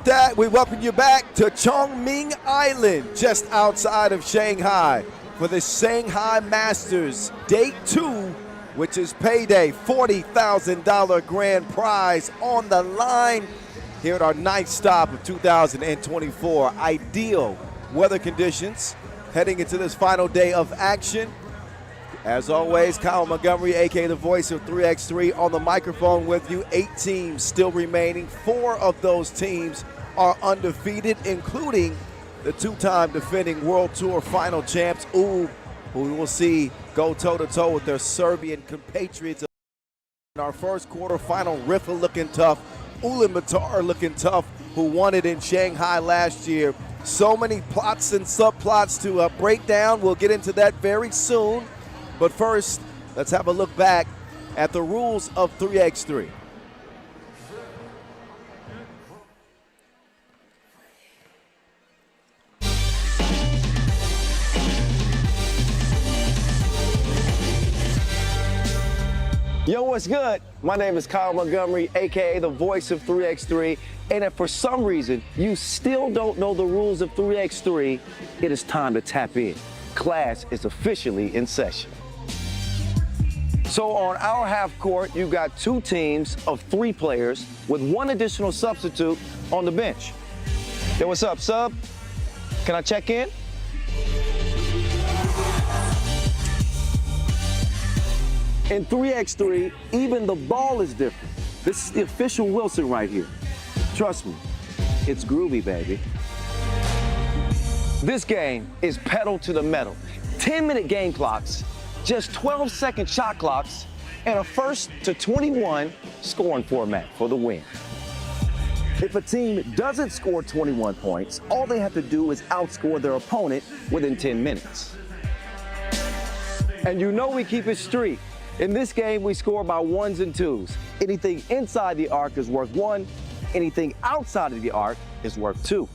with that, we welcome you back to Chongming Island, just outside of Shanghai, for the Shanghai Masters Day 2, which is payday, $40,000 grand prize on the line here at our ninth stop of 2024. Ideal weather conditions heading into this final day of action. As always, Kyle Montgomery, aka the voice of 3x3, on the microphone with you. 8 teams still remaining. 4 of those teams are undefeated, including the 2-time defending World Tour final champs, who we will see go toe-to-toe with their Serbian compatriots. In our first quarterfinal, Riffa looking tough, Ulaanbaatar looking tough, who won it in Shanghai last year. So many plots and subplots to break down. We'll get into that very soon. But first, let's have a look back at the rules of 3x3. Yo, what's good? My name is Kyle Montgomery, aka the voice of 3x3, and if for some reason you still don't know the rules of 3x3, it is time to tap in. Class is officially in session. So on our half court, you've got 2 teams of 3 players with 1 additional substitute on the bench. Yo, what's up, sub? Can I check in? In 3x3, even the ball is different. This is the official Wilson right here. Trust me, it's groovy, baby. This game is pedal to the metal. 10-minute game clocks, just 12-second shot clocks, and a 1st to 21 scoring format for the win. If a team doesn't score 21 points, all they have to do is outscore their opponent within 10 minutes. And you know we keep it street. In this game, we score by 1s and 2s. Anything inside the arc is worth 1. Anything outside of the arc is worth 2.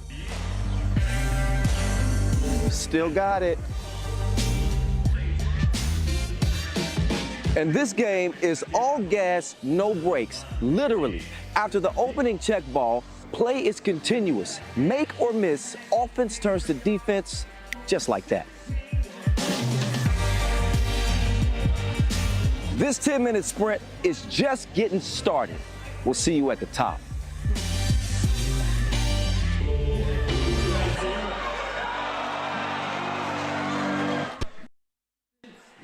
Still got it. And this game is all gas, no brakes. Literally, after the opening check ball, play is continuous. Make or miss, offense turns to defense, just like that. This 10-minute sprint is just getting started. We'll see you at the top.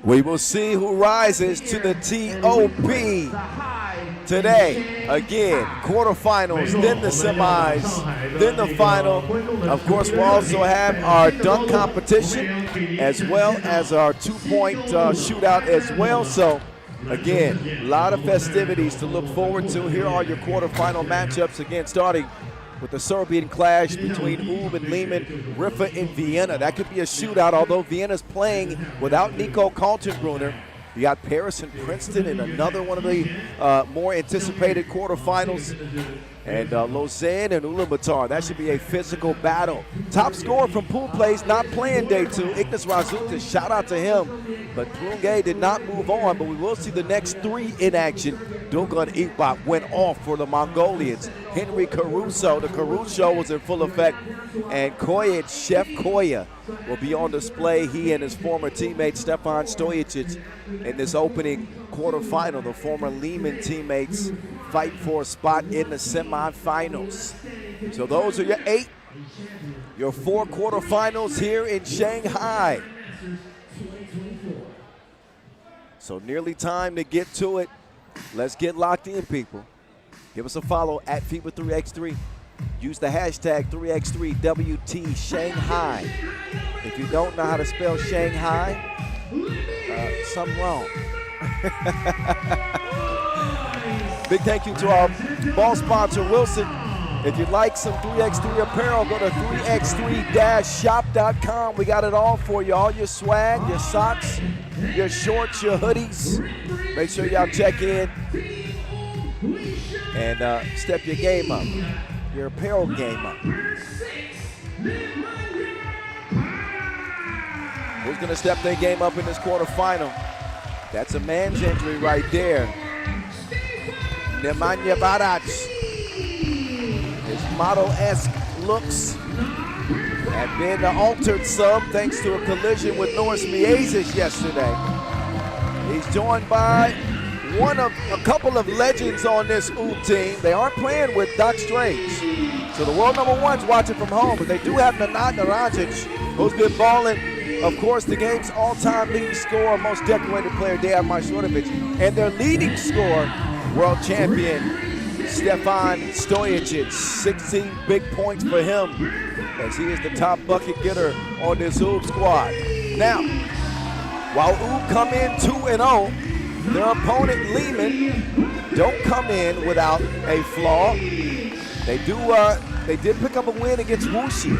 We will see who rises to the TOP today. Again, quarterfinals, then the semis, then the final. Of course, we'll also have our dunk competition as well as our 2-point shootout as well. So, again, a lot of festivities to look forward to. Here are your quarterfinal matchups, again, starting with the Serbian clash between and Liman, Riffa in Vienna. That could be a shootout, although Vienna's playing without Nico Kaltenbrunner. You got Paris and Princeton in another one of the more anticipated quarterfinals. And Lausanne and Ulaanbaatar. That should be a physical battle. Top scorer from pool plays not playing day 2. Ignas Razutis, shout out to him. But Prunge did not move on, but we will see the next 3 in action. Dungan Ikbot went off for the Mongolians. Henry Caruso, the Caruso was in full effect. And Kojic, Chef Koya, will be on display. He and his former teammate Stefan Stojicic in this opening quarterfinal. The former Liman teammates fight for a spot in the semifinals. So those are your 8, your 4 quarterfinals here in Shanghai. So nearly time to get to it. Let's get locked in, people. Give us a follow at FIBA 3x3. Use the hashtag 3x3WT Shanghai. If you don't know how to spell Shanghai, something wrong. Big thank you to our ball sponsor, Wilson. If you'd like some 3x3 apparel, go to 3x3-shop.com. We got it all for you. All your swag, your socks, your shorts, your hoodies. Make sure y'all check in and step your game up, your apparel game up. Who's going to step their game up in this quarterfinal? That's a man's injury right there. Nemanja Barac is model-esque looks have been altered some thanks to a collision with Norris Miezes yesterday. He's joined by a couple of legends on this OOP team. They aren't playing with Doc Strange. So the world number one's watching from home, but they do have Nenad Naranjic, who's been balling, of course, the game's all-time leading scorer, most decorated player, Dejan Majstorovic, and their leading scorer, world champion, Stefan Stojacic. 16 big points for him, as he is the top bucket getter on this OOP squad. Now, while OOP come in 2-0, their opponent, Liman, don't come in without a flaw. They did pick up a win against Huishan,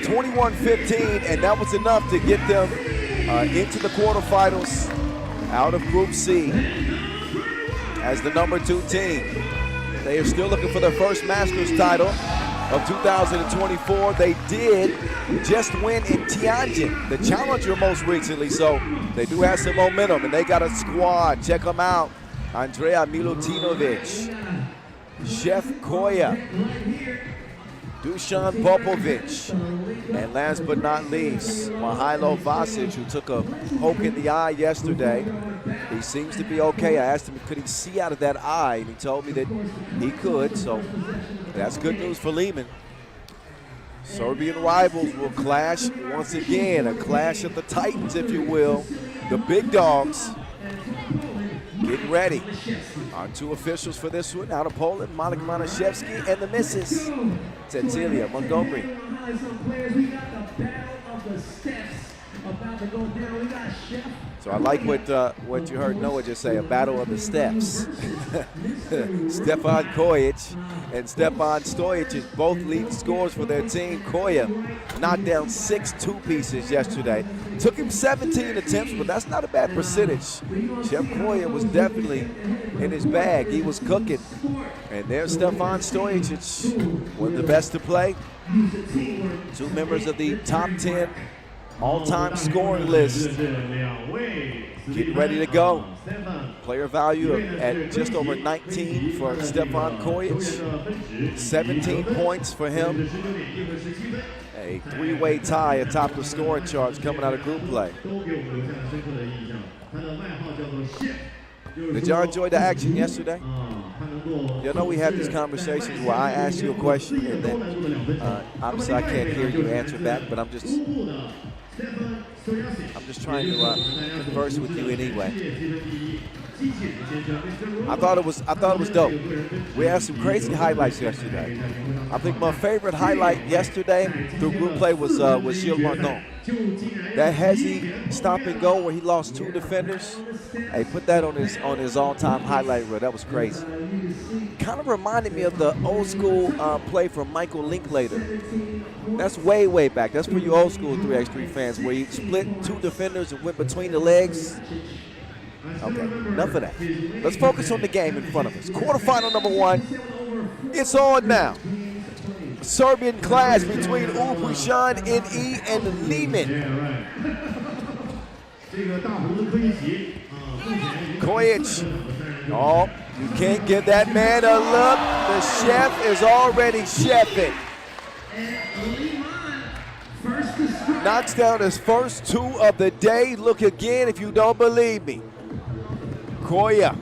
21-15, and that was enough to get them into the quarterfinals out of Group C as the number 2 team. They are still looking for their first Masters title of 2024. They did just win in Tianjin, the challenger most recently, so they do have some momentum, and they got a squad. Check them out. Andrea Milutinovic, Chef Koya, Dusan Popovic, and last but not least, Mihailo Vasic, who took a poke in the eye yesterday. He seems to be okay. I asked him, could he see out of that eye? And he told me that he could, so that's good news for Liman. Serbian rivals will clash once again, a clash of the Titans, if you will. The big dogs getting ready. Our 2 officials for this one, out of Poland, Monika Maniszewski, and the missus, Cecilia Montgomery. So I like what you heard Noah just say, a battle of the steps. Stefan Kojic and Stefan Stojacic, both lead scorers for their team. Koya knocked down 6 two-pieces yesterday. Took him 17 attempts, but that's not a bad percentage. Chef Koya was definitely in his bag. He was cooking. And there's Stefan Stojacic, one of the best to play. 2 members of the top 10 all-time scoring list. Getting ready to go. Player value at just over 19 for Stefan Kojic. 17 points for him. A 3-way tie atop the scoring charts coming out of group play. Did y'all enjoy the action yesterday? You know, we had these conversations where I ask you a question and then obviously I can't hear you answer back, but I'm just trying to converse with you anyway. I thought it was dope. We had some crazy highlights yesterday. I think my favorite highlight yesterday through group play was Gilles Martin. That hezzy stop and go where he lost 2 defenders. Hey, put that on his all-time highlight reel. That was crazy. Kind of reminded me of the old school play from Michael Linklater. That's way, way back. That's for you old school 3x3 fans, where you split 2 defenders and went between the legs. Okay, enough of that. Let's focus on the game in front of us. Quarterfinal number 1. It's on now. Serbian clash between Huishan NE and Liman. Kojic. Oh, you can't give that man a look. The chef is already chefing. Knocks down his first 2 of the day. Look again if you don't believe me. Koya,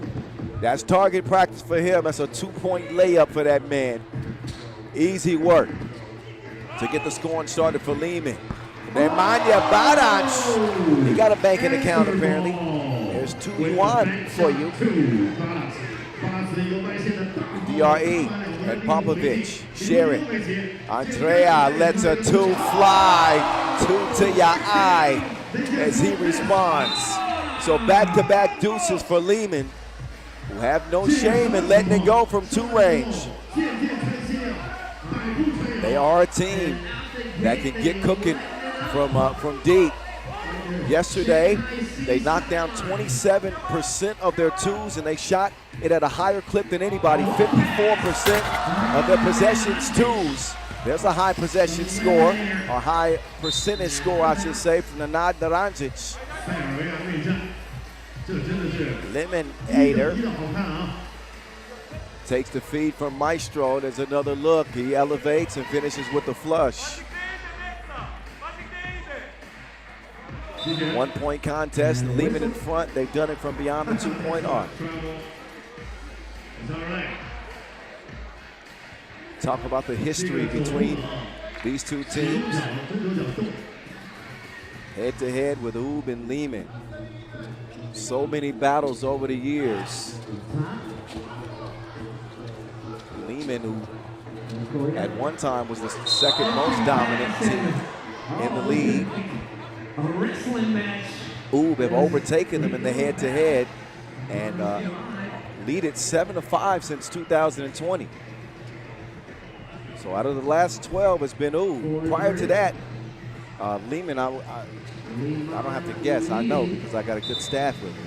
that's target practice for him. That's a 2-point layup for that man. Easy work to get the scoring started for Liman. Nemanja Barac, he got a bank account apparently. There's 2 Yuan for you. DRE and Popovic share it. Andrea lets a 2 fly, 2 to your eye as he responds. So back-to-back deuces for Liman, who have no shame in letting it go from 2 range. They are a team that can get cooking from deep. Yesterday, they knocked down 27% of their 2s, and they shot it at a higher clip than anybody, 54% of their possessions 2s. There's a high possession score, or high percentage score, I should say, from Nenad Naranjic. Liman Ader. Takes the feed from Maestro. There's another look. He elevates and finishes with the flush. 1 point contest, and Liman in front. They've done it from beyond the 2-point arc. Talk about the history between these two teams. Head to head with Ub and Liman. So many battles over the years. Liman, who at one time was the second most dominant team in the league. Ub have overtaken them in the head-to-head and lead it 7-5 since 2020. So out of the last 12 has been Ub. Prior to that, Liman, I don't have to guess. I know because I got a good staff with me.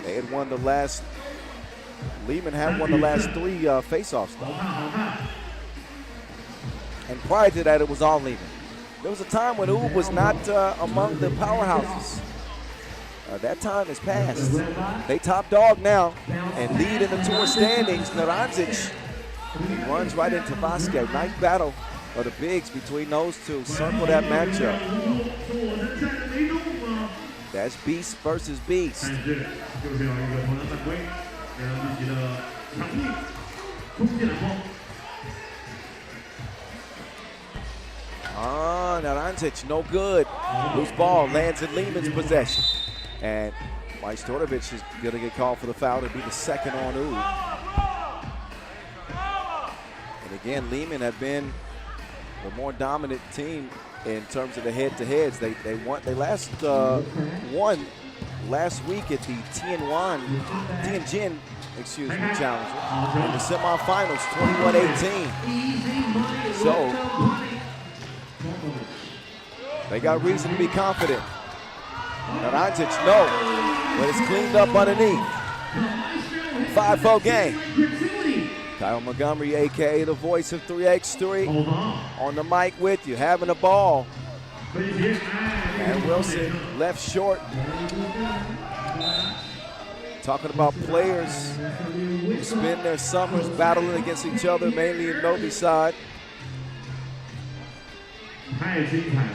They had won the last. Liman had won the last 3 face-offs. And prior to that, it was all Liman. There was a time when Ub was not among the powerhouses. That time has passed. They top dog now and lead in the tour standings. Naranjic runs right into Vasquez. Nice battle of the bigs between those two. Circle that matchup. That's beast versus beast. Naranjic, no good. Loose ball lands in Liman's possession. And Majstorovic is going to get called for the foul to be the second on Ub. And again, Liman have been the more dominant team in terms of the head-to-heads. They won last week at the Tianjin challenger in the semifinals, 21-18. So they got reason to be confident. Naranjic, no, but it's cleaned up underneath. 5-4 game. Kyle Montgomery, a.k.a. the voice of 3x3, on the mic with you, having a ball. And Wilson left short. Talking about players who spend their summers battling against each other, mainly in Novi side.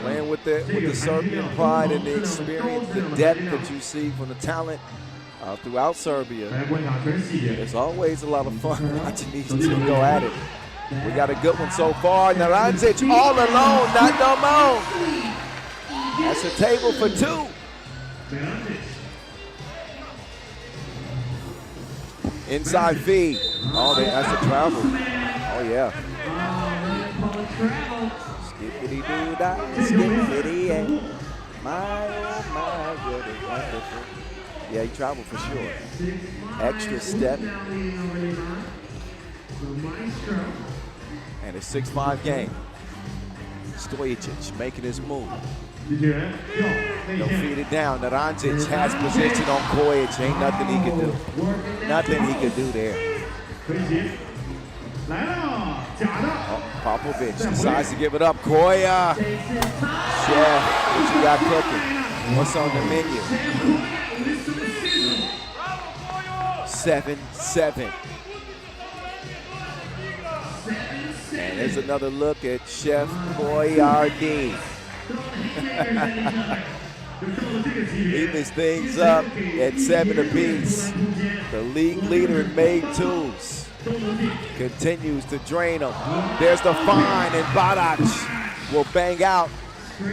Playing with the Serbian pride and the experience, the depth that you see from the talent throughout Serbia. There's always a lot of fun watching these two go at it. We got a good one so far. Naranjic all alone, not no more. That's a table for 2. Inside feed. Oh, that's a travel. Oh, yeah. Skippity-doo-dah, skippity-yeah. My, oh my, what a wonderful. Yeah, he traveled for sure. Extra step. And a 6-5 game. Stojacic making his move. He'll feed it down. Naranjic has position on Kojic. Ain't nothing he can do. Nothing he can do there. Oh, Popovic decides to give it up. Koya. Chef, what you got cooking? What's on the menu? 7-7. And there's another look at Chef Boyardee. Evens things up at 7 apiece. The league leader in made twos continues to drain them. There's the fine, and Barac will bang out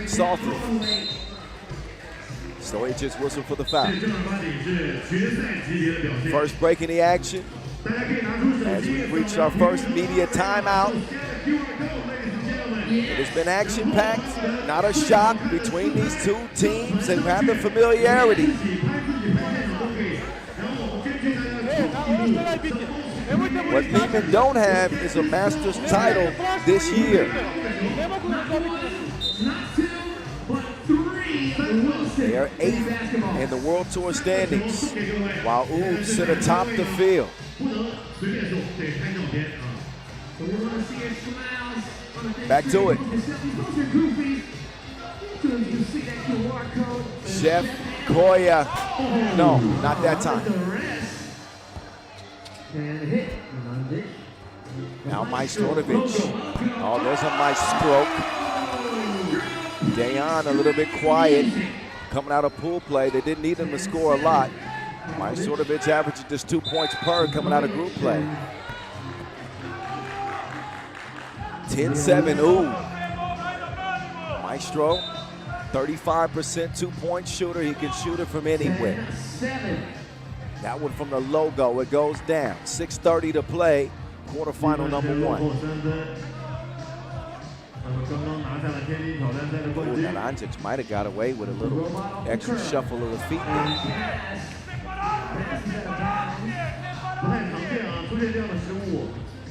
softly. Stojacic whistle for the foul. First break in the action as we reach our first media timeout. It has been action-packed, not a shock between these two teams and have the familiarity. What Liman don't have is a Masters title this year. They are 8th in the World Tour standings, while Ub sit atop the field. Back to it. Chef Koya. No, not that time. Now Majstorovic. Oh, there's a nice stroke. Dayan a little bit quiet. Coming out of pool play. They didn't need him to score a lot. Majstorovic averaging just 2 points per coming out of group play. 10-7, ooh. Maestro, 35% 2-point shooter. He can shoot it from anywhere. That one from the logo, it goes down. 6:30 to play, quarterfinal number 1. Ulaanbaatar might have got away with a little extra shuffle of the feet there.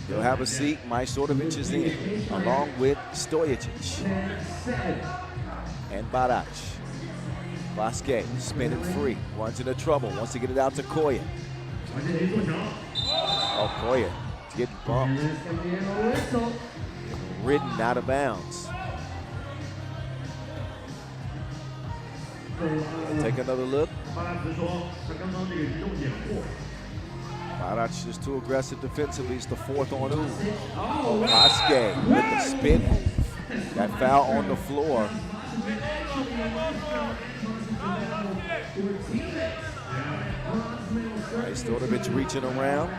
He'll have a seat. Majstorovic is in, along with Stojacic and Barac. Vasquez spinning free, runs into trouble, wants to get it out to Koya. Oh, Koya is getting bumped. Ridden out of bounds. Take another look. Barac is too aggressive defensively. He's the 4th on Ooh. Vasquez with the spin move. That foul on the floor. Majstorovic reaching around.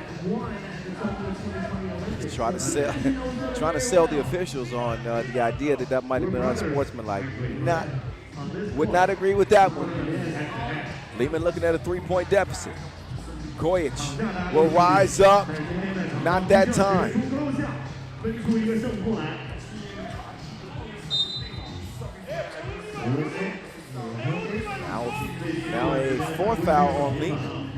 He's trying to sell the officials on the idea that might have been unsportsmanlike. Would not agree with that one. Liman looking at a 3-point deficit. Kojic will rise up. Not that time. Now a 4th foul on Liman.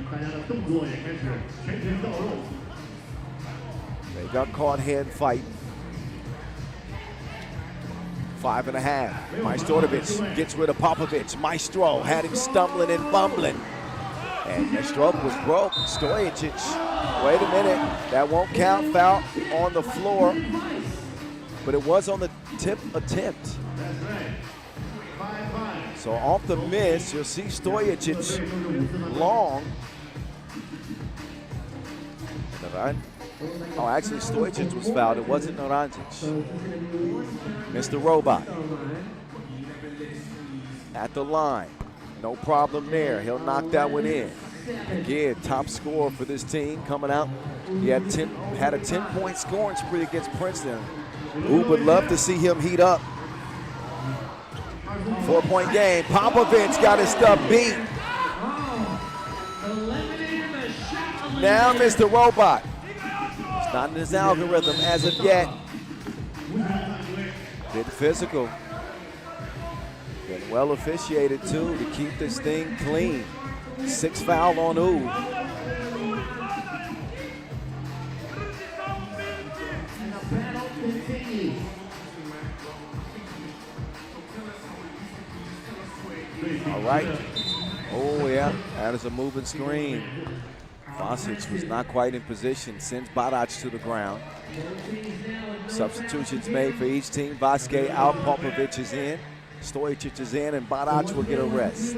They got caught hand fight. 5.5. Majstorovic gets rid of Popovic. Maestro had him stumbling and bumbling. And the stroke was broke. Stojacic, wait a minute. That won't count. Foul on the floor. But it was on the tip attempt. So off the miss, you'll see Stojacic long. Oh, actually, Stojacic was fouled. It wasn't Ulaanbaatar. Mr. Robot at the line. No problem there. He'll knock that one in. Again, top scorer for this team coming out. He had a 10-point scoring spree against Princeton. Who would love to see him heat up. 4-point game. Popovic got his stuff beat. Now Mr. Robot. It's not in his algorithm as of yet. Bit physical. Been well officiated too to keep this thing clean. 6 foul on Ooh. All right. Oh yeah, that is a moving screen. Vasquez was not quite in position, sends Barac to the ground. Substitutions made for each team. Vasquez out, Popovic is in. Stojacic is in, and Barac will get a rest.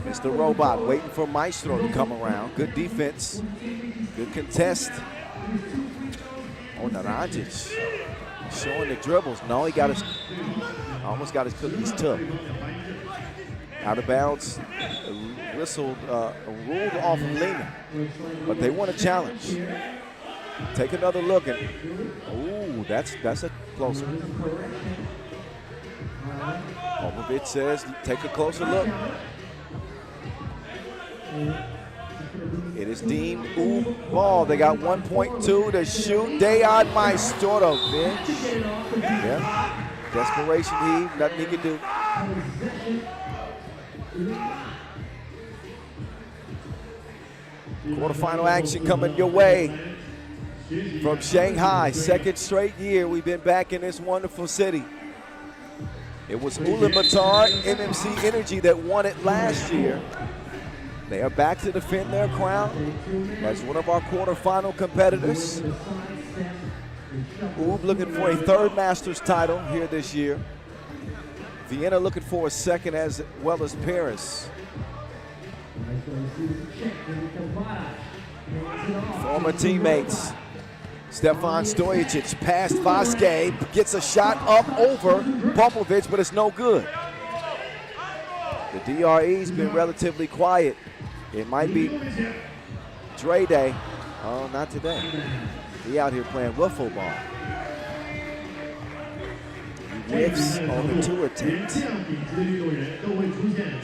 Mr. Robot waiting for Maestro to come around. Good defense, good contest. Oh, Ulaanbaatar showing the dribbles. No, he got his, almost got his cookies took. Out of bounds, whistled, ruled off of Liman, but they want a challenge. Take another look and, ooh, that's a close one. Popovic says, take a closer look. It is deemed ooh ball. They got 1.2 to shoot. Dayan Majstorovic. Yeah, desperation heave, nothing he can do. Quarterfinal action coming your way from Shanghai. 2nd straight year we've been back in this wonderful city. It was Ulaanbaatar MMC Energy that won it last year. They are back to defend their crown as one of our quarterfinal competitors. Oob looking for a 3rd Masters title here this year. Vienna looking for a 2nd as well as Paris. Former teammates. Stefan Stojacic past Vasquez, gets a shot up over Popovic, but it's no good. The DRE's been relatively quiet. It might be Dre Day. Oh, not today. He out here playing wiffle ball. He whiffs on the 2 attempt.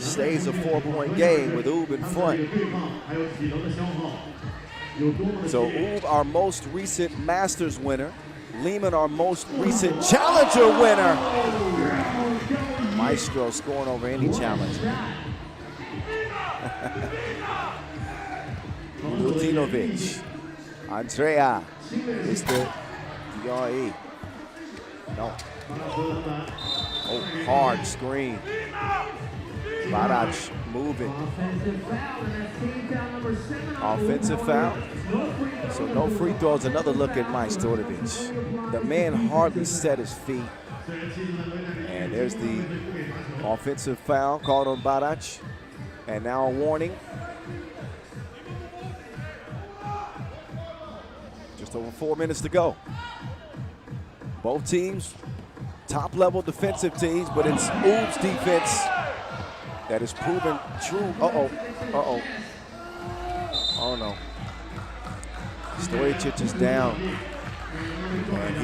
Stays a 4-point game with Ub in front. So Ub, our most recent Masters winner. Liman, our most recent Challenger winner. Maestro scoring over any challenger. Lutinovic. Andrea. Mr. DRE. No. Oh, hard screen. Barac moving. Offensive foul. So no free throws. Another look at Majstorovic. The man hardly set his feet. And there's the offensive foul called on Barac. And now a warning. Just over 4 minutes to go. Both teams, top-level defensive teams, but it's Ub's defense that has proven true. Uh-oh. Oh, no. Stojacic is down. And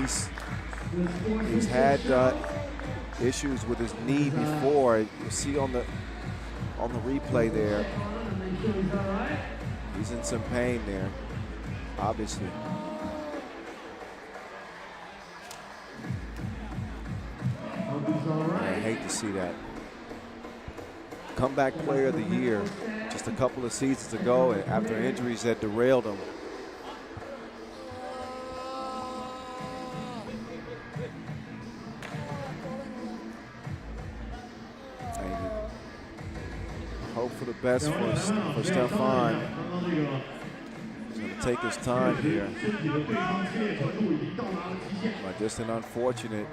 he's had issues with his knee before. You see on the replay there. He's in some pain there, obviously. I hate to see that. Comeback player of the year just a couple of seasons ago after injuries that derailed him. And hope for the best for Stefan. He's going to take his time here. But just an unfortunate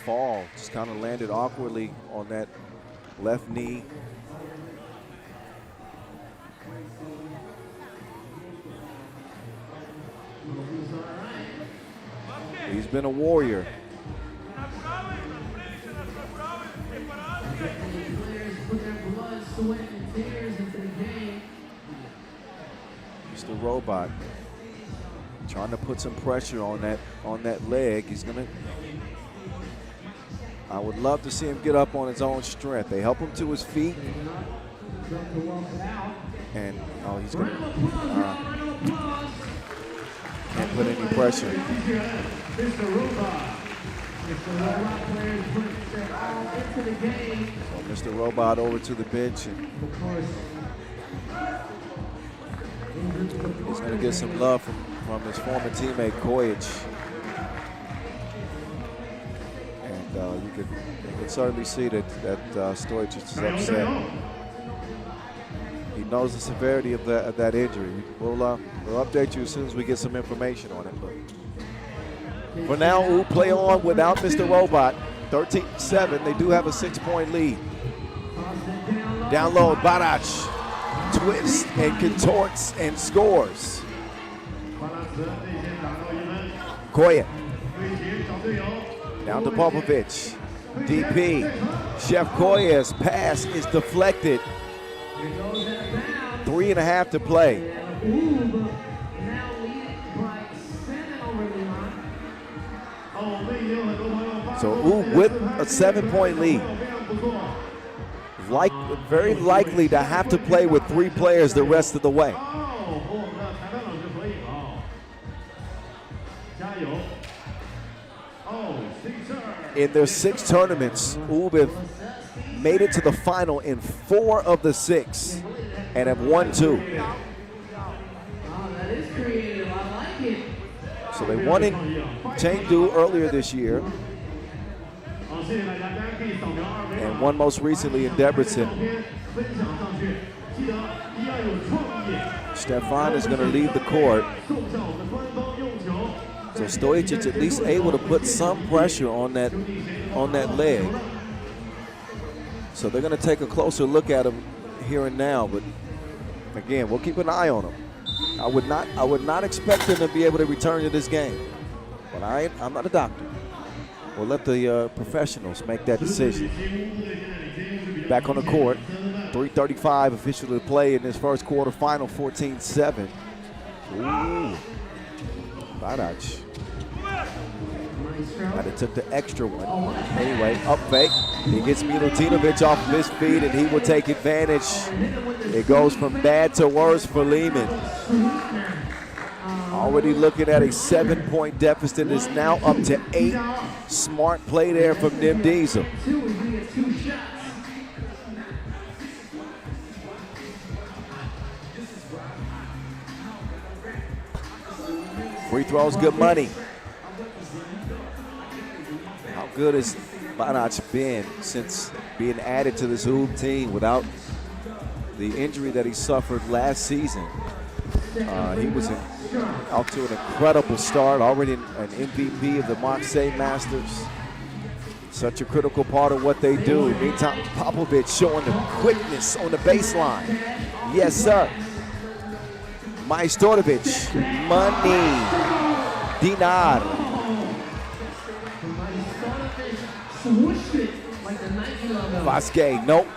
fall, just kind of landed awkwardly on that left knee. He's been a warrior. Mr. Robot trying to put some pressure on that leg. He's gonna. I would love to see him get up on his own strength. They help him to his feet. And, oh, he's going to, can't put any pressure. So Mr. Robot over to the bench. And he's going to get some love from his former teammate, Kojic. You could certainly see that Stojacic is upset. He knows the severity of that injury. We'll update you as soon as we get some information on it. But for now, we'll play on without Mr. Robot. 13-7. They do have a 6-point lead. Down low, Barac twists and contorts and scores. Koya. Down to Popovic. DP. Chef Koya's pass is deflected. 3.5 to play. So with a 7-point lead. Very likely to have to play with 3 players the rest of the way. In their 6 tournaments, Ub have made it to the final in 4 of the 6 and have won 2. So they won in Chengdu earlier this year and won most recently in Debrecen. Stefan is going to leave the court. So Stojacic at least able to put some pressure on that leg. So they're going to take a closer look at him here and now. But again, we'll keep an eye on him. I would not expect him to be able to return to this game. But I'm not a doctor. We'll let the professionals make that decision. Back on the court, 3:35 official to play in this first quarterfinal, 14-7. Ooh, Badac. Might have took the extra one. Anyway, up fake. He gets Milutinovic off of his feet, and he will take advantage. It goes from bad to worse for Liman. Already looking at a 7-point deficit. Is now up to 8. Smart play there from Nim Diesel. Free throws, good money. How good has Badac been since being added to this Ulaanbaatar team without the injury that he suffered last season? He was out to an incredible start, already an MVP of the Marseille Masters. Such a critical part of what they do. Meantime, Popovic showing the quickness on the baseline. Yes, sir. Majstorovic, money, Dinar. Vasquez, nope.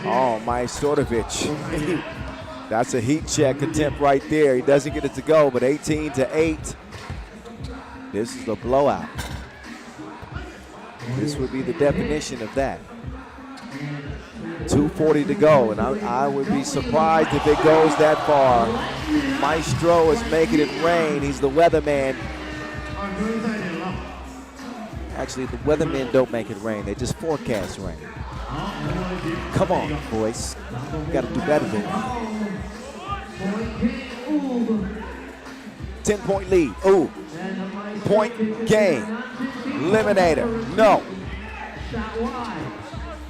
Oh, Majstorovic. That's a heat check attempt right there. He doesn't get it to go, but 18-8. This is the blowout. This would be the definition of that. 2:40 to go, and I would be surprised if it goes that far. Maestro is making it rain. He's the weatherman. Actually, the weathermen don't make it rain. They just forecast rain. Come on, boys. You got to do better than that. 10-point lead. Ooh. Point game. Eliminator. No.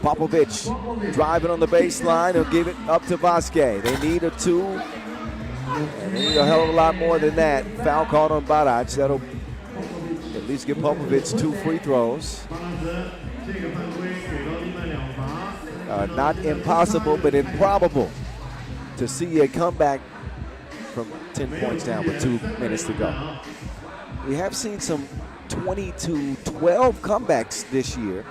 Popovic driving on the baseline. He'll give it up to Vasquez. They need a 2. And they need a hell of a lot more than that. Foul called on Badac. That'll at least give Popovic 2 free throws. Not impossible, but improbable to see a comeback from 10 points down with 2 minutes to go. We have seen some 20-12 comebacks this year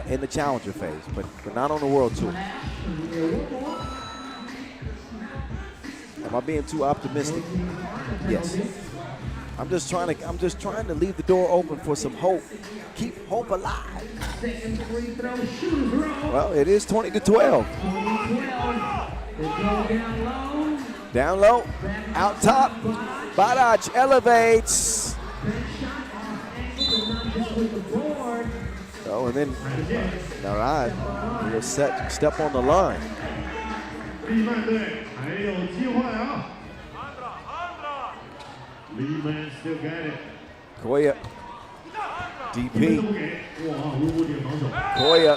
in the challenger phase, but not on the World Tour. Am I being too optimistic? Yes. I'm just trying to leave the door open for some hope. Keep hope alive. Well, it is 20-12. Down low, out top. Badac elevates. Oh, and then, all right, he'll step on the line. Koya, DP. Koya.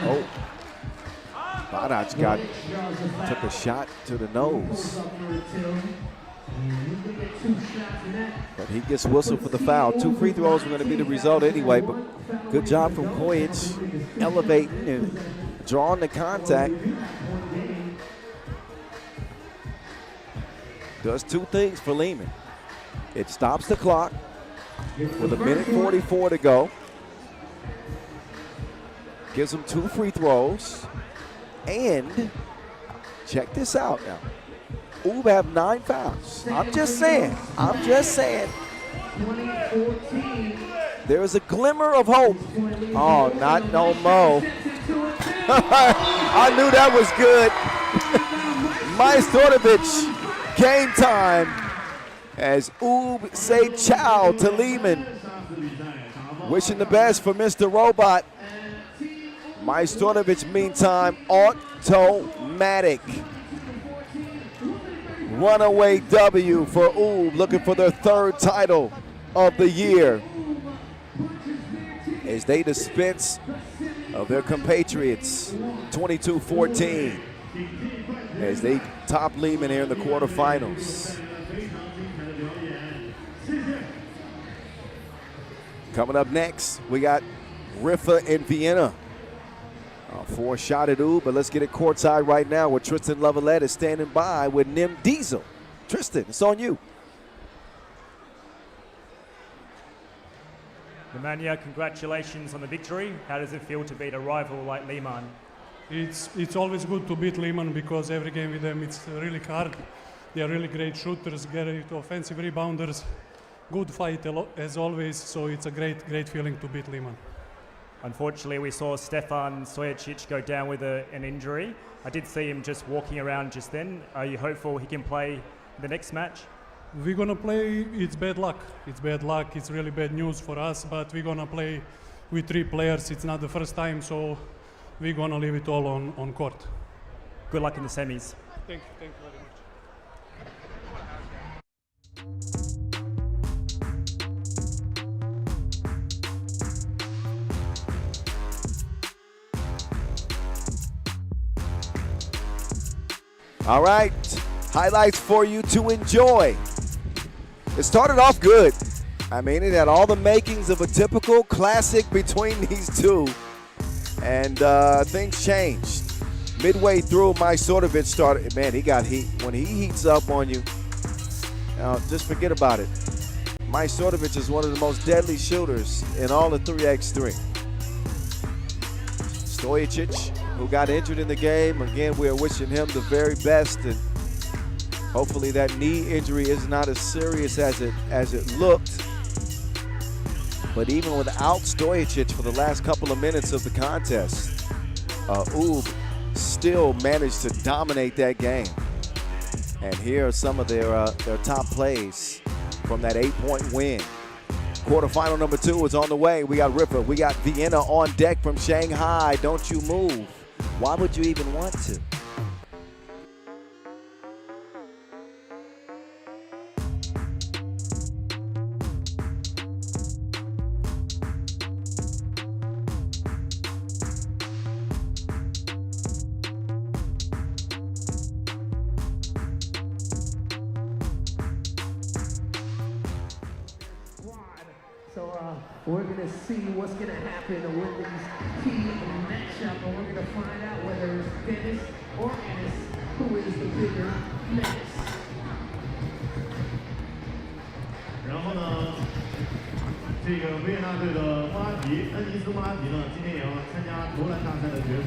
Oh, Badac took a shot to the nose. But he gets whistled for the foul. 2 free throws were going to be the result anyway, but good job from Kojic, elevating and drawing the contact. Does 2 things for Liman. It stops the clock with 1:44 to go. Gives him 2 free throws. And check this out now. Ulaanbaatar have 9 fouls. I'm just saying. There is a glimmer of hope. Oh, not no mo. I knew that was good. Majstorovic, game time. As Ulaanbaatar say ciao to Liman. Wishing the best for Mr. Robot. Majstorovic, meantime, automatic. Runaway W for Ulaanbaatar, looking for their 3rd title of the year. As they dispense of their compatriots, 22-14. As they top Liman here in the quarterfinals. Coming up next, we got Riffa in Vienna. Four-shot at but let's get it courtside right now where Tristan Leveillette is standing by with Nim Diesel. Tristan, it's on you. Nemanja, congratulations on the victory. How does it feel to beat a rival like Liman? It's always good to beat Liman because every game with them it's really hard. They are really great shooters, great offensive rebounders, good fight as always, so it's a great feeling to beat Liman. Unfortunately, we saw Stefan Stojacic go down with an injury. I did see him just walking around just then. Are you hopeful he can play the next match? We're gonna play, it's bad luck. It's bad luck, it's really bad news for us, but we're gonna play with 3 players. It's not the first time, so we're gonna leave it all on court. Good luck in the semis. Thank you very much. All right, highlights for you to enjoy. It started off good. I mean, it had all the makings of a typical classic between these two. And things changed. Midway through, Majstorovic started, man, he got heat. When he heats up on you, just forget about it. Majstorovic is one of the most deadly shooters in all the 3x3. Stojacic, who got injured in the game. Again, we are wishing him the very best, and hopefully that knee injury is not as serious as it looked. But even without Stojacic for the last couple of minutes of the contest, still managed to dominate that game. And here are some of their top plays from that 8-point win. Quarterfinal number 2 is on the way. We got Riffa, we got Vienna on deck from Shanghai. Don't you move. Why would you even want to? So we're going to see what's going to happen with these key matchup, and we're going to find out whether it's Dennis or Ennis who is the bigger menace. 然后呢，这个维也纳队的莫拉提，恩尼斯莫拉提呢，今天也要参加投篮大赛的决赛。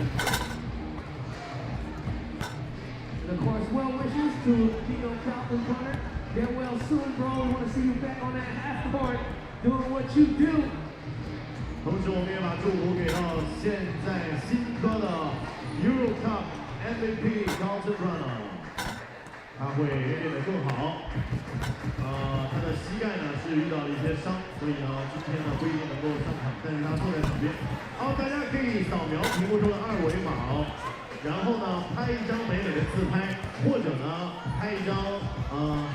And of course, well wishes to Dino Calvin Hunter. Get well soon, bro. We want to see you back on that half court doing what you do. 同时，我们也把祝福给到现在新科的 Euro Cup MVP Calvin Hunter， 他会练得更好。他的膝盖呢是遇到了一些伤，所以呢今天呢不一定能够上场，但是他坐在场边。好，大家可以扫描屏幕中的2维码然后呢拍一张美美的自拍，或者呢拍一张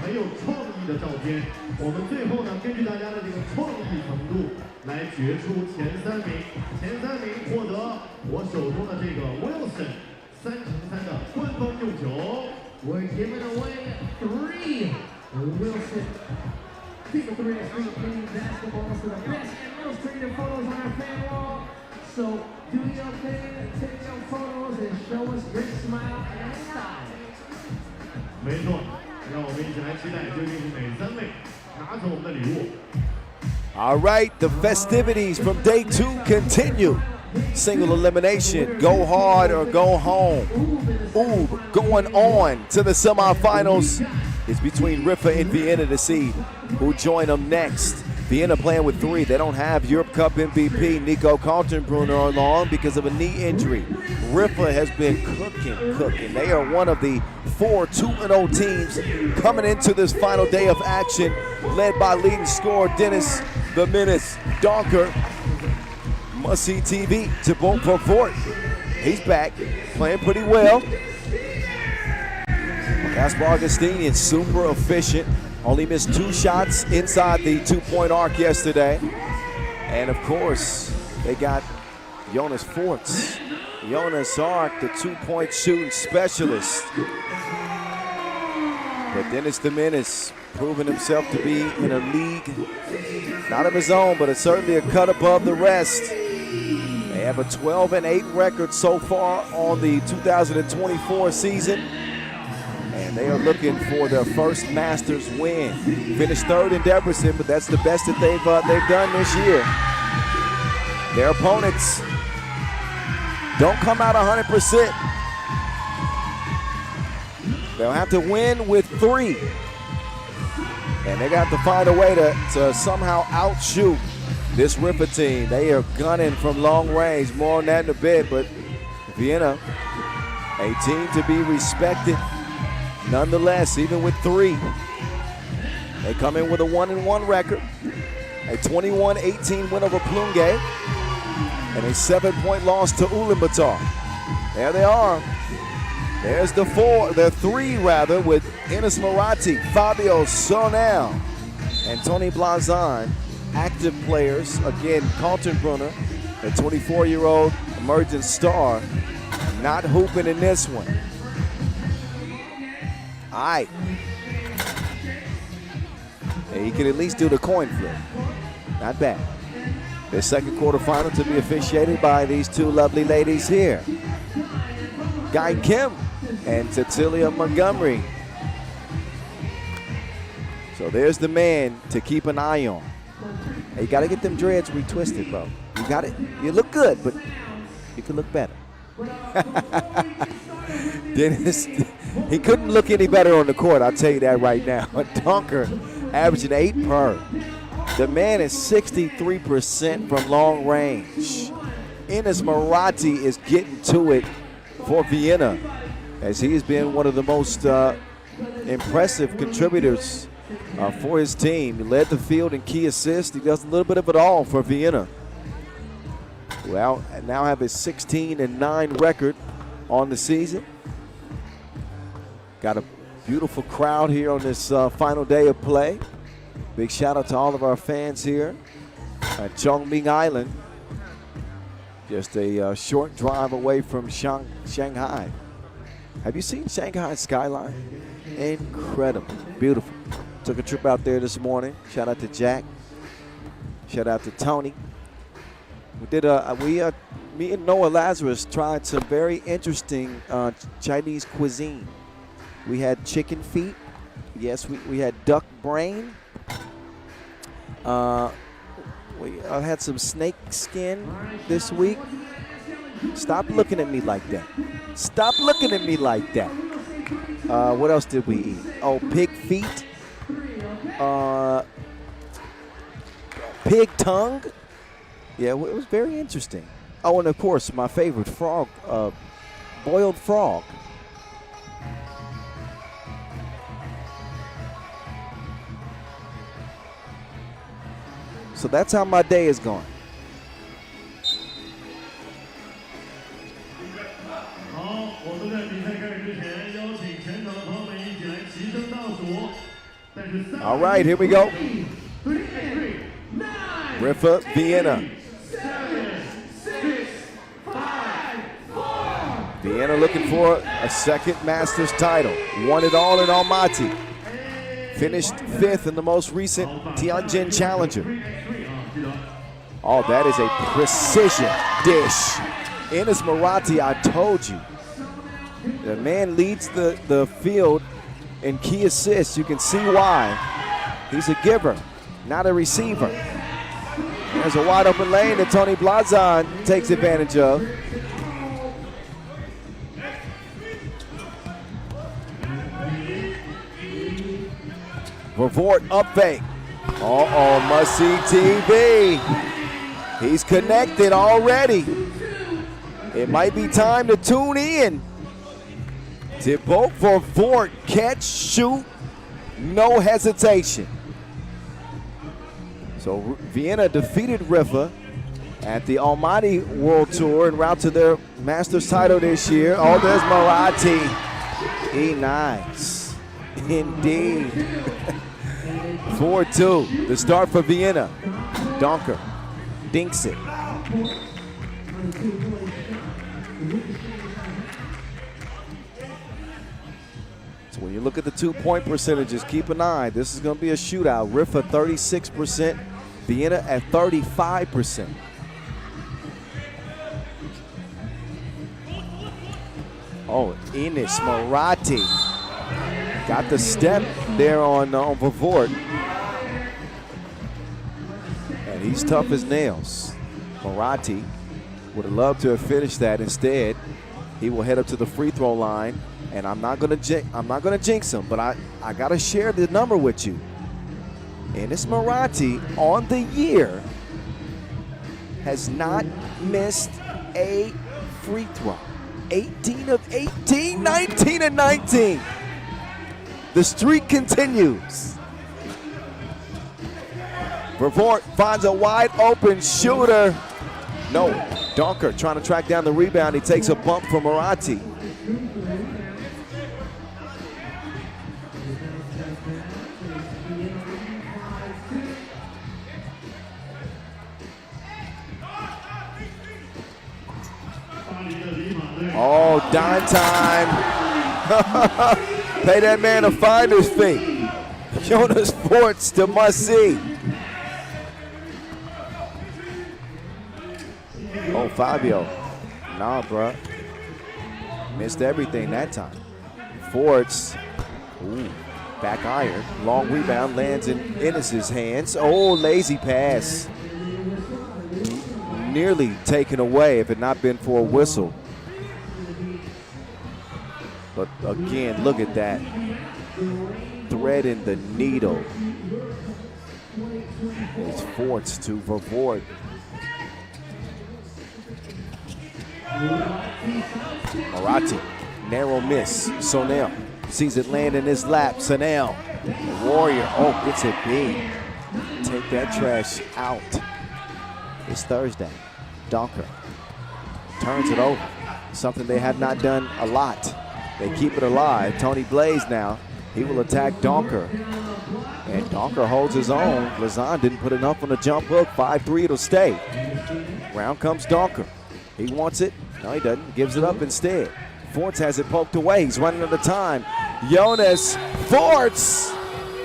很有创意的照片。我们最后呢根据大家的这个创意程度来决出前3名，前3名获得我手中的这个 Wilson 3×3的官方用球。We're giving away 3 Wilson FIBA 3x3 clean basketballs to the best and illustrated photos on our fan wall. So do your thing, take your photos, and show us your smile and style. 没错，让我们一起来期待究竟是哪3位拿走我们的礼物。All right, the festivities from day 2 continue. Single elimination, go hard or go home. Going on to the semifinals is between Riffa and Vienna to see who join them next. Vienna playing with 3. They don't have Europe Cup MVP Nico Kaltenbrunner along because of a knee injury. Riffa has been cooking. They are one of the 4 2-0 teams coming into this final day of action, led by leading scorer Dennis the Menace Donker. Must-see TV to vote for Fort. He's back, playing pretty well. Caspar Augustinian, super efficient. Only missed 2 shots inside the 2-point arc yesterday. And of course, they got Jonas Forts. Jonas Ark, the 2-point shooting specialist. But Dennis the Menace proving himself to be in a league, not of his own, but it's certainly a cut above the rest. have a 12-8 record so far on the 2024 season. And they are looking for their first Masters win. Finished third in Debrecen, but that's the best that they've done this year. Their opponents don't come out 100%. They'll have to win with 3. And they got to find a way to somehow outshoot this Riffa team. They are gunning from long range. More on that in a bit, but Vienna, a team to be respected nonetheless, even with 3. They come in with a 1-1 record, a 21-18 win over Plunge, and a 7-point loss to Ulaanbaatar. There they are. There's the 3 with Enes Marati, Fabio Sonel, and Tony Blazan, active players. Again, Kaltenbrunner, a 24-year-old emerging star, not hooping in this one. All right. He can at least do the coin flip. Not bad. The second quarterfinal to be officiated by these 2 lovely ladies here. Guy Kim and Cecilia Montgomery. So there's the man to keep an eye on. Hey, you got to get them dreads retwisted, bro. You got it. You look good, but you can look better. Dennis, he couldn't look any better on the court, I'll tell you that right now. A dunker averaging 8 per. The man is 63% from long range. Enes Marati is getting to it for Vienna, as he has been one of the most impressive contributors for his team. He led the field in key assists. He does a little bit of it all for Vienna. Well, now have a 16-9 record on the season. Got a beautiful crowd here on this final day of play. Big shout out to all of our fans here at Zhongming Island. Just a short drive away from Shanghai. Have you seen Shanghai skyline? Incredible, beautiful. Took a trip out there this morning. Shout out to Jack. Shout out to Tony. Me and Noah Lazarus tried some very interesting Chinese cuisine. We had chicken feet. Yes, we had duck brain. We had some snake skin this week. Stop looking at me like that. Stop looking at me like that. What else did we eat? Oh, pig feet. Pig tongue. Yeah, it was very interesting. Oh, and of course, my favorite frog, boiled frog. So that's how my day is going. All right, here we go. Riffa, Vienna. Vienna looking for a second Masters title. Won it all in Almaty. Finished 5th in the most recent Tianjin Challenger. Oh, that is a precision dish. Enes Marati, I told you. The man leads the field in key assists. You can see why. He's a giver, not a receiver. There's a wide open lane that Tony Blazan takes advantage of. Vavort up fake. Uh-oh, must-see TV. He's connected already. It might be time to tune in. Thibaut Vavort, catch, shoot, no hesitation. So Vienna defeated Riffa at the Almaty World Tour en route to their Masters title this year. Oh, there's Marati. Nice. Indeed. 4-2, the start for Vienna. Donker dinks it. So when you look at the 2-point percentages, keep an eye. This is going to be a shootout. Riffa 36%, Vienna at 35%. Oh, Enes Marathi got the step there on Vervoort. And he's tough as nails. Marathi would have loved to have finished that. Instead, he will head up to the free throw line. And I'm not gonna jinx him, but I gotta share the number with you. Enes Marathi on the year has not missed a free throw. 18 of 18, 19 of 19. The streak continues. Vervoort finds a wide open shooter. No, Donker trying to track down the rebound. He takes a bump from Marathi. Oh, dime time. Pay that man a finder's fee. Jonas Forts to must-see. Oh, Fabio. Nah, bruh. Missed everything that time. Forts. Ooh, back iron. Long rebound lands in Enes's hands. Oh, lazy pass. Nearly taken away if it not been for a whistle. But again, look at that. Threading the needle. It's Forts to Vervoort. Marathi, narrow miss. Sonel sees it land in his lap. Sonel, the Warrior, oh, gets it big. Take that trash out. It's Thursday. Donker turns it over. Something they have not done a lot. They keep it alive. Tony Blaze now, he will attack Donker. And Donker holds his own. Lausanne didn't put enough on the jump hook. 5-3, it'll stay. Round comes Donker. He wants it. No, he doesn't. Gives it up instead. Forts has it poked away. He's running out of time. Jonas Forts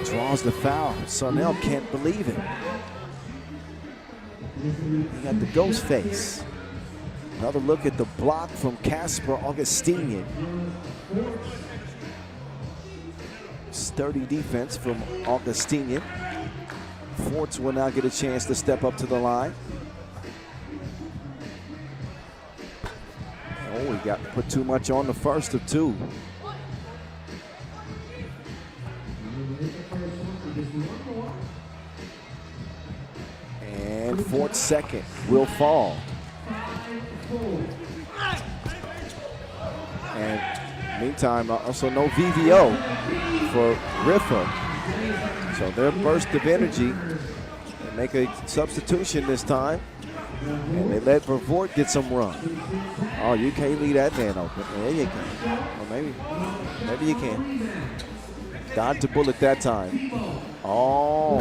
draws the foul. Sonel can't believe it. He got the ghost face. Another look at the block from Casper Augustinian. Sturdy defense from Augustinian. Forts will now get a chance to step up to the line. Oh, he got put too much on the first of two. And Fort's second will fall. And meantime, also no VVO for Riffa. So their burst of energy, they make a substitution this time. And they let Vervoort get some run. Oh, you can't leave that man open. Yeah, you can. Or maybe you can. Dodged the bullet that time. Oh,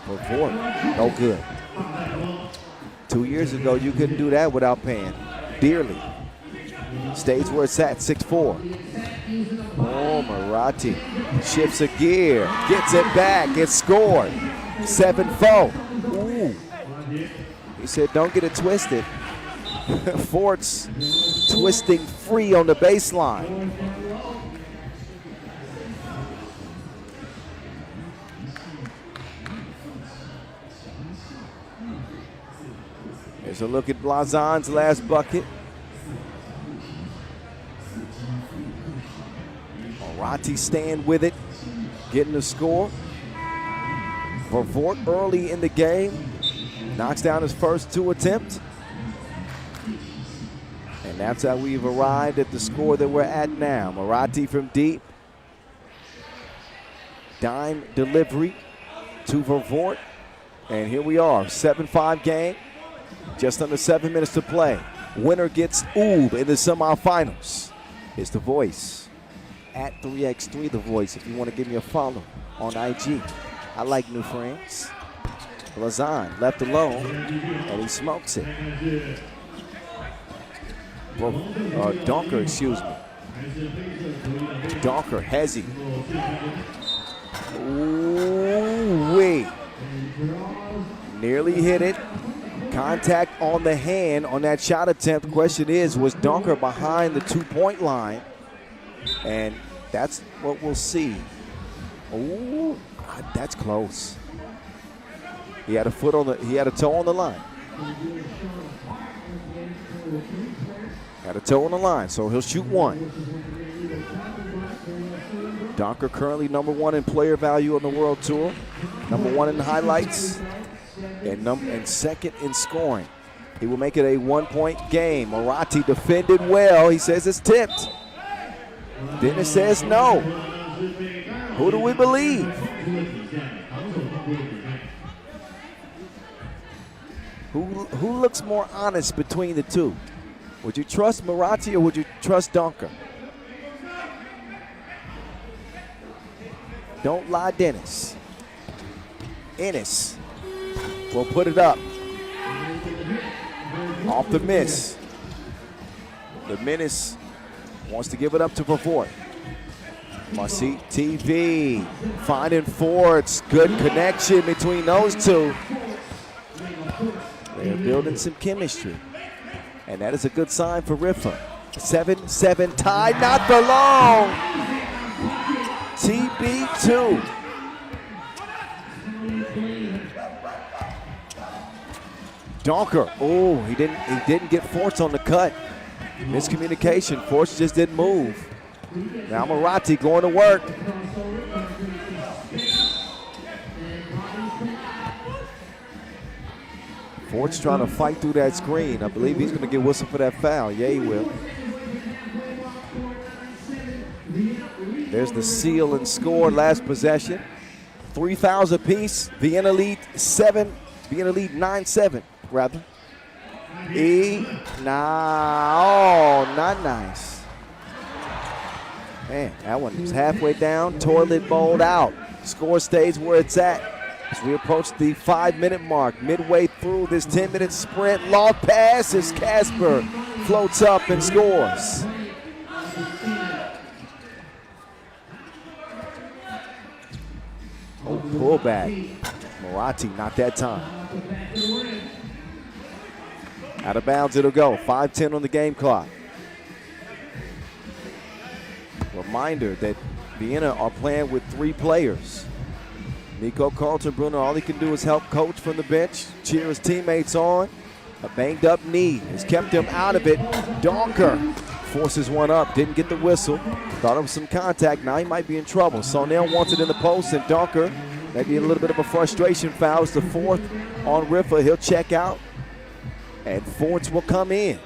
Vervoort, no good. 2 years ago, you couldn't do that without paying dearly. Stays where it's at, 6-4. Oh, Marathi shifts a gear, gets it back, it's scored. 7-4. Ooh. He said, don't get it twisted. Forts twisting free on the baseline. Here's a look at Lauzon's last bucket. Marathi staying with it, getting the score. Vervoort early in the game, knocks down his first two attempts. And that's how we've arrived at the score that we're at now. Marathi from deep. Dime delivery to Vervoort. And here we are, 7-5 game. Just under 7 minutes to play. Winner gets Ulaanbaatar in the semifinals. It's The Voice. At 3x3 The Voice if you want to give me a follow on IG. I like new friends. Lausanne left alone, and he smokes it. Donker, excuse me. Donker, Hezzy. Ooh-wee. Nearly hit it. Contact on the hand on that shot attempt. Question is, was Donker behind the 2-point line? And that's what we'll see. Oh, that's close. He had a toe on the line. Had a toe on the line, so he'll shoot one. Donker currently #1 in player value on the World Tour, #1 in highlights, and second in scoring. He will make it a 1-point game. Moratti defended well. He says it's tipped. Dennis says no. Who do we believe? Who looks more honest between the two? Would you trust Moratti or would you trust Donker? Don't lie, Dennis. Ennis will put it up. Off the miss. The Menace wants to give it up to Pavort. Marcy TV finding Forts. Good connection between those two. They're building some chemistry. And that is a good sign for Riffa. 7-7 tie, not for long. TB2. Donker, oh, he didn't get Forts on the cut. Miscommunication, Forts just didn't move. Now Moratti going to work. Forts trying to fight through that screen. I believe he's going to get whistled for that foul. Yeah, he will. There's the seal and score last possession. 3 fouls apiece. Vienna lead 9-7 rather. Not nice. Man, that one was halfway down. Toilet bowled out. Score stays where it's at. As we approach the 5-minute mark, midway through this 10-minute sprint, long pass as Casper floats up and scores. Oh, pullback. Moratti, not that time. Out of bounds it'll go. 5:10 on the game clock. Reminder that Vienna are playing with 3 players. Nico Carlton-Brunner, all he can do is help coach from the bench, cheer his teammates on. A banged up knee has kept him out of it. Donker forces one up, didn't get the whistle. Thought it was some contact, now he might be in trouble. Sonell wants it in the post, and Donker, maybe a little bit of a frustration foul. It's the 4th on Riffa. He'll check out, and Forts will come in.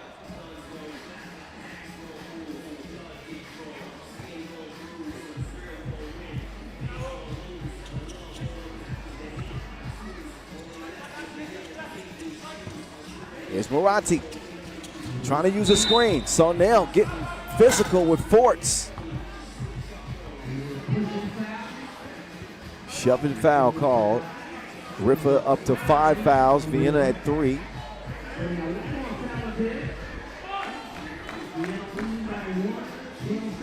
Here's Moratti trying to use a screen. Sonell getting physical with Forts. Shoving foul called. Riffa up to 5 fouls. Vienna at 3.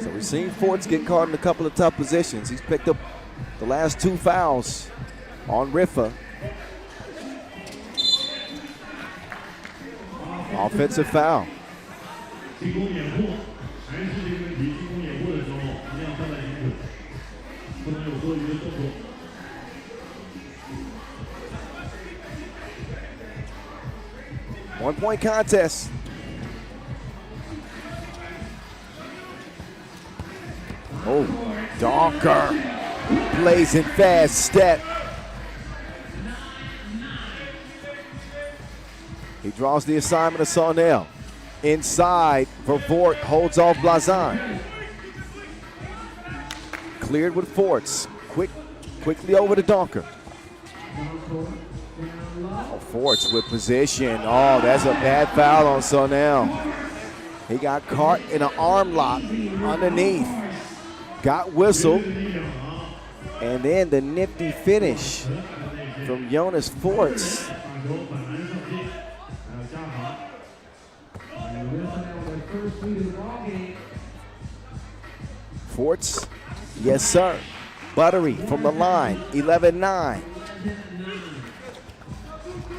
So we've seen Forts get caught in a couple of tough positions. He's picked up the last 2 fouls on Riffa. Offensive foul. 提供掩护，还是这个问题。提供掩护的时候，一定要站在清楚，不能有多余的动作。1-point contest. Oh, Donker, blazing fast step. He draws the assignment of Sonell. Inside, Vervoort holds off Blazan. Cleared with Forts. Quickly over to Donker. Oh, Forts with position. Oh, that's a bad foul on Sonell. He got caught in an arm lock underneath. Got whistled. And then the nifty finish from Jonas Forts. Forts, yes sir. Buttery from the line, 11-9.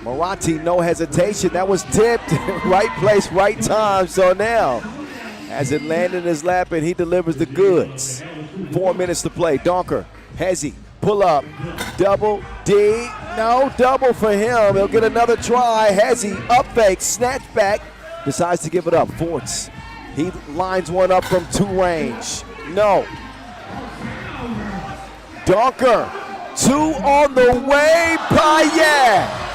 Marathi, no hesitation. That was tipped. Right place, right time. So now, as it landed in his lap and he delivers the goods. 4 minutes to play. Donker, Hezi, pull up, double, D. No, double for him. He'll get another try. Hezi, up fake, snatch back. Decides to give it up. Forts, he lines one up from 2 range. No. Donker, 2 on the way. Payet.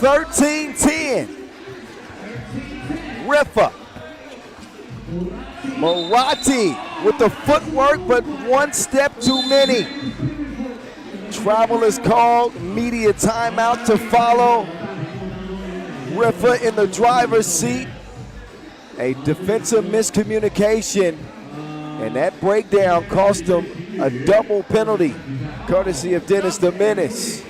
13-10. Riffa. Marathi with the footwork, but 1 step too many. Travel is called. Media timeout to follow. Riffa in the driver's seat. A defensive miscommunication, and that breakdown cost him a double penalty, courtesy of Dennis the Menace.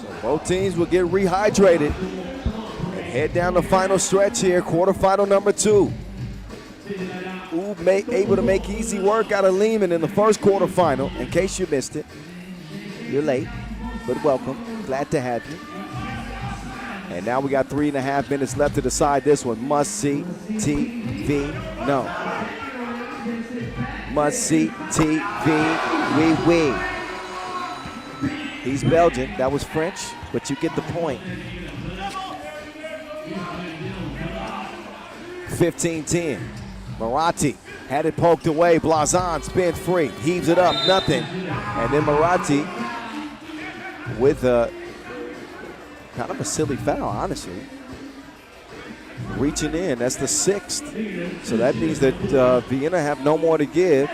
So both teams will get rehydrated and head down the final stretch here, quarterfinal number 2. Able to make easy work out of Liman in the first quarterfinal. In case you missed it, you're late, but welcome. Glad to have you. And now we got 3.5 minutes left to decide this one. Must see TV, no. Must see TV, oui. He's Belgian, that was French, but you get the point. 15-10. Marathi had it poked away. Blazan spins free, heaves it up, nothing. And then Marathi with a kind of a silly foul, honestly. Reaching in, that's the 6th. So that means that Vienna have no more to give.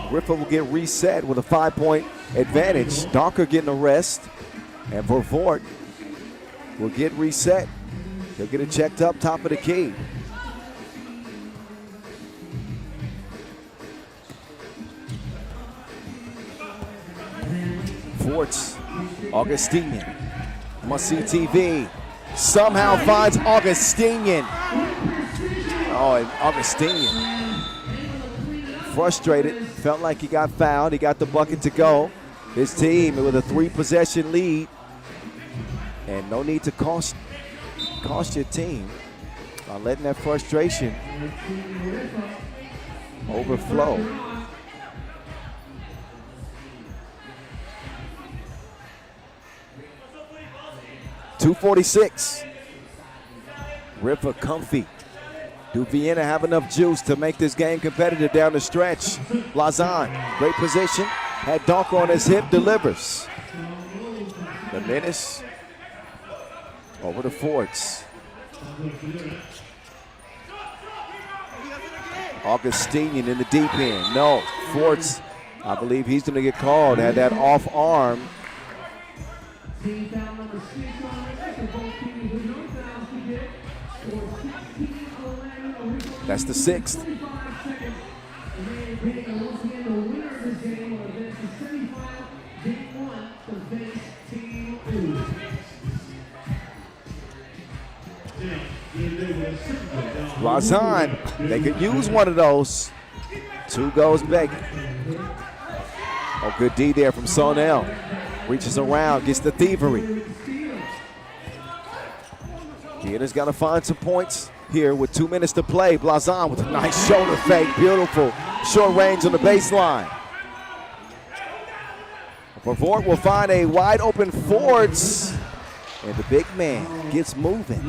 Riffa will get reset with a 5-point advantage. Donker getting a rest, and Vervoort will get reset. He'll get it checked up top of the key. Forts, Augustinian, must see TV, somehow finds Augustinian. Oh, and Augustinian, frustrated, felt like he got fouled, he got the bucket to go. His team with a 3-possession lead, and no need to cost your team by letting that frustration overflow. .246. Riffa comfy. Do Vienna have enough juice to make this game competitive down the stretch? Lausanne, great position. Had Donker on his hip, delivers. The Menace over to Forts. Augustinian in the deep end. No, Forts, I believe he's going to get called. Had that off arm. That's the 6th. Lausanne, they could use one of those. 2 goes begging. Oh, good D there from Sonel. Reaches around, gets the thievery. Vienna's got to find some points here with 2 minutes to play. Blazan with a nice shoulder fake, beautiful. Short range on the baseline. Vervoort will find a wide open Forts, and the big man gets moving.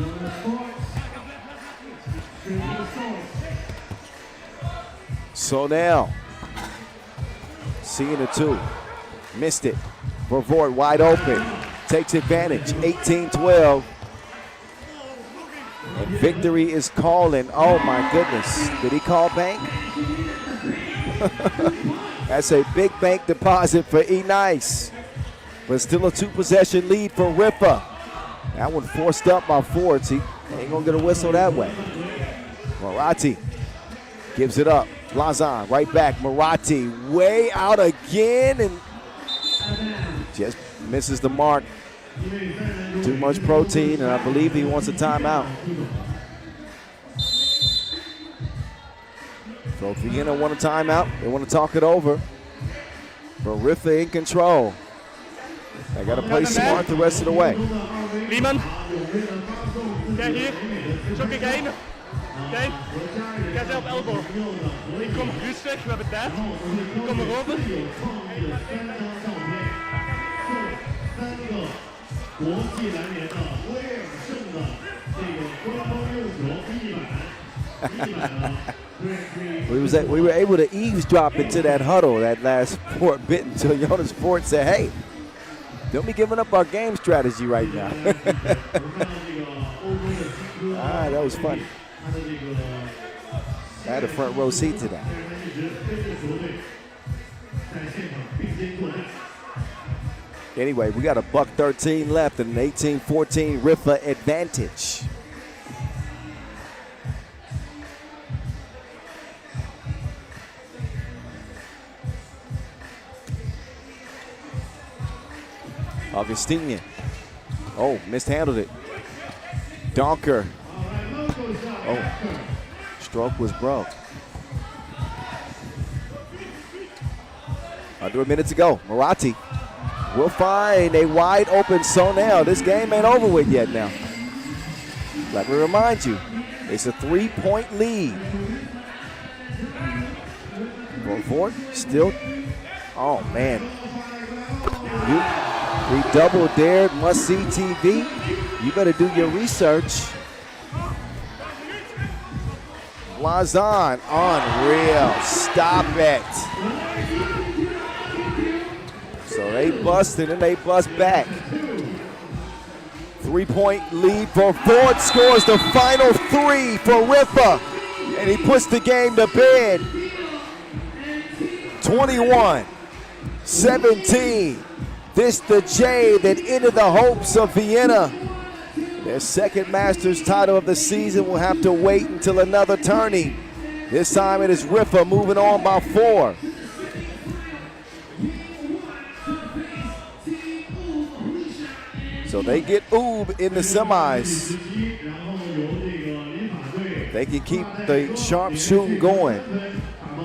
So now, seeing the 2, missed it. Vervoort wide open, takes advantage, 18-12. And victory is calling. Oh my goodness, did he call bank? That's a big bank deposit for E-Nice. But still a 2-possession lead for Riffa. That one forced up by Forts. He ain't gonna get a whistle that way. Marathi gives it up. Blazan right back. Marathi way out again and just misses the mark. Too much protein, and I believe he wants a timeout. So Vienna want a timeout. They want to talk it over. But Riffa in control. They got to play smart the rest of the way. Liman, get here, chuck again. Kijk, get op elbow. Ik kom rustig, we hebben tijd. Ik kom erover. 国际篮联的威尔胜的这个官方用球100呢。We were able to eavesdrop into that huddle that last fourth bit until Jonas Ford said, hey, don't be giving up our game strategy right now. That was funny. I had a front row seat to that. Anyway, we got a $1:13 left and an 18-14 Riffa advantage. Augustinian. Oh, mishandled it. Donker. Oh, stroke was broke. Under a minute to go. Marathi will find a wide open Sonel. This game ain't over with yet now. Let me remind you, it's a 3-point lead. Going forward, still. Oh, man. We double dared, must see TV. You better do your research. Lausanne, unreal. Stop it. So they busted and they bust back. 3-point lead for Ford, scores the final 3 for Riffa. And he puts the game to bed. 21-17. This the J that ended the hopes of Vienna. Their second Masters title of the season will have to wait until another tourney. This time it is Riffa moving on by 4. So they get Ub in the semis. They can keep the sharp shooting going.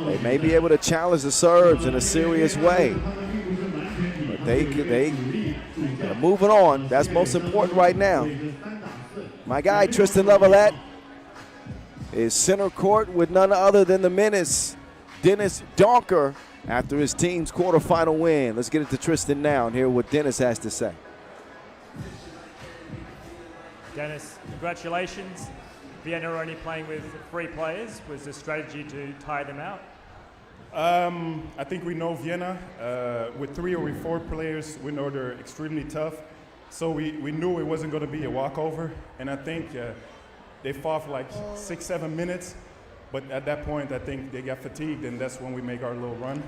They may be able to challenge the Serbs in a serious way. But they are moving on. That's most important right now. My guy, Tristan Levelat, is center court with none other than the menace, Dennis Donker, after his team's quarterfinal win. Let's get it to Tristan now and hear what Dennis has to say. Dennis, congratulations. Vienna are only playing with 3 players. Was the strategy to tire them out? I think we know Vienna. With 3 or 4 players, we know they're extremely tough. So we knew it wasn't going to be a walkover. And I think they fought for like 6-7 minutes. But at that point, I think they got fatigued, and that's when we make our little run.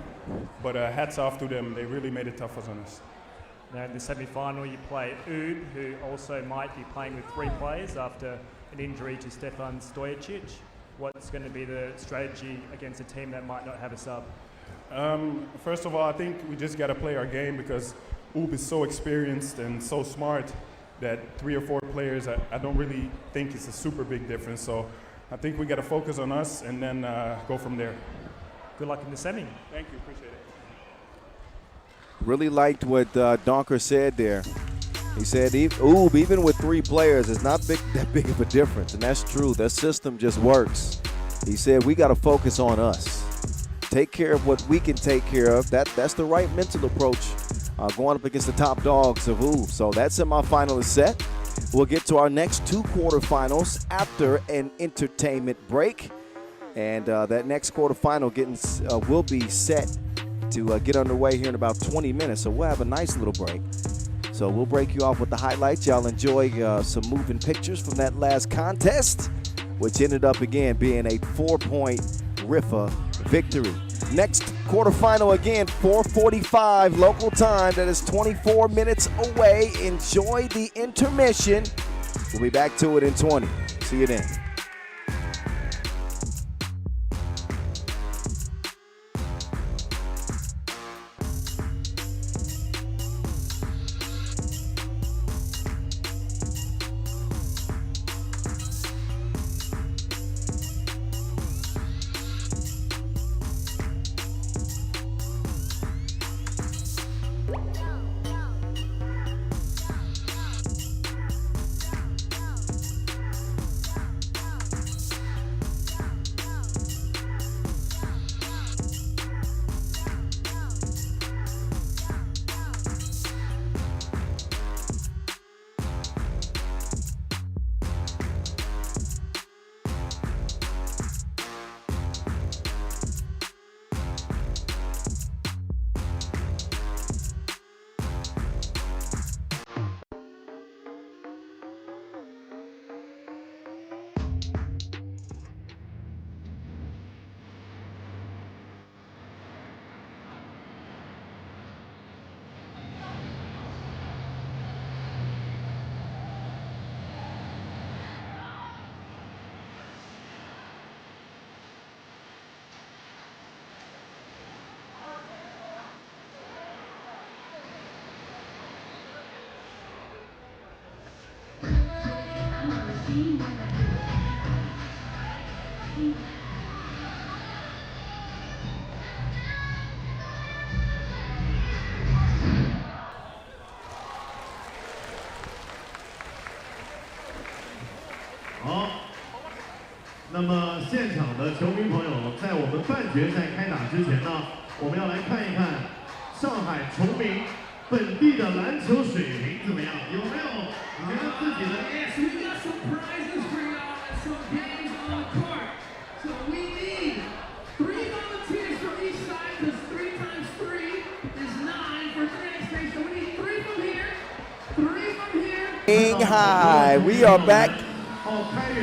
But hats off to them. They really made it tough on us. Now in the semi-final, you play Ub, who also might be playing with 3 players after an injury to Stefan Stojicic. What's going to be the strategy against a team that might not have a sub? First of all, I think we just got to play our game because Ub is so experienced and so smart that 3 or 4 players, I don't really think it's a super big difference. So I think we got to focus on us and then go from there. Good luck in the semi. Thank you, appreciate it. Really liked what Donker said there. He said, Ub, even with 3 players, it's not that big of a difference. And that's true. That system just works. He said, we got to focus on us. Take care of what we can take care of. That's the right mental approach going up against the top dogs of Ub. So that semifinal is set. We'll get to our next 2 quarterfinals after an entertainment break. And that next quarterfinal will be set to get underway here in about 20 minutes. So we'll have a nice little break. So we'll break you off with the highlights. Y'all enjoy some moving pictures from that last contest, which ended up again being a 4-point Riffa victory. Next quarterfinal again, 4:45 local time. That is 24 minutes away. Enjoy the intermission. We'll be back to it in 20. See you then. 好，那么现场的球迷朋友，在我们半决赛开打之前呢，我们要来看一看上海崇明本地的篮球水平怎么样？有没有觉得自己的 Yes, we got some prizes for y'all and some games on the court. So we need 3 volunteers from each side, because 3 times 3 is 9 for 3x3. So we need 3 from here, 3 from here. Shanghai, we are back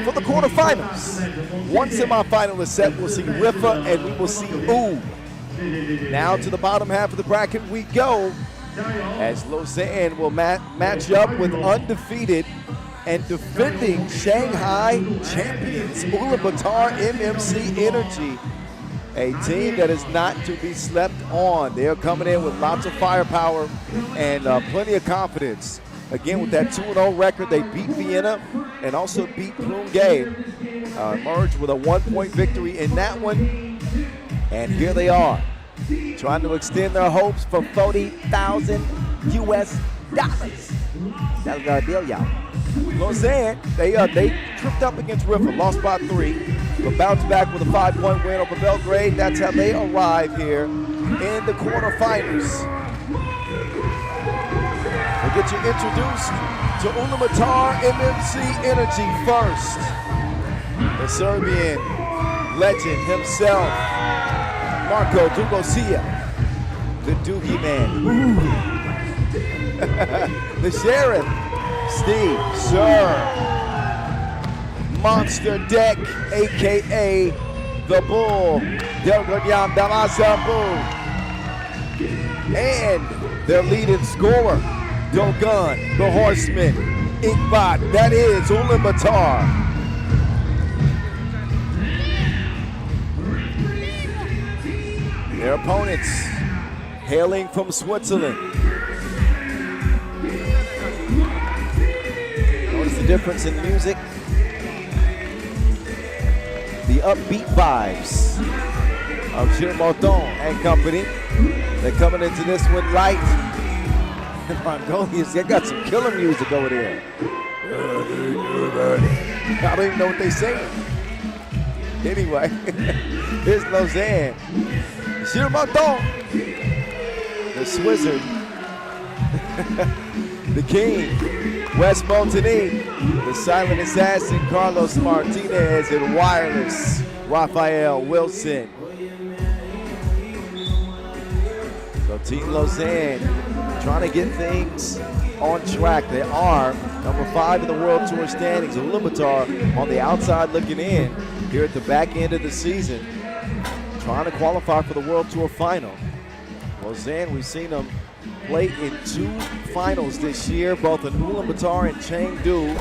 for the quarterfinals. One semifinal is set. We'll see Riffa and we will see U. Now to the bottom half of the bracket we go, as Lausanne will match up with undefeated and defending Shanghai champions Ulaanbaatar MMC Energy, a team that is not to be slept on. They're coming in with lots of firepower and plenty of confidence. Again, with that 2-0 record, they beat Vienna and also beat Princeton. Merged with a 1-point victory in that one. And here they are, trying to extend their hopes for $40,000 US. That's our deal, y'all. Lausanne, they tripped up against Riffa, lost by 3, but bounced back with a 5-point win over Belgrade. That's how they arrive here in the quarterfinals. We'll get you introduced to Ulaanbaatar MMC Energy first. The Serbian legend himself, Marko Dugosia, the Doogie Man. The Sheriff, Steve Sir. Monster Deck, a.k.a. the Bull, Delgonian Damasabu. And their leading scorer, Dogun, the Horseman, Inkbot, that is Ulaanbaatar. Their opponents hailing from Switzerland. Notice the difference in music. The upbeat vibes of Gilmardon and company. They're coming into this one light. Mongolians, they got some killer music over there. I don't even know what they're saying. Anyway, here's Lausanne. Gilmardon, the Swizzard, the King, Wes Montagny, the silent assassin Carlos Martinez, and wireless Raphael Wilson. So Team Lausanne trying to get things on track. They are number 5 in the World Tour standings. Ulaanbaatar on the outside looking in here at the back end of the season, trying to qualify for the World Tour final. Lausanne, we've seen them play in 2 finals this year, both in Ulaanbaatar and Chengdu,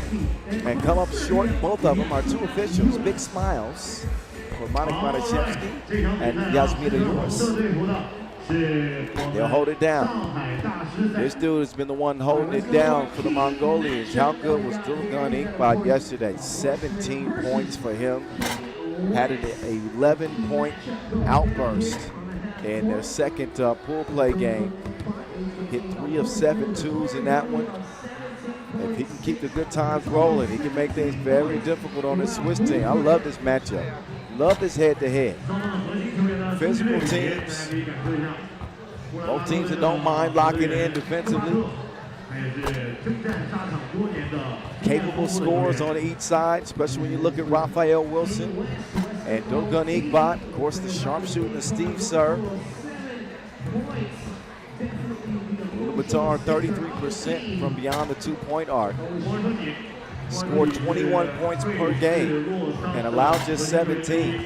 and come up short. Both of them are 2 officials. Big smiles for Monik Marashevsky and Yasmina Yuris. They'll hold it down. This dude has been the one holding it down for the Mongolians. How good was Dogun Inkbot yesterday? 17 points for him. Had an 11-point outburst in their second pool play game. Hit 3 of 7 twos in that one. If he can keep the good times rolling, he can make things very difficult on this Swiss team. I love this matchup. Love this head-to-head. Physical teams. Both teams that don't mind locking in defensively. Capable scorers on each side, especially when you look at Raphael Wilson and Dogun Inkbot. Of course, the sharpshooter Steve Sir. Ulaanbaatar 33% from beyond the 2-point arc. Scored 21 points per game and allowed just 17.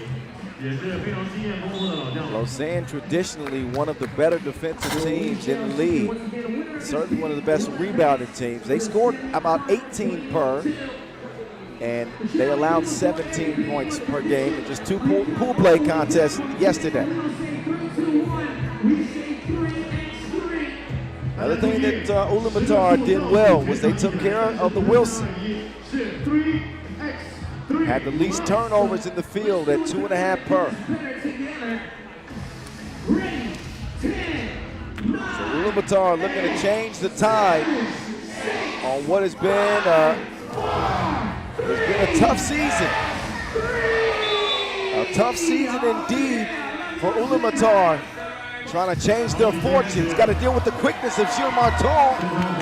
Lausanne traditionally one of the better defensive teams in the league. Certainly one of the best rebounding teams. They scored about 18 per, and they allowed 17 points per game in just 2 pool play contests yesterday. Another thing that Ulaanbaatar did well was they took care of the Wilson. Had the least turnovers in the field at 2.5 per. So Ulaanbaatar looking to change the tide on what has been a tough season. A tough season indeed for Ulaanbaatar. Trying to change their fortunes. Got to deal with the quickness of Gilles Martin.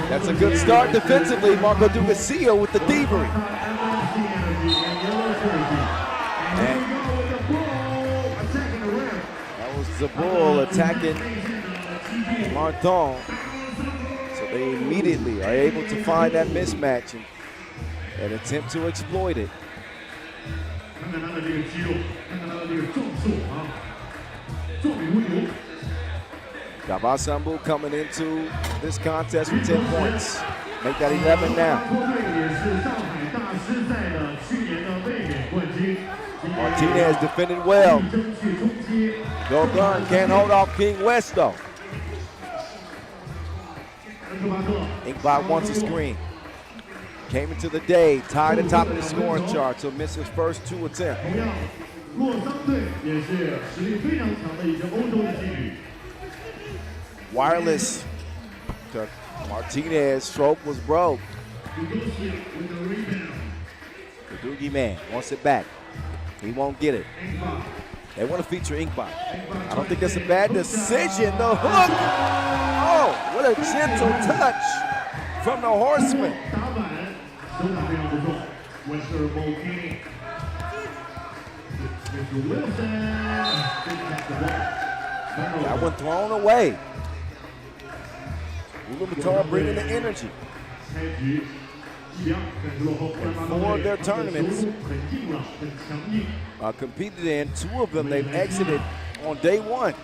That's a good start defensively. Marco Dugasio with the thievery. That was Zabul attacking Martin. So they immediately are able to find that mismatch and attempt to exploit it. Davasambu coming into this contest with 10 points. Make that 11 now. Martinez defended well. Dogun can't hold off King West though. Inkbot wants a screen. Came into the day, tied at top of the scoring chart, so missed his first 2 attempts. Wireless to Martinez, stroke was broke. The Doogie man wants it back. He won't get it. They want to feature Inkbot. I don't think that's a bad decision. The hook! Oh, what a gentle touch from the Horseman. That one thrown away. Ulaanbaatar bringing the energy. In 4 of their tournaments competed in, 2 of them they've exited on day 1.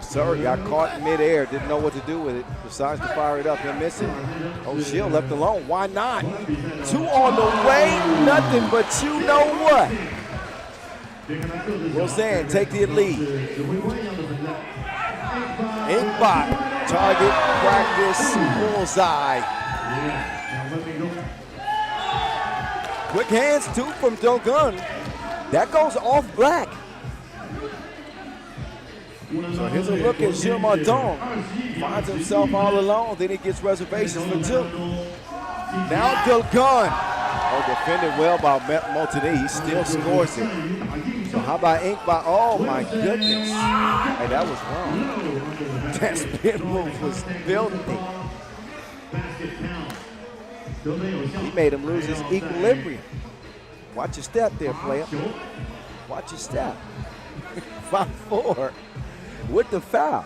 Sir got caught in midair, didn't know what to do with it. Decides to fire it up and miss it. O'Shea left alone. Why not? 2 on the way, nothing but you know what. Lausanne take the lead. Inkbot, target practice, bullseye. Quick hands too from Dogun. That goes off black. So here's a look at Gilles Martin. Finds himself all alone, then he gets reservations for 2. Now Dogun. Oh, defended well by Martin. He still scores it. So how about Inkbot? Oh my goodness. Hey, that was wrong. That spin move was filthy. He made him lose his equilibrium. Watch your step there, player. Watch your step. 5-4 with the foul.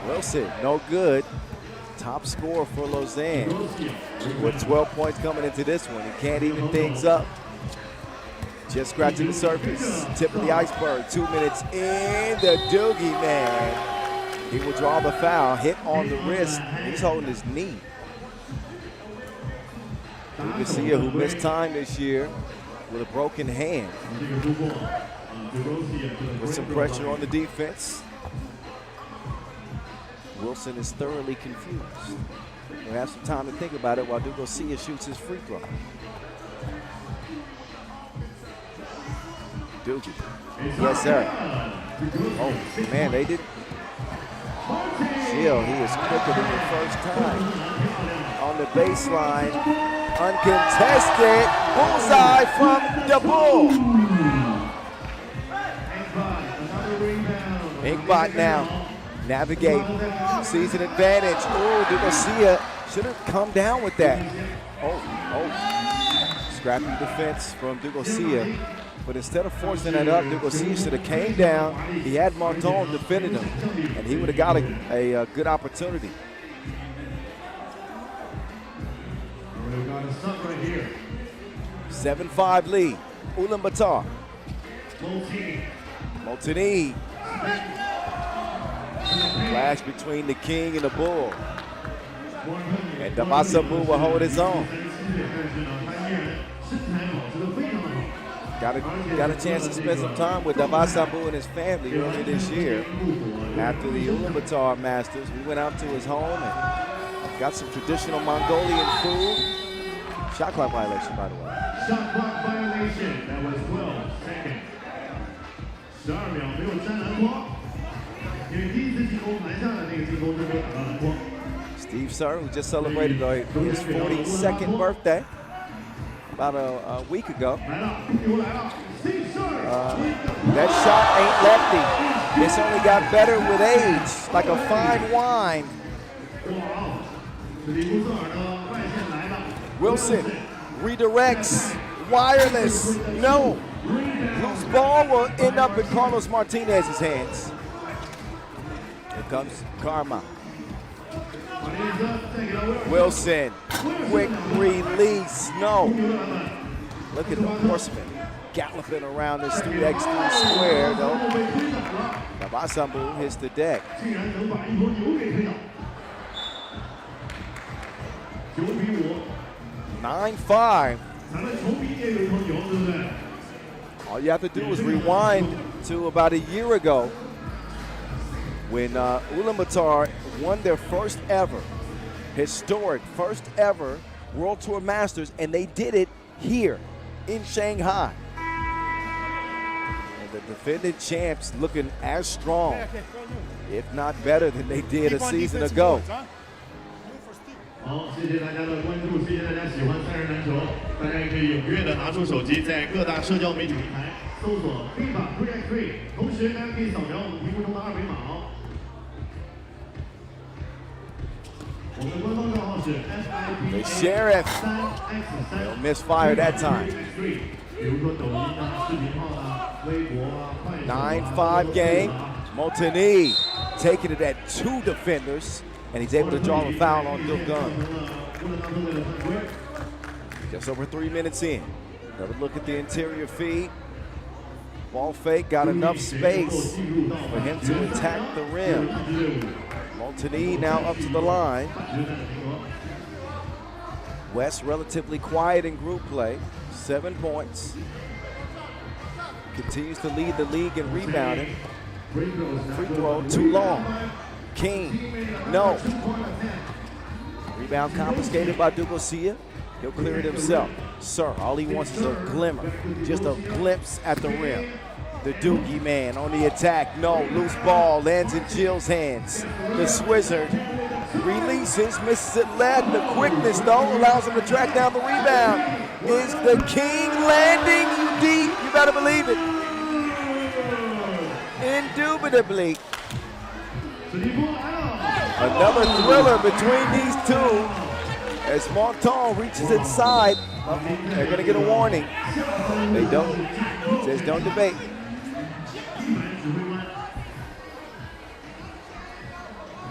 Wilson, no good. Top scorer for Lausanne with 12 points coming into this one. He can't even things up. Just scratching the surface. Tip of the iceberg. 2 minutes in. The Doogie man. He will draw the foul. Hit on the wrist. He's holding his knee. Dugasio, who missed time this year with a broken hand. With some pressure on the defense. Wilson is thoroughly confused. We'll have some time to think about it while Dugasio shoots his free throw. Doogie. Yes, sir. Oh, man, they did. Gilles, he is quicker than the first time. On the baseline, uncontested. Bullseye from the Bull. Inkbot now. Navigate, sees an advantage. Oh, Dugasio should have come down with that. Oh. Scrappy defense from Dugasio. But instead of forcing that up, Dugasio should have came down. He had Martin defending him, and he would have got a good opportunity. Right 7-5 lead. Ulaanbaatar. Multini. Clash between the King and the Bull. And Davasambu will hold his own. Got a chance to spend some time with Davasambu and his family earlier this year. After the Ulaanbaatar Masters, we went out to his home and got some traditional Mongolian food. Shot clock violation, by the way. Shot clock violation. That was 12 seconds. 12秒没有沾篮筐，因为第一次进攻篮下的那个进攻就没有打到篮筐。 Steve Sir, who just celebrated his 42nd birthday about a week ago. That shot ain't lefty. It's only got better with age, like a fine wine. Wilson redirects, wireless, no. Loose ball will end up in Carlos Martinez's hands. Here comes Karma. Wilson, quick release, no. Look at the horseman galloping around this 3x3 square, though. Nabasambu hits the deck. 9-5. All you have to do is rewind to about a year ago when Ulaanbaatar won their first ever, historic first ever World Tour Masters, and they did it here in Shanghai. And the defending champs looking as strong, if not better than they did a season ago. 好，谢谢大家的关注，谢谢大家喜欢三人篮球，大家也可以踊跃的拿出手机，在各大社交媒体平台搜索 FIBA 3x3，同时大家可以扫描我们屏幕中的二维码哦。我们的官方账号是 The FIBA Sheriff. 3x3， They'll misfire that time. 比如说抖音啊、视频号啊、微博啊、快手啊 9-5 game. Motini taking it at 2 defenders, and he's able to draw a foul on Dugan. Just over 3 minutes in. Another look at the interior feed. Ball fake, got enough space for him to attack the rim. Motini now up to the line. West relatively quiet in group play, 7 points. Continues to lead the league in rebounding. Free throw, too long. King, no. Rebound confiscated by Dugosia. He'll clear it himself. Sir, all he wants is a glimmer, just a glimpse at the rim. The Doogie man on the attack, no. Loose ball lands in Jill's hands. The Swizzard releases, misses it left. The quickness, though, allows him to track down the rebound. Is the King landing? You deep, you better believe it. Indubitably. Another thriller between these two as Monton reaches inside. They're going to get a warning. They don't. It says don't debate.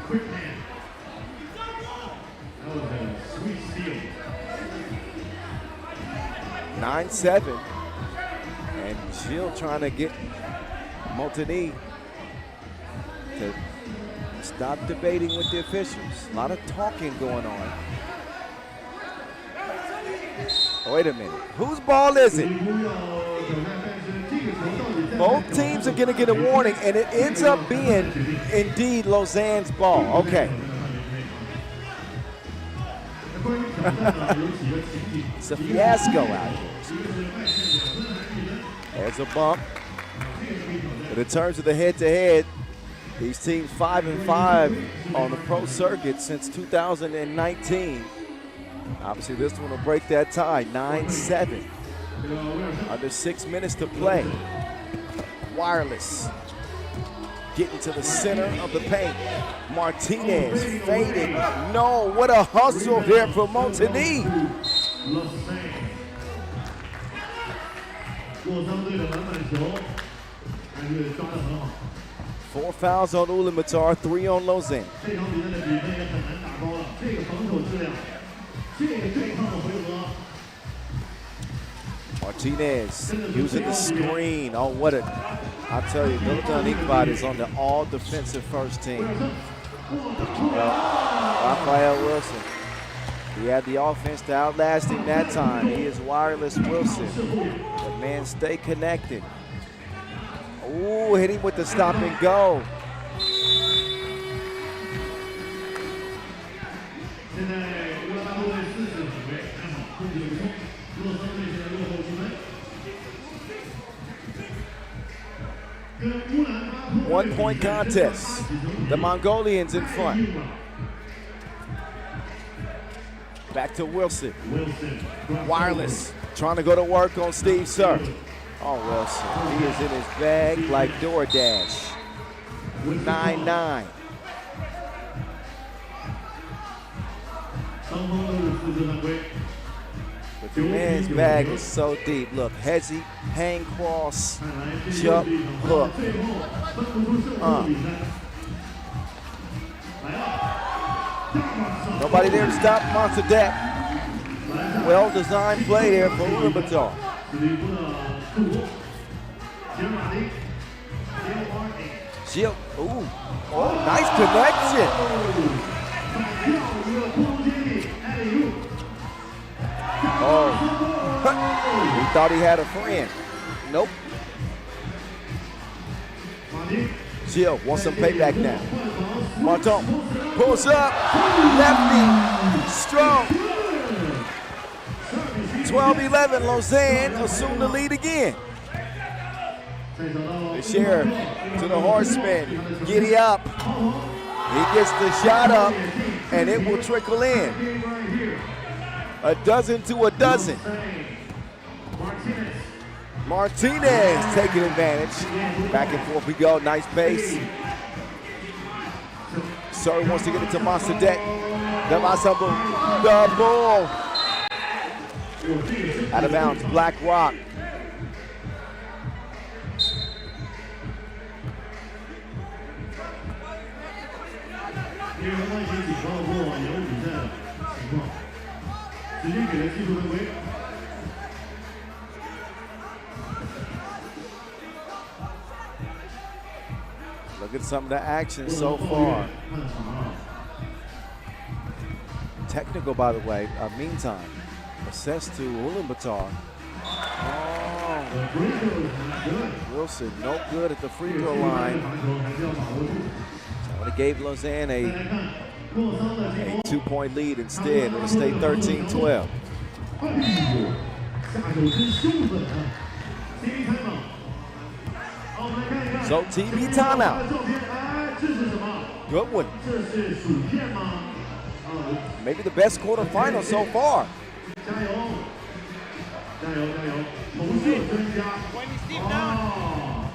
Quick hand. That was a sweet steal. 9-7. And Jill trying to get Motini to stop debating with the officials. A lot of talking going on. Wait a minute. Whose ball is it? Both teams are going to get a warning, and it ends up being, indeed, Lausanne's ball. Okay. It's a fiasco out here. There's a bump. But in terms of the head-to-head, these teams 5-5 on the pro circuit since 2019. Obviously, this one will break that tie, 9-7. Under 6 minutes to play. Wireless. Getting to the center of the paint. Martinez fading. No, what a hustle here for Motini. Four fouls on Ulaanbaatar, 3 on Lausanne. Martinez using the screen. Oh, what a, I tell you, Ulaanbaatar is on the all-defensive first team. Raphael Wilson, he had the offense to outlast him that time. He is wireless Wilson. But man, stay connected. Ooh, hit him with the stop and go. 1-point contest. The Mongolians in front. Back to Wilson. Wireless. Trying to go to work on Steve Sir. Oh, Wilson. He is in his bag like DoorDash. 9-9. But the man's bag is so deep. Look, hezzy, hang cross, jump, hook. Nobody there to stop Monsadet. Well-designed play there for Ulaanbaatar. Gilles, ooh, oh, nice connection. Oh, he thought he had a friend. Nope. Gilles wants some payback now. Martin pulls up, lefty, strong. 12-11, Lausanne assumed the lead again. The sheriff to the horseman, giddy up. He gets the shot up, and it will trickle in. A dozen to a dozen. Martinez taking advantage. Back and forth we go, nice pace. Surrey wants to get it to Monsadet. The ball. Out of bounds, Black Rock. Look at some of the action so far. Technical, by the way, meantime. Assessed to Ulaanbaatar. Oh, Wilson, no good at the free throw line. So it gave Lausanne a 2-point lead instead. It'll stay 13-12. So TV timeout. Good one. Maybe the best quarterfinal so far. When Steve down,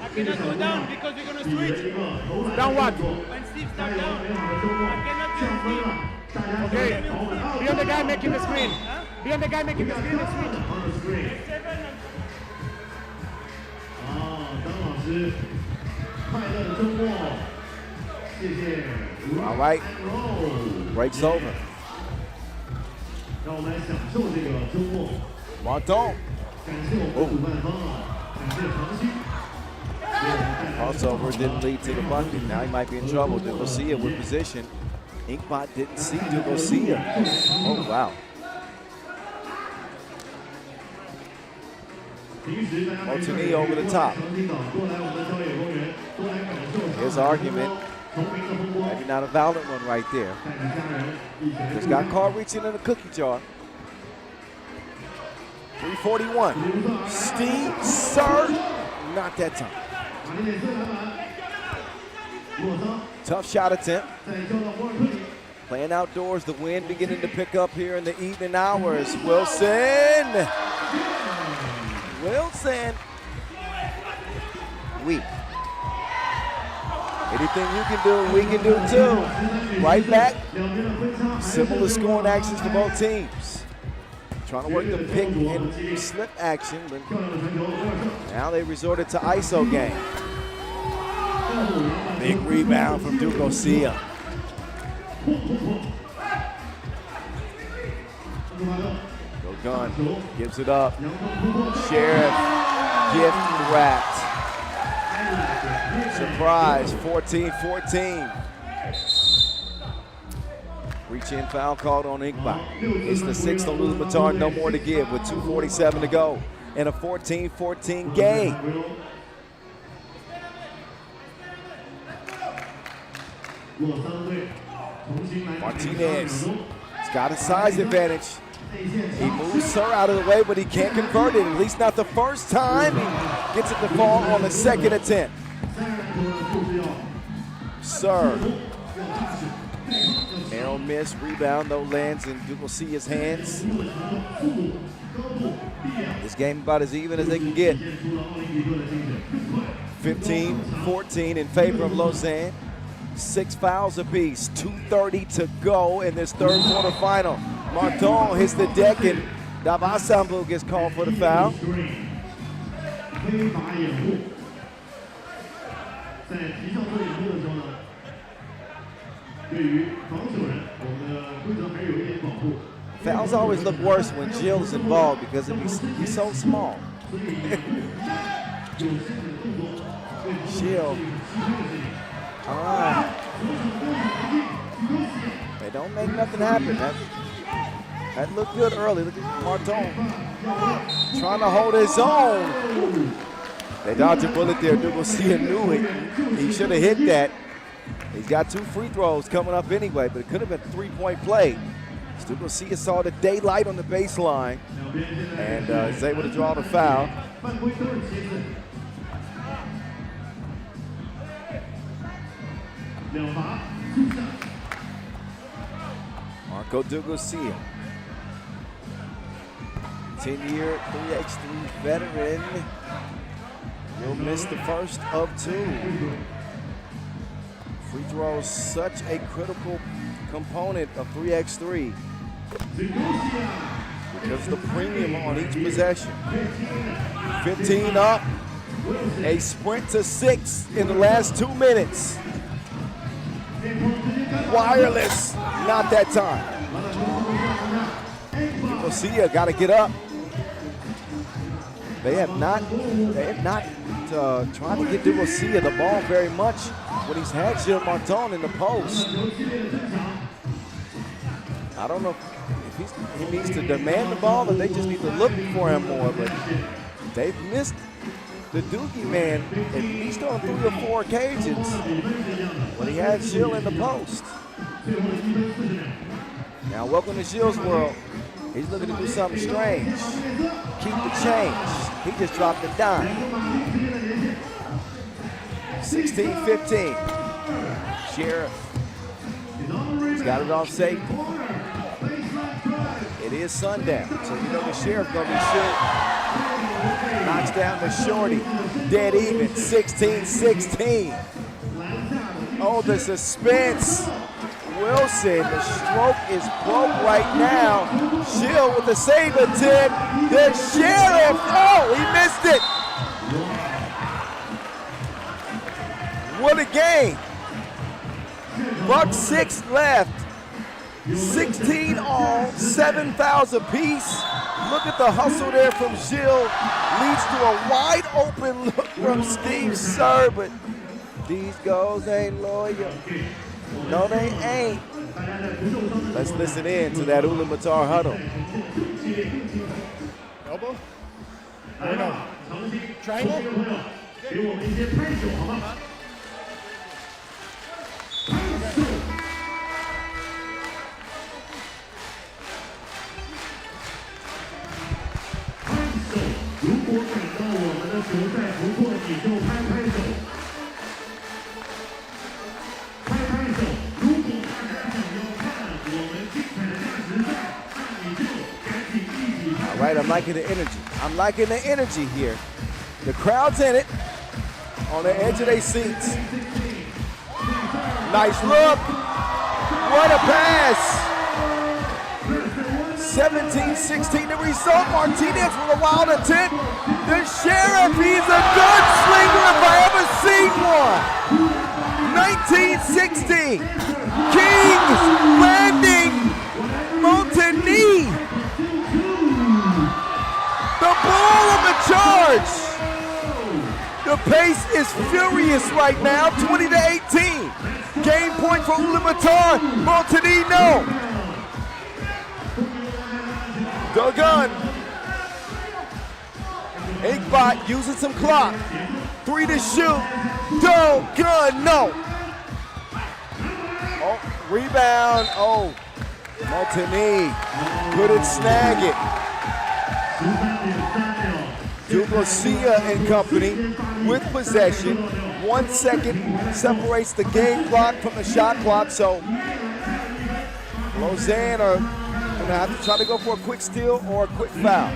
I cannot go down because we're going to switch. Down what? When Steve start down, I cannot be on Steve. Okay. Be on the guy making the screen. Be on the guy making the screen and switch. All right. Break's over. Martin. Crossover didn't lead to the bucket. Now he might be in trouble. Dugosia with position. Inkbot didn't see Dugosia. Oh, wow. Martini over the top. His argument. Maybe not a valid one right there. Just got caught reaching in a cookie jar. 3:41. Steve Sir. Not that time. Tough shot attempt. Playing outdoors, the wind beginning to pick up here in the evening hours. Wilson. Weak. Anything you can do, we can do too. Right back. Similar scoring actions for both teams. Trying to work the pick and slip action, but now they resorted to ISO game. Big rebound from Dugosia. Go gun, gives it up. Sheriff, gift wrapped. Surprise, 14-14. Reach-in foul called on Inkbot. It's the 6th on Ulaanbaatar, no more to give with 2:47 to go in a 14-14 game. Martinez has got a size advantage. He moves her out of the way, but he can't convert it, at least not the first time. He gets it to fall on the second attempt. serve. Arrow miss, rebound though lands in Dugalsia's hands. This game about as even as they can get. 15-14 in favor of Lausanne. 6 fouls apiece, 2:30 to go in this third quarter final. Martin hits the deck and Davasambu gets called for the foul. Fouls always look worse when Gill's involved because he's so small. Gill. They don't make nothing happen. That looked good early. Look at Martin trying to hold his own. They dodged a bullet there. Dugalsia knew it. He should have hit that. He's got 2 free throws coming up anyway, but it could have been a 3-point play. Dugalsia saw the daylight on the baseline and is able to draw the foul. Marco Dugalsia, 10-year 3x3 veteran. He'll miss the first of 2. Free throws such a critical component of 3x3 because of the premium on each possession. 15 up, a sprint to 6 in the last 2 minutes. Wireless, not that time. Dugalsia got to get up. They have not tried to get Dugalsia the ball very much when he's had Gilles Martin in the post. I don't know if he needs to demand the ball or they just need to look for him more, but they've missed the Doogie man at least on 3 or 4 occasions when he had Gilles in the post. Now welcome to Gilles' world. He's looking to do something strange. Keep the change. He just dropped a dime. 16-15. Sheriff. He's got it off safe. It is sundown, so you know the Sheriff gonna be short. Knocks down the shorty. Dead even. 16-16. Oh, the suspense. Wilson, the stroke is broke right now. Gilles with the save attempt. The Sheriff, oh, he missed it. What a game. $1:06 left. 16 all, 7 fouls apiece. Look at the hustle there from Gilles. Leads to a wide open look from Steve Sir, but these goals ain't loyal. No, they ain't. Let's listen in to that Ulaanbaatar huddle. Elbow. Triangle. All right, I'm liking the energy. I'm liking the energy here. The crowd's in it, on the edge of their seats. Nice look. What a pass. 17-16 the result. Martinez with a wild attempt. The Sheriff, he's a gunslinger if I ever seen one. 19-16. Kings Landing. Montigny. The ball on the charge. The pace is furious right now, 20-18. Game point for Ulaanbaatar. Montigny, no. Dogun. Igbot using some clock. 3 to shoot. Dogun, no. Oh, rebound. Oh, Montigny couldn't snag it. Dugalsia and company with possession. 1 second separates the game clock from the shot clock. So Lausanne are going to have to try to go for a quick steal or a quick foul.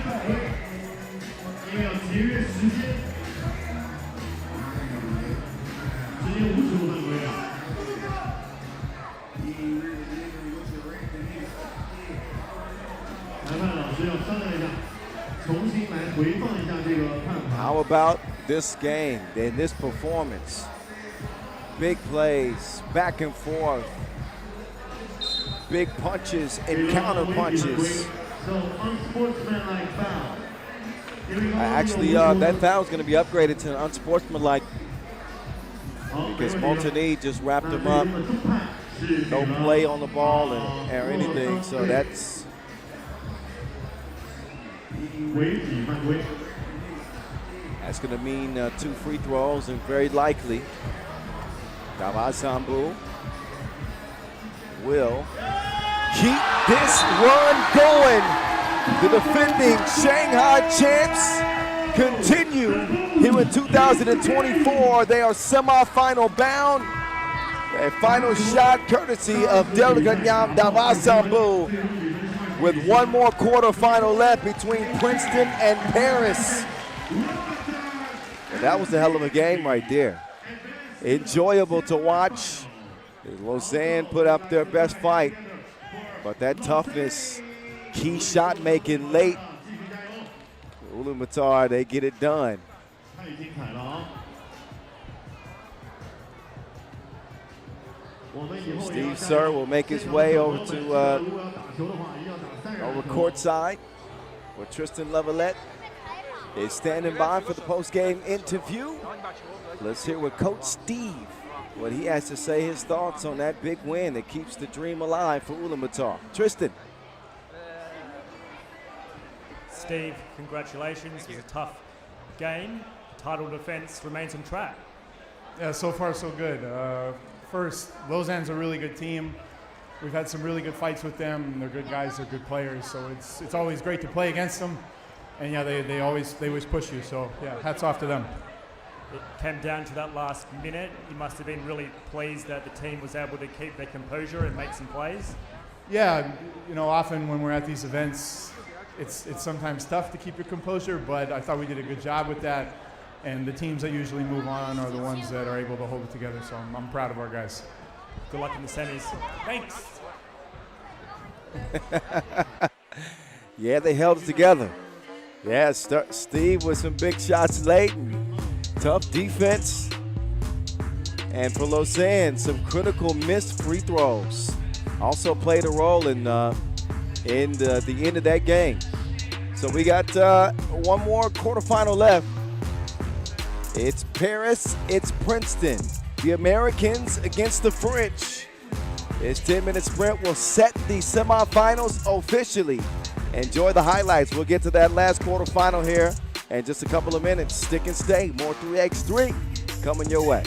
How about this game and this performance? Big plays, back and forth, big punches and counter punches. Actually, that foul is going to be upgraded to an unsportsmanlike because Montagne just wrapped him up. No play on the ball or anything, so that's going to mean 2 free throws, and very likely Davasambu will keep this run going. The defending Shanghai champs continue here in 2024. They are semifinal bound. A final shot courtesy of Delganyam Davasambu with one more quarterfinal left between Princeton and Paris. And that was a hell of a game right there. Enjoyable to watch. Lausanne put up their best fight, but that toughness, key shot making late. Ulaanbaatar, they get it done. Steve Sir will make his way over to over courtside, where Tristan Leveillette is standing by for the post-game interview. Let's hear what Coach Steve, what he has to say, his thoughts on that big win that keeps the dream alive for Ulaanbaatar. Tristan. Steve, congratulations. It was a tough game. The title defense remains on track. Yeah, so far so good. First, Lausanne's a really good team. We've had some really good fights with them. They're good guys, they're good players, so it's always great to play against them. And yeah, they always push you, so yeah, hats off to them. It came down to that last minute. You must have been really pleased that the team was able to keep their composure and make some plays. Yeah, you know, often when we're at these events, it's sometimes tough to keep your composure, but I thought we did a good job with that. And the teams that usually move on are the ones that are able to hold it together, so I'm proud of our guys. Good luck in the semis. Thanks. Yeah, they held it together. Yeah, Steve with some big shots late, and tough defense. And for Lausanne, some critical missed free throws also played a role in the end of that game. So we got one more quarterfinal left. It's Paris, it's Princeton. The Americans against the French. This 10-minute sprint will set the semifinals officially. Enjoy the highlights. We'll get to that last quarterfinal here in just a couple of minutes. Stick and stay. More 3x3 coming your way.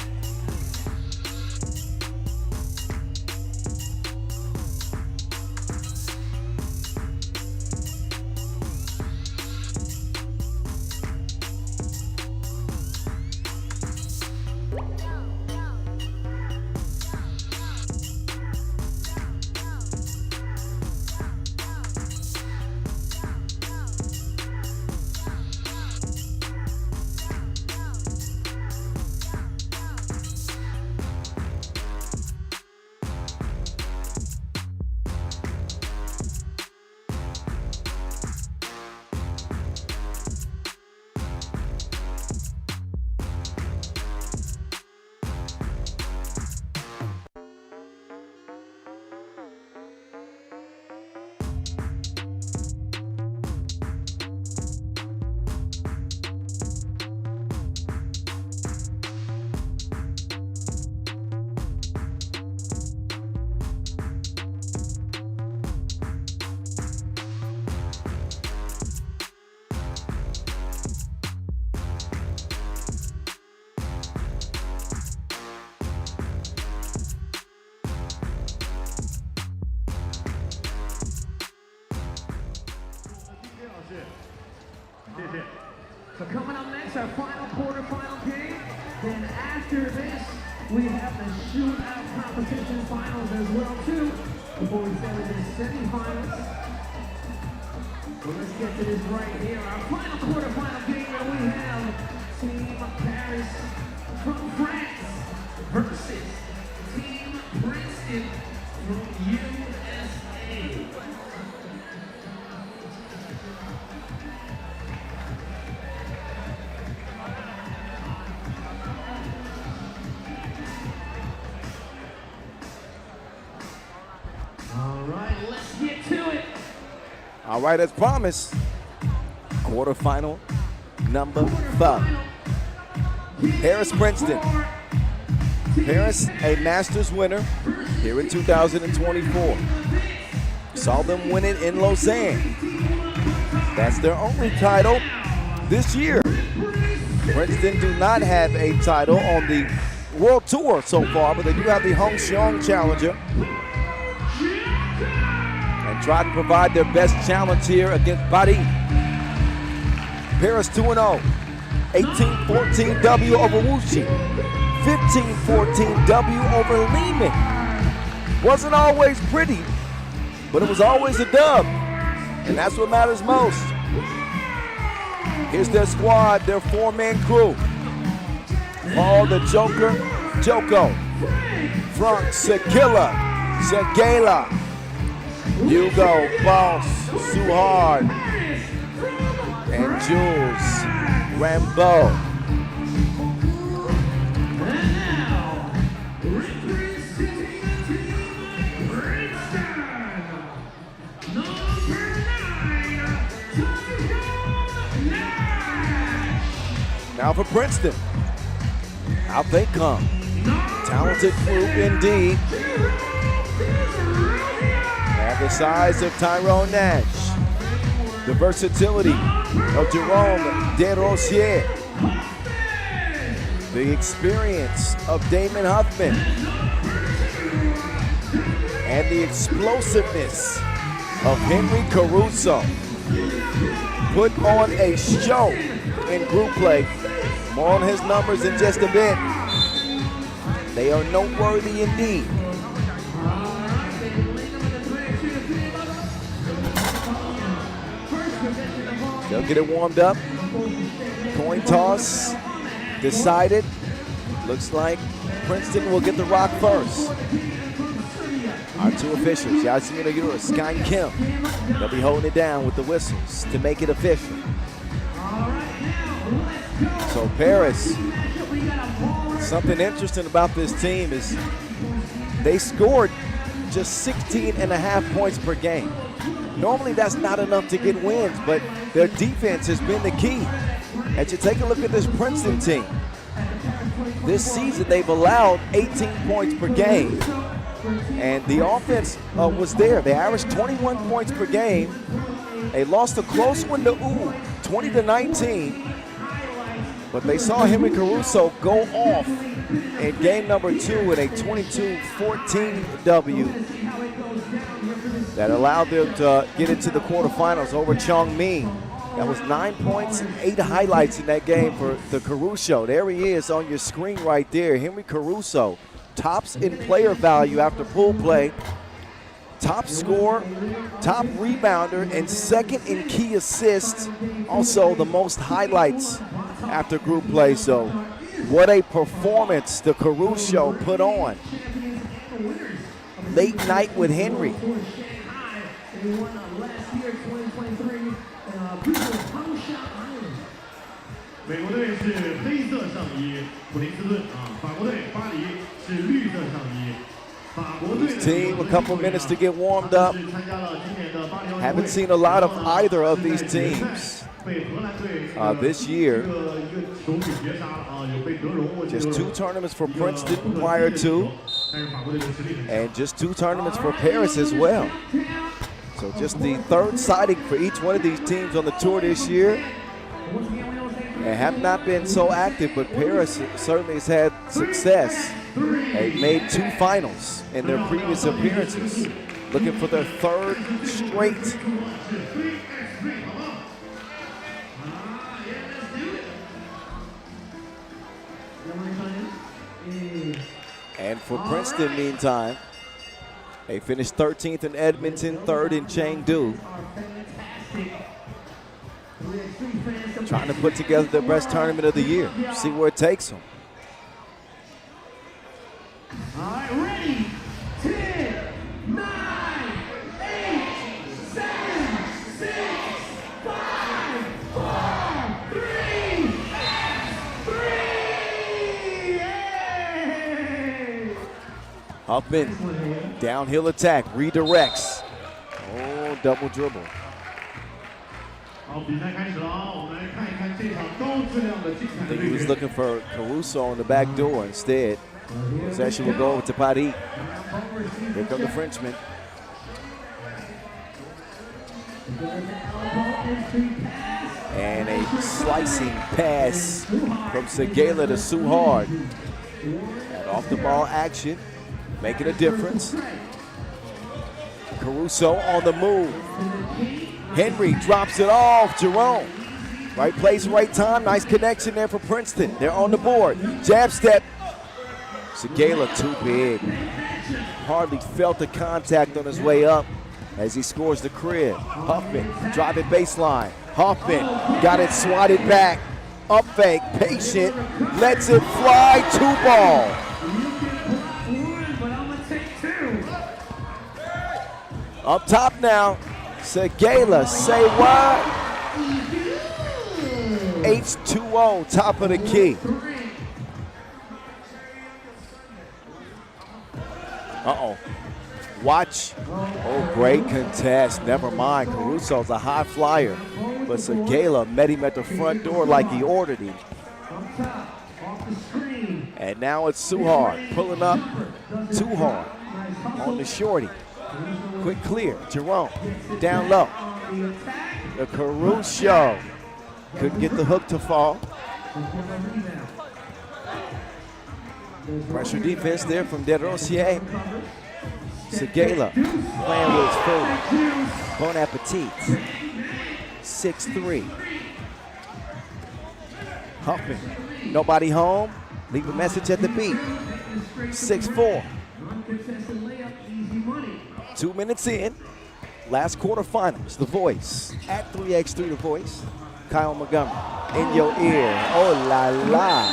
So coming up next, our final quarterfinal game. Then after this, we have the shootout competition finals as well too. Before we start with the semifinals. So let's get to this right here. Our final quarterfinal game where we have Team Paris from France versus Team Princeton from USA. All right, let's get to it. All right, as promised, quarterfinal number 5. Paris Princeton. Paris, a Masters winner here in 2024. Saw them win it in Lausanne. That's their only title this year. Princeton do not have a title on the World Tour so far, but they do have the Huishan Challenger. And try to provide their best challenge here against Paris. Paris 2-0. 18-14 W over Huishan. 15-14 W over Liman. Wasn't always pretty, but it was always a dub. And that's what matters most. Here's their squad, their 4-man crew. Paul the Joker, Joko. Frank Segala, Hugo, Boss, Suhard, and Jules Rambeau. Now for Princeton, out they come. Talented group indeed. At the size of Tyrone Nash, the versatility of Jerome Desrosiers, the experience of Damon Huffman, and the explosiveness of Henry Caruso put on a show in group play. More on his numbers in just a bit. They are noteworthy indeed. They'll get it warmed up. Coin toss decided. Looks like Princeton will get the rock first. Our two officials, Yasimina Yura, Sky Kim, they'll be holding it down with the whistles to make it official. So Paris, something interesting about this team is they scored just 16.5 points per game. Normally that's not enough to get wins, but their defense has been the key. As you take a look at this Princeton team, this season they've allowed 18 points per game. And the offense was there. They averaged 21 points per game. They lost a close one to 20-19. But they saw Henry Caruso go off in game number 2 in a 22-14 W that allowed them to get into the quarterfinals over Chongming. That was 9 points and 8 highlights in that game for the Caruso. There he is on your screen right there. Henry Caruso, tops in player value after pool play, top scorer, top rebounder, and second in key assists. Also the most highlights after group play. So what a performance the Caruso put on. Late night with Henry. This team, a couple minutes to get warmed up. Haven't seen a lot of either of these teams this year. Just 2 tournaments for Princeton prior to, and just 2 tournaments for Paris as well. So just the 3rd sighting for each one of these teams on the tour this year. And have not been so active, but Paris certainly has had success. They've made 2 finals in their previous appearances, looking for their 3rd straight. And for Princeton, meantime, they finished 13th in Edmonton, 3rd in Chengdu. Trying to put together their best tournament of the year. See where it takes them. All right, ready? 10, 9, 8, 7, 6, 5, 4, 3, 3. Yay! Huffman, downhill attack, redirects. Oh, double dribble. 好，比赛开始了啊！我们来看一看这场高质量的精彩 I 的 think 对 he was 决。 looking for Caruso on the back door instead. Possession will go over to Paris. Here come the Frenchman. And a slicing pass from Segala to Suhard. And off the ball action, making a difference. Caruso on the move. Henry drops it off. Jerome. Right place, right time. Nice connection there for Princeton. They're on the board. Jab step. Segala too big. Hardly felt the contact on his way up as he scores the crib. Huffman driving baseline. Huffman got it swatted back. Up fake, patient, lets it fly, 2-ball. Up top now, Segala, say what? H2O, top of the key. Uh-oh. Watch. Oh, great contest. Never mind. Caruso's a high flyer. But Segala met him at the front door like he ordered him. And now it's Suhard pulling up too hard on the shorty. Quick clear. Jerome down low. The Caruso couldn't get the hook to fall. Pressure defense there from De Rosier. Segala playing with his food. Bon appetit. 6'3". Huffman, nobody home. Leave a message at the beat. 6'4". 2 minutes in. Last quarterfinals, The Voice. At 3x3 The Voice. Kyle Montgomery in your ear. Oh la la.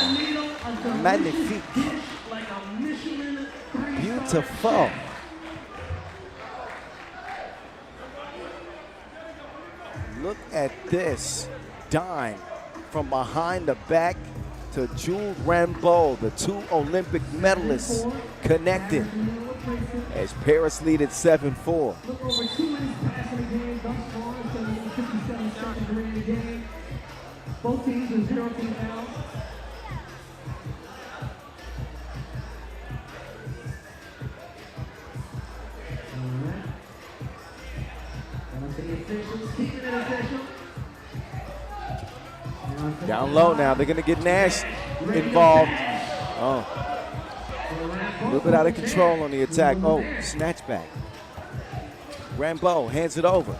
Magnifique. Beautiful. Look at this. Dime from behind the back to Jules Rambeau, the 2 Olympic medalists connected as Paris lead at 7-4. Both teams are 0 team now. Down low now, they're gonna get Nash involved. Oh, a little bit out of control on the attack. Oh, snatch back. Rambeau hands it over.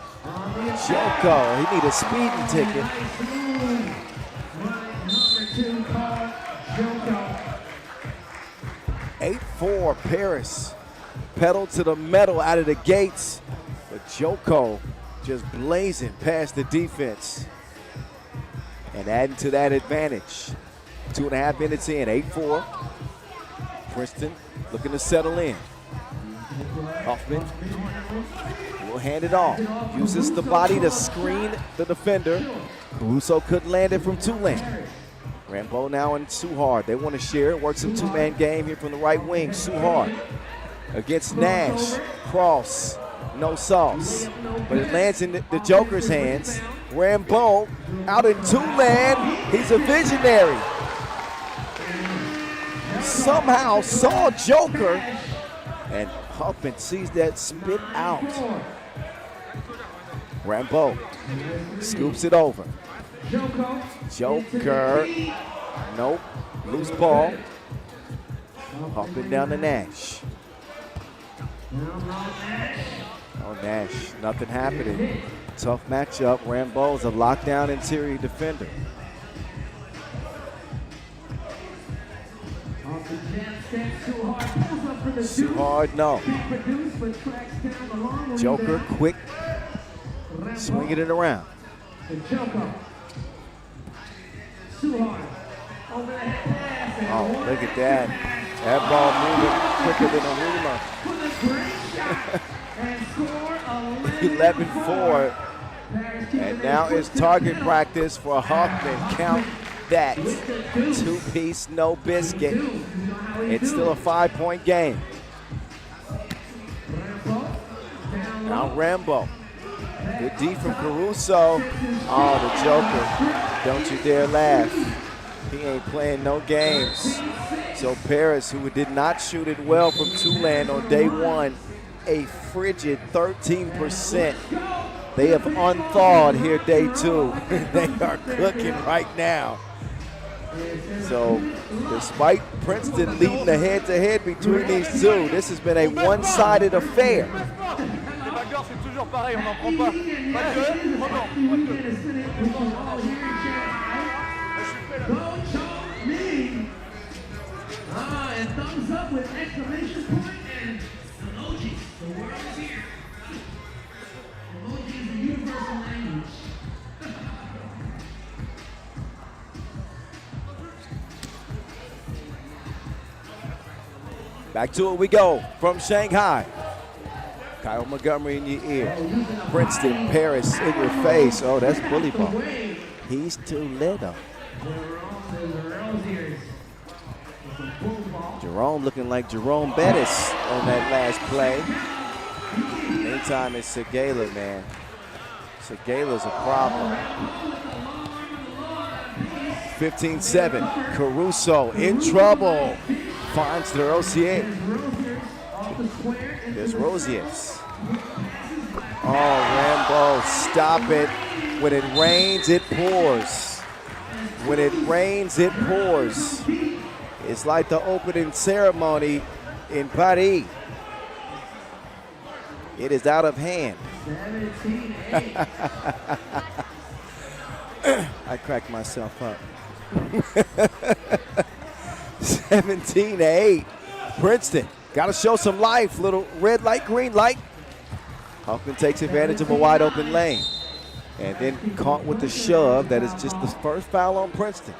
Joko, he need a speeding ticket. 8-4 Paris. Pedal to the metal out of the gates. But Joko just blazing past the defense and adding to that advantage. 2.5 minutes in, 8-4. Princeton looking to settle in. Huffman will hand it off. Uses the body to screen the defender. Caruso couldn't land it from Tulane. Rambeau now in Suhard. They want to share. Works a two-man game here from the right wing. Suhard against Nash. Cross. No sauce. But it lands in the Joker's hands. Rambeau out in Tulane. He's a visionary. Somehow saw Joker. And Huffman sees that spit out. Rambeau scoops it over. Joker. Nope. Loose ball. Huffman down to Nash. Oh, Nash. Nothing happening. Tough matchup. Rambeau's a lockdown interior defender. Suhard, no. Joker, quick, swinging it around. Oh, look at that. That ball moving quicker than a Rima. 11-4. And now it's target practice for Hoffman. Count that. Two-piece, no biscuit. It's still a 5-point game. Now Rambo. Good D from Caruso. Oh, the Joker. Don't you dare laugh. He ain't playing no games. So Paris, who did not shoot it well from Tulane on day one, a frigid 13%. They have unthawed here day two. They are cooking right now. So despite Princeton leading the head-to-head between these two, this has been a one-sided affair. And thumbs up with exclamation point and emojis. The world is here. Emoji is the universal language. Back to it we go from Shanghai. Kyle Montgomery in your ear. Princeton, Paris in your face. Oh, that's bully ball. He's too little. Jerome looking like Jerome Bettis on that last play. Meantime, it's Segala, man. Segala's a problem. 15-7. Caruso in trouble. Finds the Rosier. There's Rosiers. Oh, Rambo, stop it. When it rains, it pours. When it rains, it pours. It's like the opening ceremony in Paris. It is out of hand. I cracked myself up. 17-8. Princeton got to show some life. Little red light, green light. Hoffman takes advantage of a wide open lane. And then caught with the shove. That is just the first foul on Princeton.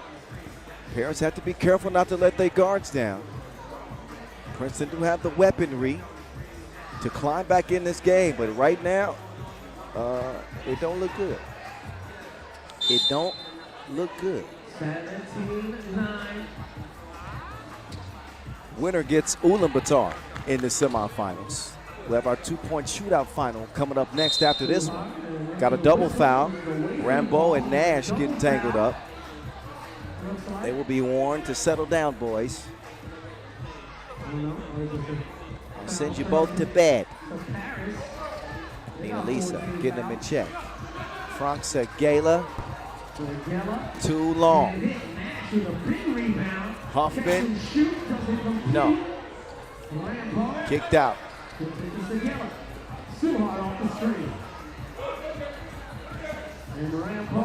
Parents have to be careful not to let their guards down. Princeton do have the weaponry to climb back in this game, but right now, it don't look good. It don't look good. 17-9. Winner gets Ulaanbaatar in the semifinals. We'll have our two-point shootout final coming up next after this one. Got a double foul. Rambo and Nash getting tangled up. They will be warned to settle down, boys. I'll send you both to bed. Nina Lisa getting them in check. Frank Segala, too long. Hoffman, no. Kicked out.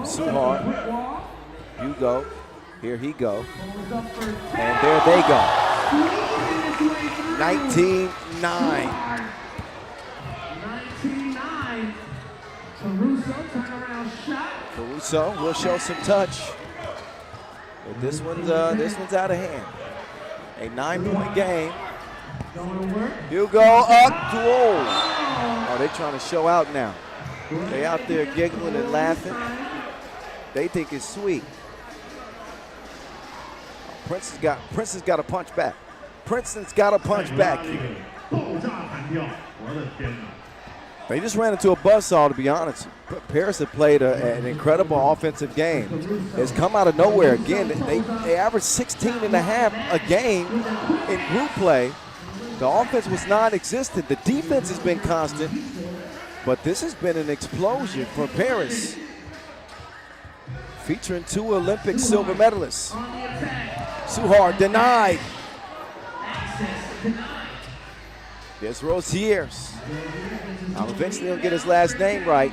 Suhard, you go. Here he go. And there they go. 19-9. 19-9. Caruso, turnaround shot. Caruso will show some touch. But this one's out of hand. A 9-point game. Hugo up to Oh, they're trying to show out now. They out there giggling and laughing. They think it's sweet. Princeton's got to punch back. Princeton's got to punch back here. They just ran into a buzzsaw, to be honest. Paris had played an incredible offensive game. It's come out of nowhere again. They averaged 16.5 a game in group play. The offense was non-existent. The defense has been constant. But this has been an explosion for Paris. Featuring 2 Olympic silver medalists. Suhard denied. There's Rosiers. Now eventually he'll get his last name right.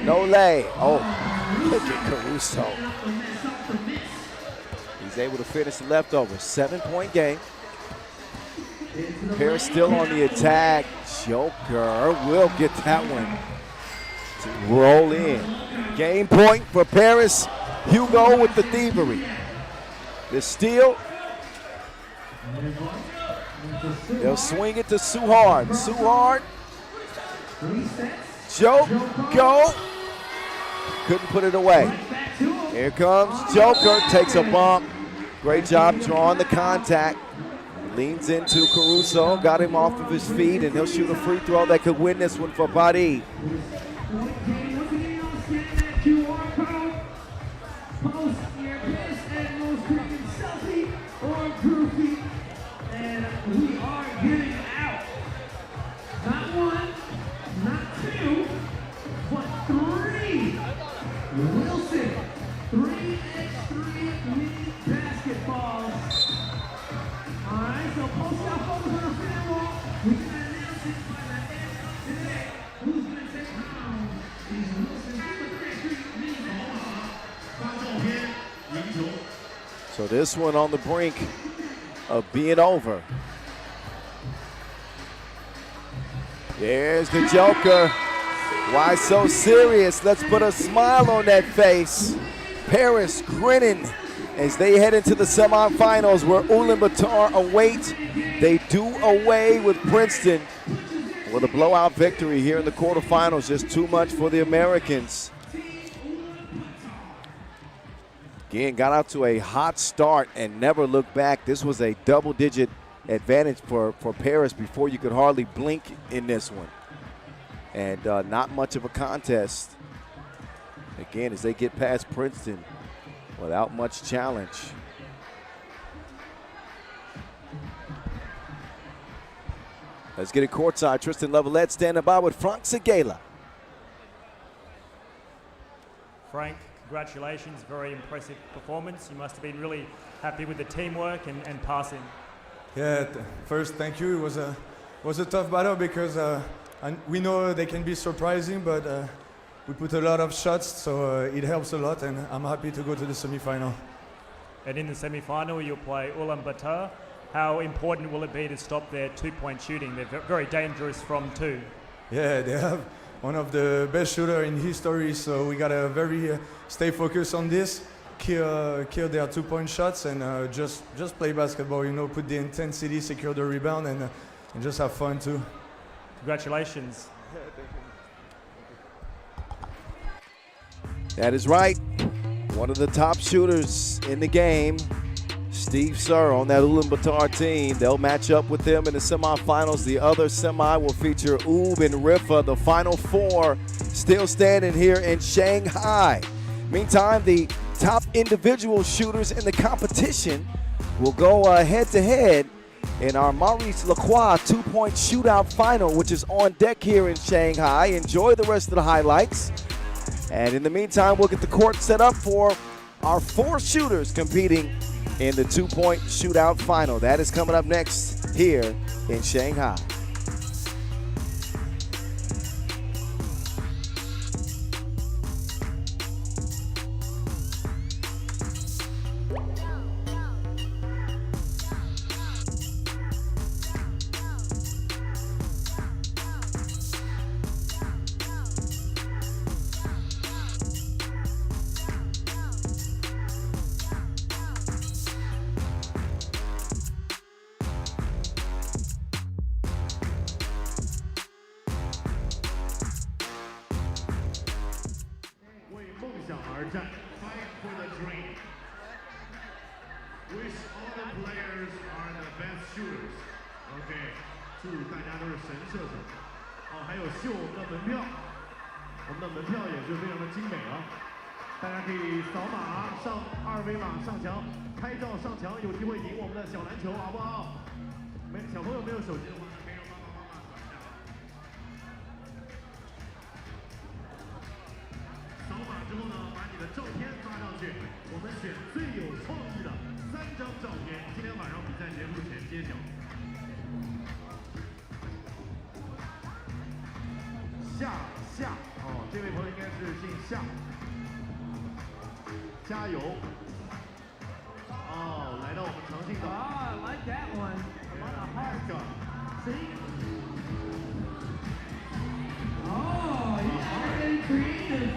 Nole. Oh, look at Caruso. He He's able to finish the leftover. 7-point game. Paris still on the attack. Joker will get that one to roll in. Game point for Paris. Hugo with the thievery. The steal. They'll swing it to Suhard. Suhard. Joker. Couldn't put it away. Here comes Joker. Takes a bump. Great job drawing the contact. Leans into Caruso. Got him off of his feet, and he'll shoot a free throw that could win this one for Paris. So this one on the brink of being over. There's the Joker. Why so serious? Let's put a smile on that face. Paris grinning as they head into the semifinals where Ulaanbaatar await. They do away with Princeton with a blowout victory here in the quarterfinals. Just too much for the Americans. Again, got out to a hot start and never looked back. This was a double-digit advantage for Paris before you could hardly blink in this one. And not much of a contest. Again, as they get past Princeton without much challenge. Let's get it courtside. Tristan Leveillette standing by with Frank Segala. Frank, congratulations, very impressive performance. You must have been really happy with the teamwork and passing. Yeah, first thank you. It was a tough battle because we know they can be surprising, but we put a lot of shots, so it helps a lot, and I'm happy to go to the semifinal. And in the semifinal, you'll play Ulaanbaatar. How important will it be to stop their two-point shooting? They're very dangerous from two. Yeah, they have one of the best shooters in history, so we gotta stay focused on this, kill their two-point shots, and just play basketball. You know, put the intensity, secure the rebound, and just have fun too. Congratulations. Yeah, thank you. That is right. One of the top shooters in the game, Steve Sir, on that Ulaanbaatar team. They'll match up with them in the semifinals. The other semi will feature Ub and Riffa. The final four still standing here in Shanghai. Meantime, the top individual shooters in the competition will go head-to-head in our Maurice Lacroix two-point shootout final, which is on deck here in Shanghai. Enjoy the rest of the highlights. And in the meantime, we'll get the court set up for our four shooters competing in the two-point shootout final. That is coming up next here in Shanghai. Fight for the dream. Wish all the players are the best shooters. OK， 祝大家都是神射手。还有秀我们的门票，我们的门票也是非常的精美啊！大家可以扫码上二维码上墙拍照上墙，有机会赢我们的小篮球，好不好？小朋友没有手机的话，可以让爸爸妈妈传一下。扫码之后呢，把你的照片发上去，我们选最有创意的3张照片，今天晚上比赛结束前揭晓。夏哦，这位朋友应该是姓夏，加油！ Oh, I like that one. A lot of heart. See? Oh, yeah, very creative.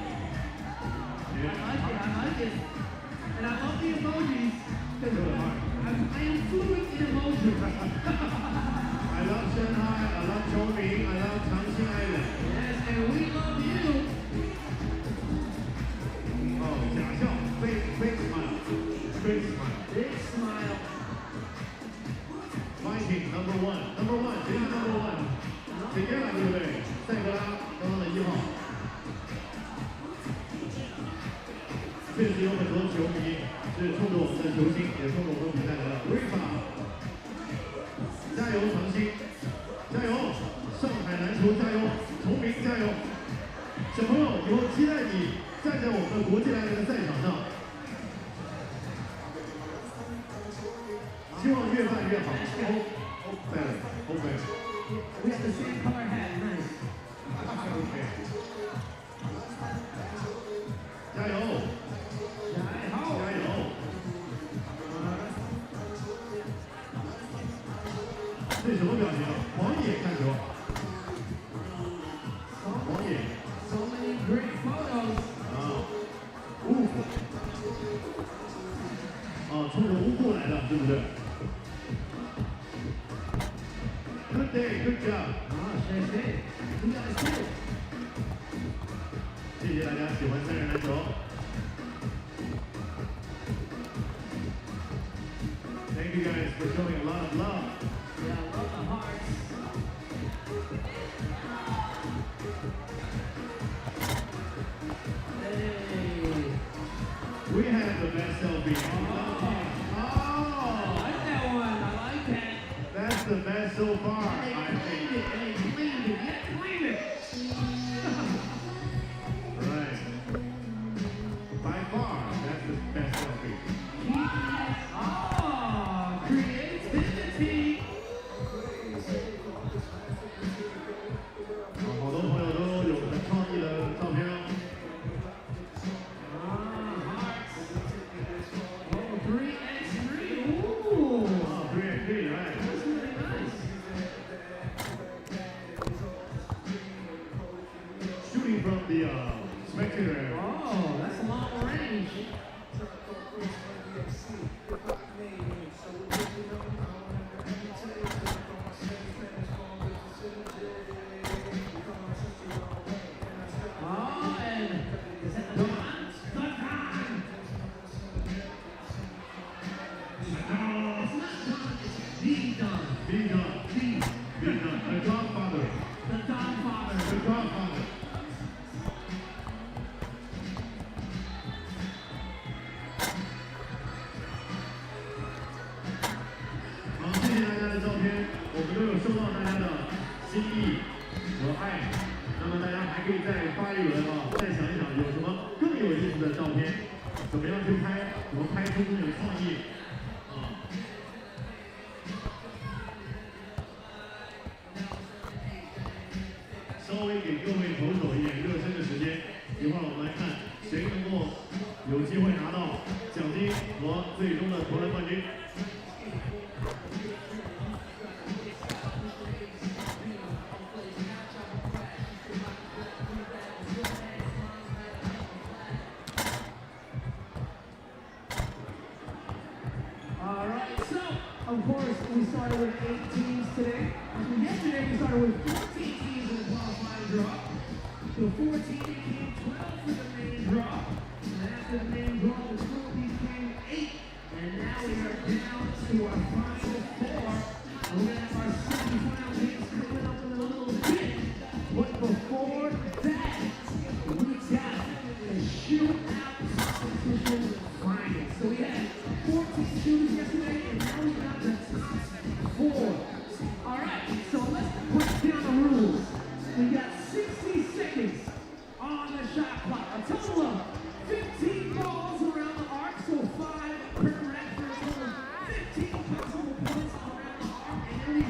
I like it. And I love the emojis because I am fluent in emojis. I love Shanghai, I love Chongming, I love Changxing Island. Yes, and we love you. Oh, 假笑 fake smile. Big smile. Big smile. Viking number one. Number one, 谁是 number one？ 谁先来对不对？塞格拉刚刚的1号。确实有很多球迷是冲着我们的球星，也冲着我们比赛来的。Riffa， 加油长兴，加油！上海篮球加油，崇明加油！小朋友，以后期待你站在我们的国际篮球的赛场上，希望越办越好。Hope better, hope better. We have the same color hat. Nice. Okay. 加油！加油！这什么表情？狂野看球。狂野。So many great photos. 乌虎。冲着乌虎来的，是不是 ？Good day, good job. 谢谢。谢谢大家喜欢3人篮球。Thank you guys for showing a lot of love. Yeah, I love the hearts. Hey. We have the best selfie. I like that one. I like that. That's the best so far. And they cleaned it. Yeah, clean it. Right. By far, that's the best selfie. Oh, creativity. 好多朋友都有很创意的照片。Hearts. Oh, 3x3. Ooh. 3x3, right. That's really nice. Shooting from the spectator area. Oh, that's long range. Oh, and is that the Don? The Don! No, it's not Don, it's the Don. The Don. The Godfather. The Don Father. The Godfather. 好，谢谢大家的照片，我们都有收到大家的心意和爱。那么大家还可以再发一轮再想一想有什么更有意思的照片，怎么样去拍，怎么拍出更有创意稍微给各位投手一点热身的时间，一会儿我们来看谁能够有机会拿到奖金和最终的投篮冠军。All right, so of course we started with 8 teams today. Yesterday we started with 14 teams in the qualifying draw. So 14 became 12 for the main draw. And after the main draw, the 12 became 8. And now we are down to our final 4. And we're gonna have our semifinal games coming up in a little bit. But before that, we got the shootout competition final. So we had 14 shooters yesterday, and now we got the top 4. All right, so let's break down the rules. We got 60 seconds on the shot clock. A total of 15 balls around the arc, so 5 per rep for a total of 15 possible points around the arc. And then we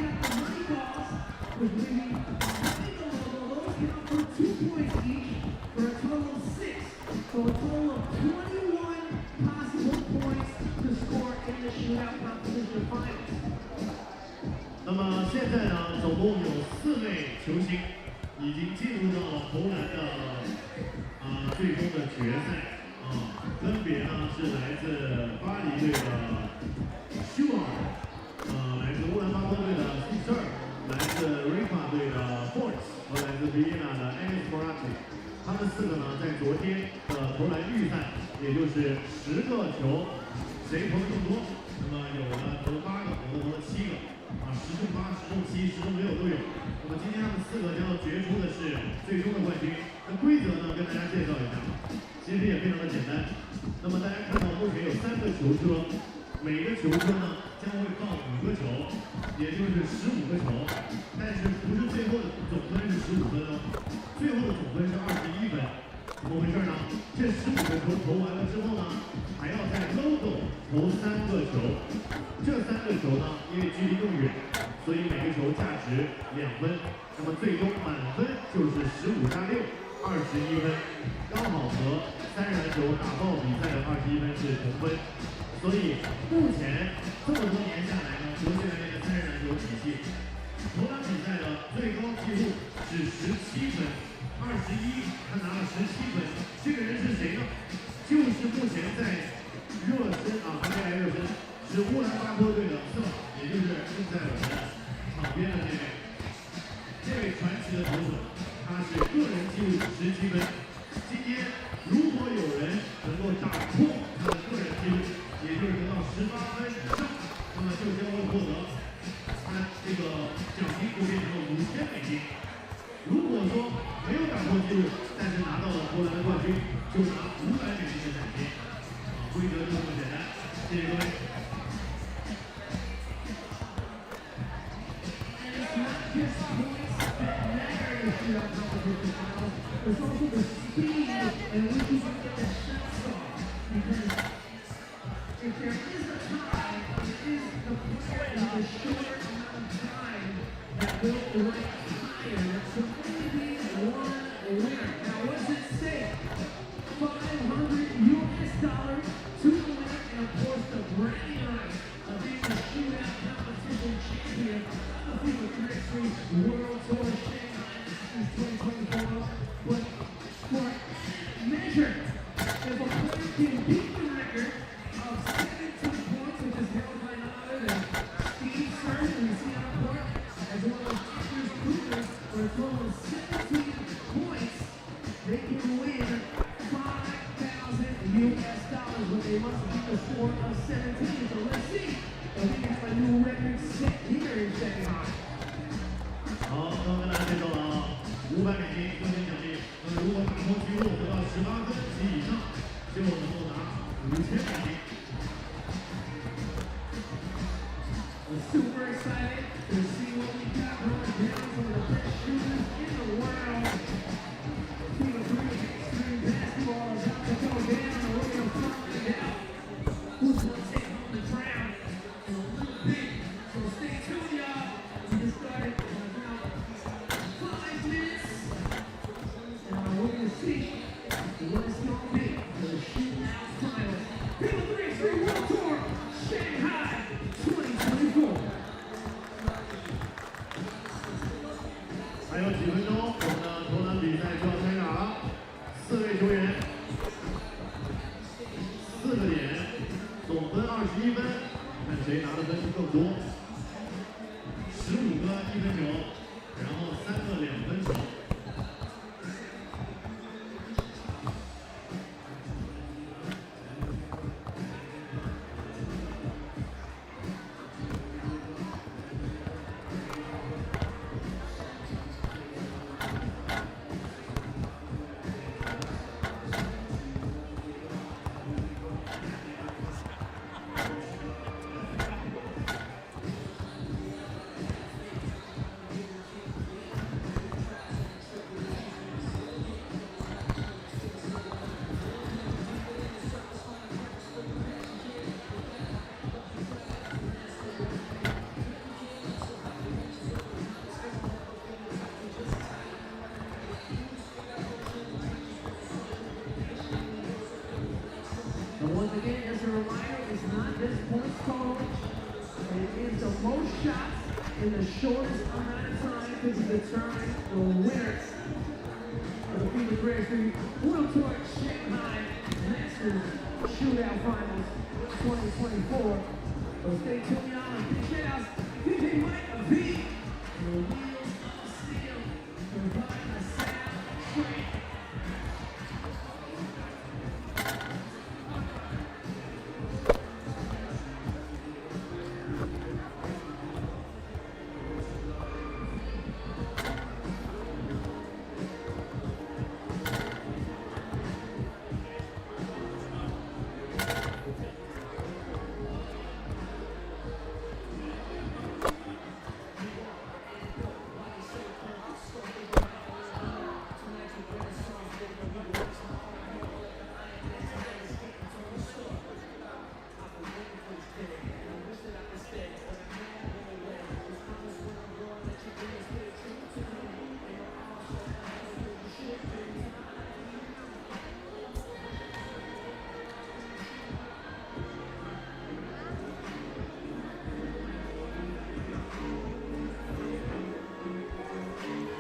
那么现在呢，总共有4位球星已经进入到了投篮的最终的决赛分别呢是来自巴黎队的休尔，来自乌兰巴托队的希瑟尔，来自 Riffa 队的 Force 和来自 Vienna 的 Ulaanbaatar。他们4个呢，在昨天的投篮预赛，也就是10个球，谁投的更多？那么有的投了8个，有的投了7个，10中8、10中7、10中6都有。那么今天他们4个将要决出的是最终的冠军。那规则呢，跟大家介绍一下，其实也非常的简单。那么大家看到目前有3个球车，每个球车呢将会放5个球，也就是15个球，但是不是最后的总分是15分哦，最后的总分是21分。怎么回事呢？这15个球投完了之后呢，还要在 logo 投3个球，这3个球呢，因为距离更远，所以每个球价值2分。那么最终满分就是15加6，21分，刚好和3人篮球打爆比赛的21分是同分。所以目前这么多年下来呢，球队来的3人篮球体系，投篮比赛的最高纪录是17分，21，他拿了17分。这个人是谁呢？就是目前在热身还没来热身，是乌兰巴托队的斯瓦，也就是正在我们场边的这位。这位传奇的投手，他是个人纪录17分。今天如果有人能够打破他的个人纪录，也就是得到18分以上，那么就将会获得他这个奖金就变成了5000美金。如果说没有打破纪录，但是拿到了投篮的冠军，就拿500美金的奖金。规则就这么简单。谢谢各位。There's also the speed in which you can get the shots off. Because if there is a tie, it is the player with a shorter amount of time that will rank higher. So only be one winner. Now what's at stake? $500 to the winner, and of course the bragging rights of being the shootout competition champion of the FIBA 3x3 World Tour Shanghai since 2024. But for measure, if a player can beat the record of 17 points, which is held by none other than Steve Serge, who we see on the court, as well as Chris Cougars, for a total of 17 points, they can win $5,000, but they must beat the score of 17. So let's see if we can have a new record set here in Shanghai. 好，刚跟大家介绍了500美金个人奖励。那如果打破纪录得到18分及以上，就能够拿5000美金。We're super excited to see what we got going down from the best shooters in the world. FIBA 3x3 basketball is about to go down, and we're going to find out who's going to take home the crown in a little bit. So stay tuned, y'all. We get started in about 5 minutes. And we're going to see what it's going to be for the shootout final. FIBA 3x3 World Tour Shanghai 2024. 还有几分钟，我们的投篮比赛就要开打了。4位球员，4个点，总分21分，看谁拿的分数更多。15个1分球，然后3个2分球。in the shortest amount of time to determine the winner of the FIBA 3x3 World Tour Shanghai Masters Shootout Finals 2024. So stay tuned, y'all, and big shout outs to DJ Mike V. The wheels of steel provide a sound train.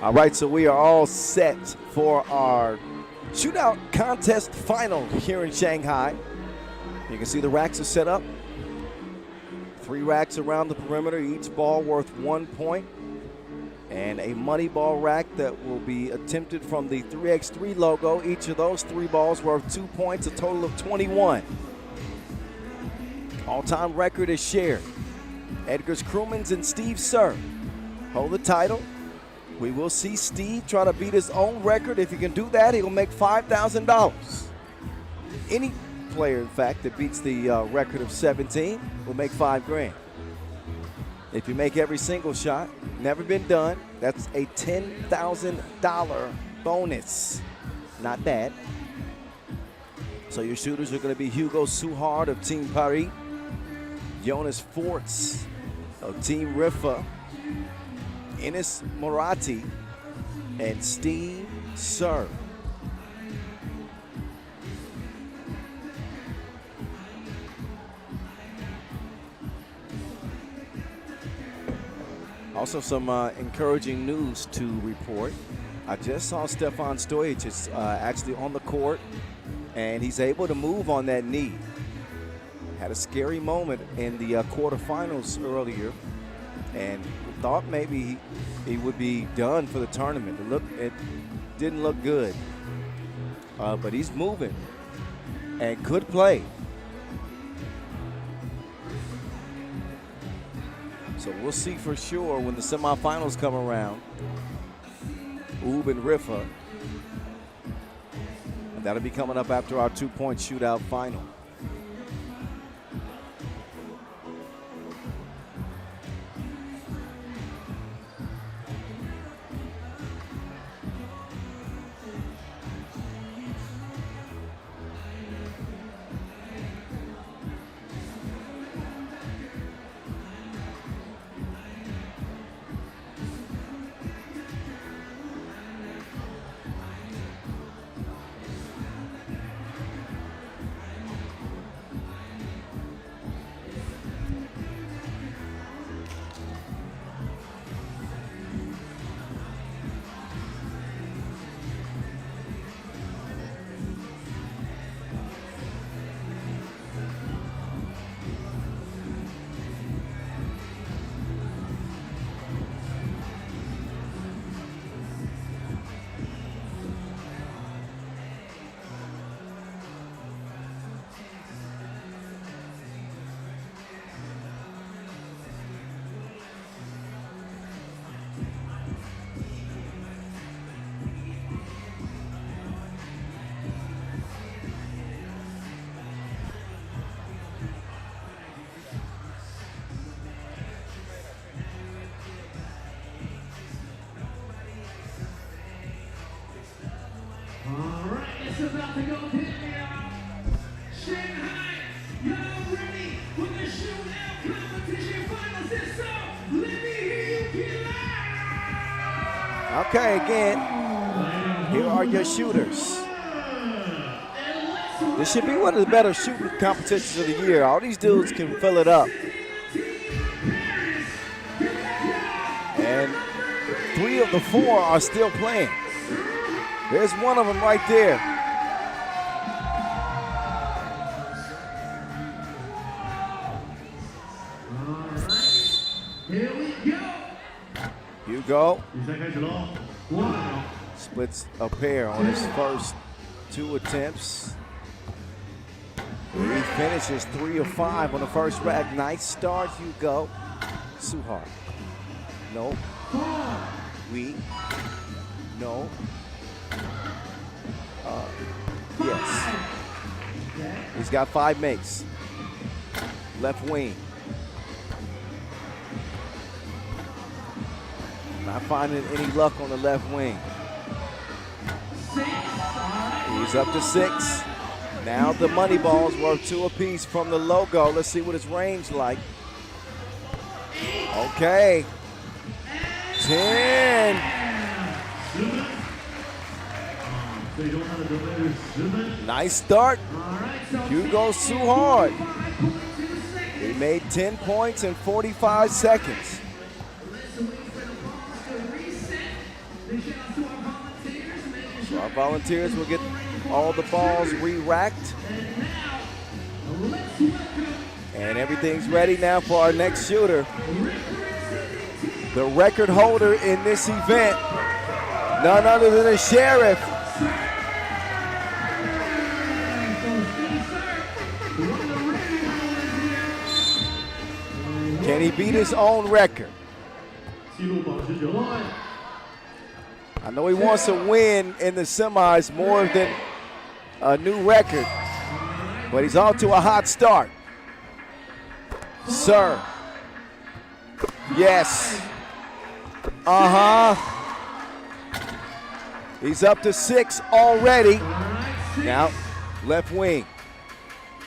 All right, so we are all set for our shootout contest final here in Shanghai. You can see the racks are set up. 3 racks around the perimeter, each ball worth 1 point. And a money ball rack that will be attempted from the 3x3 logo. Each of those 3 balls worth 2 points, a total of 21. All-time record is shared. Edgar's Crewmans and Steve Sir hold the title. We will see Steve try to beat his own record. If he can do that, he'll make $5,000. Any player, in fact, that beats the record of 17 will make $5 grand. If you make every single shot, never been done, that's a $10,000 bonus. Not bad. So your shooters are going to be Hugo Suhard of Team Paris, Jonas Forts of Team Riffa, Enes Morati, and Steve Sir. Also some encouraging news to report. I just saw Stefan Stojic is actually on the court, and he's able to move on that knee. Had a scary moment in the quarterfinals earlier, and thought maybe he would be done for the tournament. It didn't look good, but he's moving and could play. So we'll see for sure when the semifinals come around. Oob and Riffa. And that'll be coming up after our 2-point shootout final. It's about to go down. Shanghai, y'all ready for the shootout competition finals? If so, let me hear you get loud. Okay, again, here are your shooters. This should be one of the better shooting competitions of the year. All these dudes can fill it up. And 3 of the 4 are still playing. There's one of them right there. Here we go. Hugo splits a pair on his first 2 attempts. He finishes 3 of 5 on the first rack. Nice start, Hugo. Suhar. No. No. Yes. He's got 5 makes. Left wing. Not finding any luck on the left wing. He's up to 6. Now the money ball's worth 2 apiece from the logo. Let's see what his range like. Okay. 10. Nice start. Hugo Suhard. He made 10 points in 45 seconds. So our volunteers will get all the balls re-racked. And everything's ready now for our next shooter. The record holder in this event, none other than the Sheriff. Can he beat his own record? I know he wants to win in the semis more than a new record, but he's off to a hot start. Sir. Yes. He's up to 6 already. Now, left wing.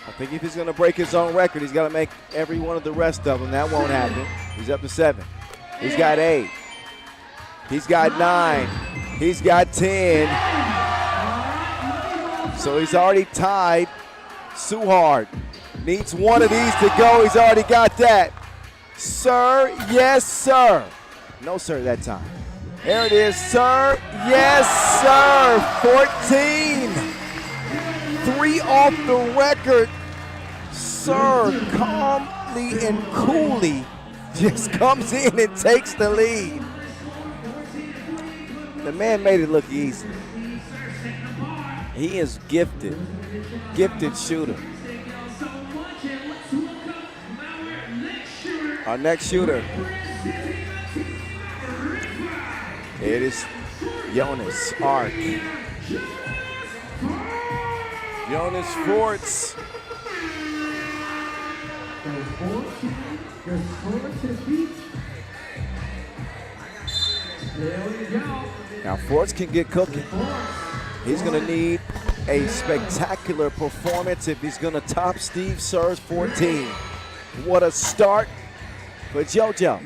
I think if he's going to break his own record, he's got to make every one of the rest of them. That won't happen. He's up to 7. He's got 8. He's got 9. He's got 10. So he's already tied. Suhard needs one of these to go. He's already got that. Sir, yes, sir. No, sir, that time. There it is, sir. Yes, sir. 14. 3 off the record. Sir, calmly and coolly just comes in and takes the lead. The man made it look easy. He is gifted shooter. Our next shooter. It is Jonas Ark. Jonas Forts. Now Forts can get cooking. He's going to need a spectacular performance if he's going to top Steve Sir's 14. What a start for JoJo.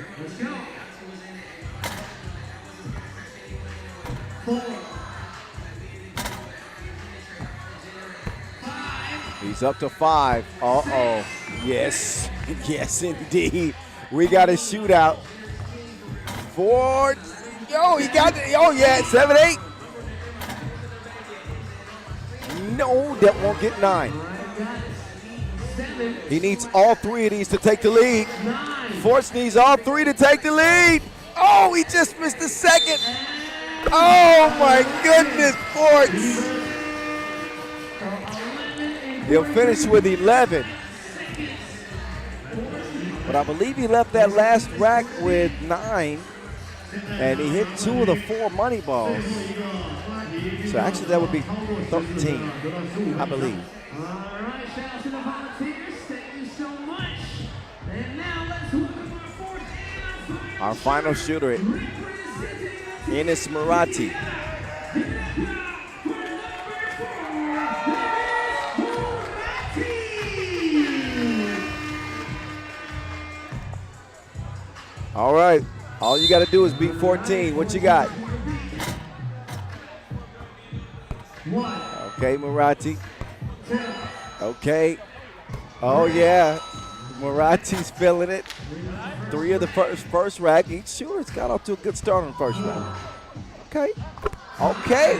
He's up to 5. Uh-oh. Yes. Yes, indeed. We got a shootout. Forts. Yo, he got it. Oh, yeah, 7-8. No, that won't get 9. He needs all 3 of these to take the lead. Forts needs all 3 to take the lead. Oh, he just missed the second. Oh, my goodness, Forts. He'll finish with 11. But I believe he left that last rack with 9. And he hit 2 of the 4 money balls. So actually that would be 13, I believe. All right, shout out to the volunteers. Thank you so much. And now let's welcome our 4th and our final shooter, Enes Murati. All right, all you got to do is beat 14. What you got? Okay, Murati. Okay. Oh, yeah. Murati's feeling it. 3 of the first rack. Each shooter's got off to a good start on the first rack. Okay. Okay.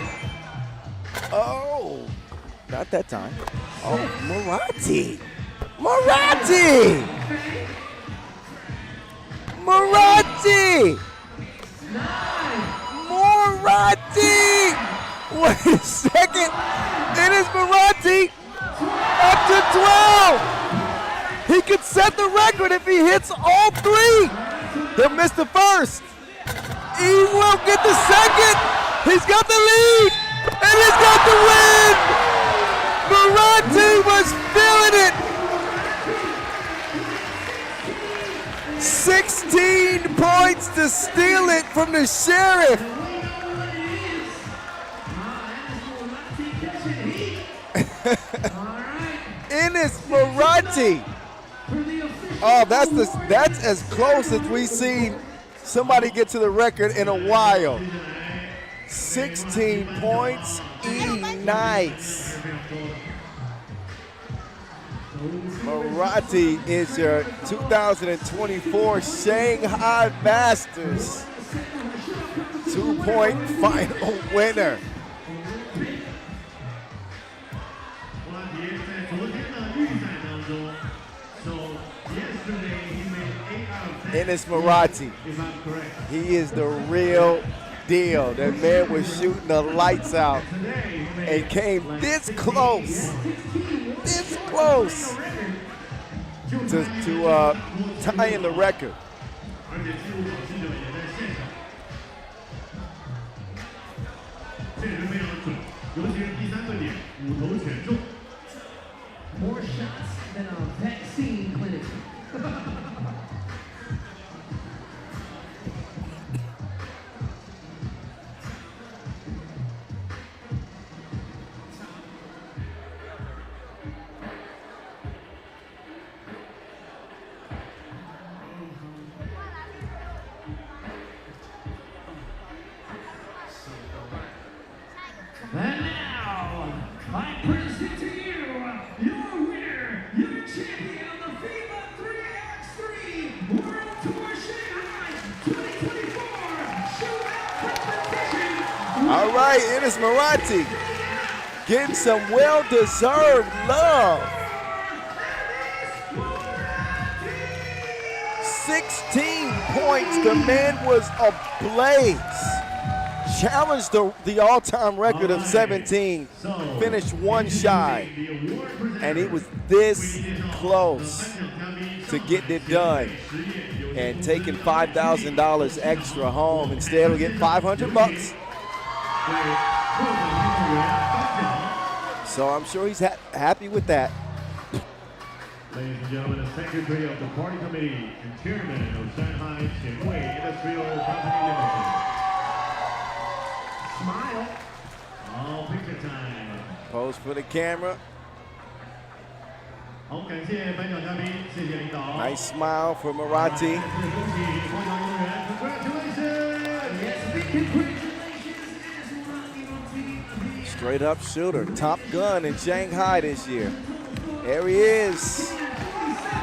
Oh, not that time. Oh, Moratti. Moratti! Moratti! Moratti! Wait a second. It is Moratti up to 12. He could set the record if he hits all 3. He'll miss the first. He will get the second. He's got the lead. And he's got the win. Moratti was feeling it. 16 points to steal it from the Sheriff. Enes Moratti. Oh, that's as close as we've seen somebody get to the record in a while. 16 points, nice. Moratti is your 2024 Shanghai Masters 2-point final winner. Enes Moratti, he is the real deal. That man was shooting the lights out and came this close to tying the record. More shots than a vaccine clinic. And now, I present to you your winner, your champion of the FIBA 3x3 World Tour Shanghai 2024 Shootout Competition. All right, Enes Moratti getting some well-deserved love. 16 points, the man was ablaze. Challenged the all-time record of 17, finished 1 shy, and he was this close to getting it done and taking $5,000 extra home. Instead, he'll get $500. So I'm sure he's happy with that. Ladies and gentlemen, the Secretary of the Party Committee and Chairman of Shanghai Xianhui Industrial Company Limited. Smile. All picture time. Pose for the camera. Nice smile for Moratti. Straight up shooter, top gun in Shanghai this year. There he is.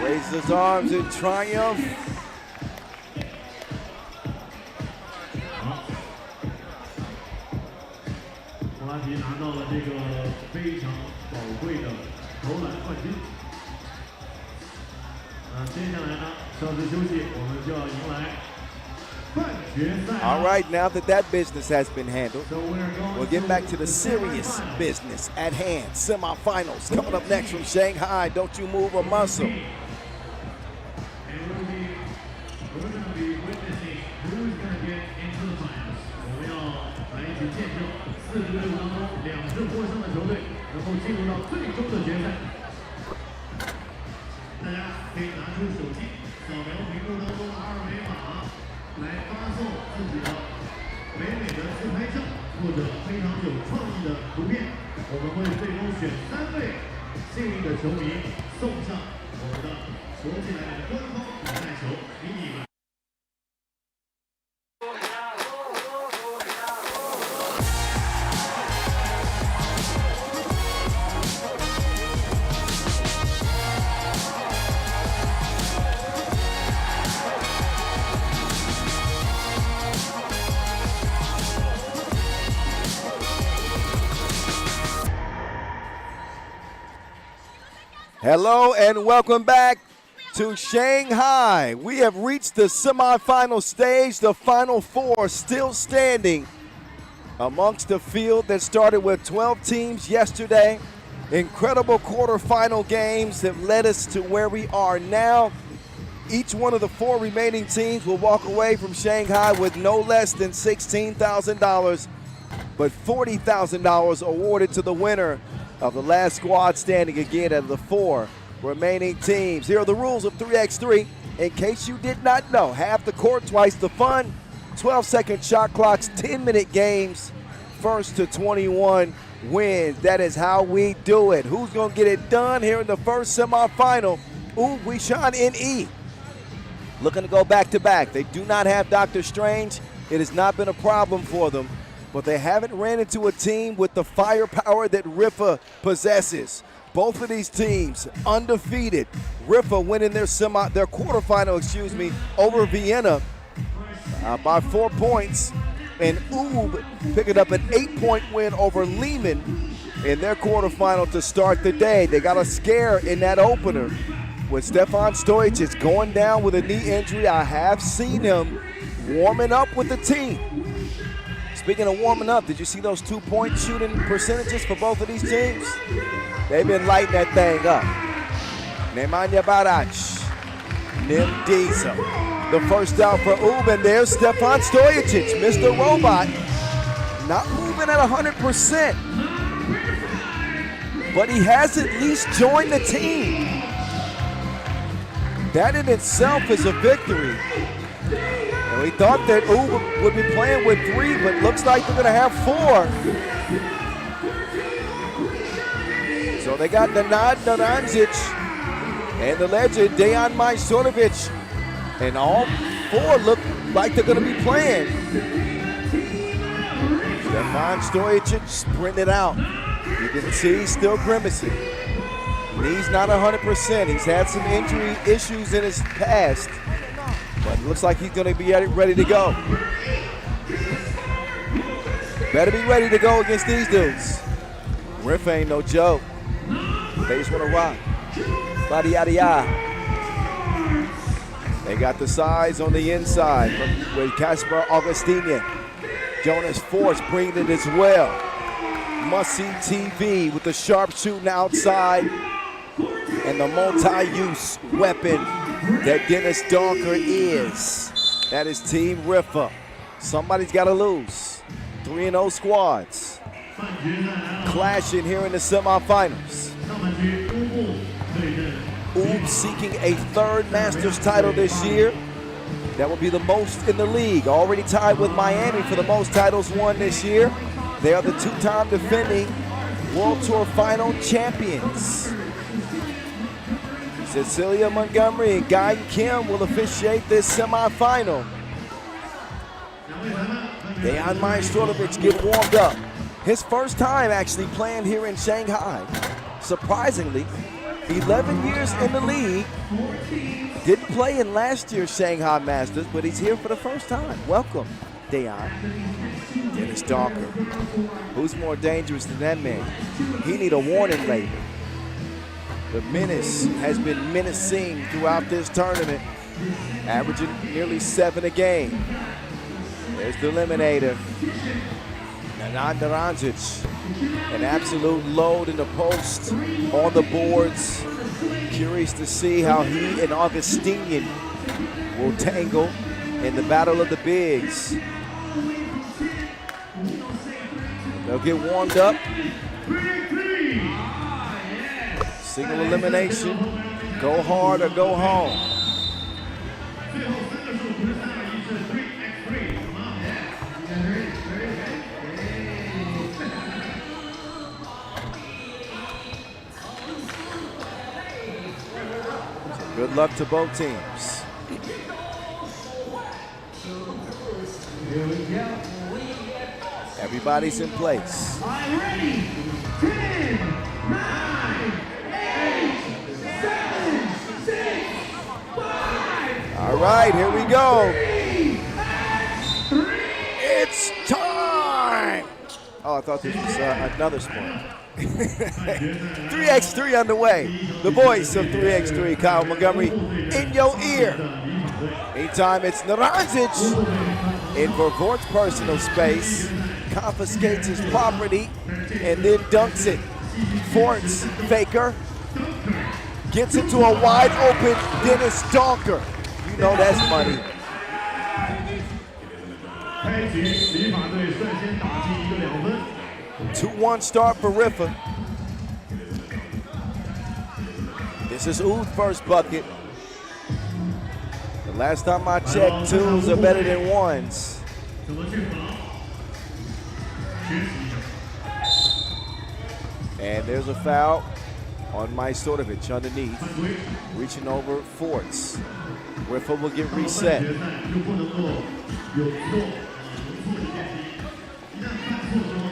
Raises his arms in triumph. All right, now that business has been handled, we'll get back to the serious business at hand. Semifinals coming up next from Shanghai. Don't you move a muscle. And we're going to be witnessing who's going to get into the finals. 我们要来一起见证4支队伍当中2支获胜的球队能够进入到最终的决赛。大家可以拿出手机，扫描屏幕当中的2维码，来发送自己的美美的自拍照或者非常有创意的图片。我们会最终选3位幸运的球迷送上我们的国际篮联官方比赛球给你们。Hello and welcome back to Shanghai. We have reached the semifinal stage, the final four still standing amongst the field that started with 12 teams yesterday. Incredible quarterfinal games that led us to where we are now. Each one of the four remaining teams will walk away from Shanghai with no less than $16,000, but $40,000 awarded to the winner of the last squad standing again out of the four remaining teams. Here are the rules of 3x3. In case you did not know, half the court, twice the fun, 12-second shot clocks, 10-minute games, first to 21 wins. That is how we do it. Who's going to get it done here in the first semifinal? Huishan NE. Looking to go back-to-back. They do not have Dr. Strange. It has not been a problem for them, but they haven't ran into a team with the firepower that Riffa possesses. Both of these teams undefeated. Riffa winning their quarterfinal, over Vienna by 4 points, and picking up an 8-point win over Liman in their quarterfinal to start the day. They got a scare in that opener with Stefan Stojic going down with a knee injury. I have seen him warming up with the team. Speaking of warming up, did you see those 2-point shooting percentages for both of these teams? They've been lighting that thing up. Nemanja Barac, Nim Diesel. The first down for and there's Stefan Stojic, Mr. Robot. Not moving at 100%, but he has at least joined the team. That in itself is a victory. And we thought that would be playing with 3, but looks like they're gonna have 4. So they got Nenad Naranjic and the legend Dejan Majstorovic, and all 4 look like they're gonna be playing. Stefan Stojic sprinted out. You can see he's still grimacing. He's not 100%. He's had some injury issues in his past, but it looks like he's gonna be ready to go. Better be ready to go against these dudes. Riffa ain't no joke. They just wanna rock. Body yada yada. They got the size on the inside with Kasper Augustinian. Jonas Force bringing it as well. Must-see TV with the sharp shooting outside and the multi-use weapon that Dennis Donker is. That is Team Riffa. Somebody's got to lose. 3-0 squads clashing here in the semifinals. Seeking a 3rd Masters title this year. That will be the most in the league. Already tied with Miami for the most titles won this year. They are the 2-time defending World Tour Final champions. Cecilia Montgomery and Guy Kim will officiate this semifinal. Dejan Majstorovic get warmed up. His first time actually playing here in Shanghai. Surprisingly, 11 years in the league. Didn't play in last year's Shanghai Masters, but he's here for the first time. Welcome, Dejan. Dennis Donker. Who's more dangerous than that man? He need a warning label. The menace has been menacing throughout this tournament, averaging nearly 7 a game. There's the eliminator, Nenad Naranjic. An absolute load in the post, on the boards. Curious to see how he and Augustinian will tangle in the battle of the bigs. They'll get warmed up. Single elimination. Go hard or go home. Good luck to both teams. Everybody's in place. Ready? 10, 9, 8, 7, 6, 5. All right, here we go. 3. It's time. Oh, I thought this was another sport. 3x3 underway. The voice of 3x3, Kyle Montgomery, in your ear. Meantime, it's Naranjic in Vervoort's personal space, confiscates his property, and then dunks it. Forts, faker, gets into a wide open Dennis Donker. You know that's money. 2-1 start for Riffa. This is Oud's first bucket. The last time I checked, twos are better than ones. And there's a foul on Majstorovic underneath, reaching over Forts. Riffa will get reset.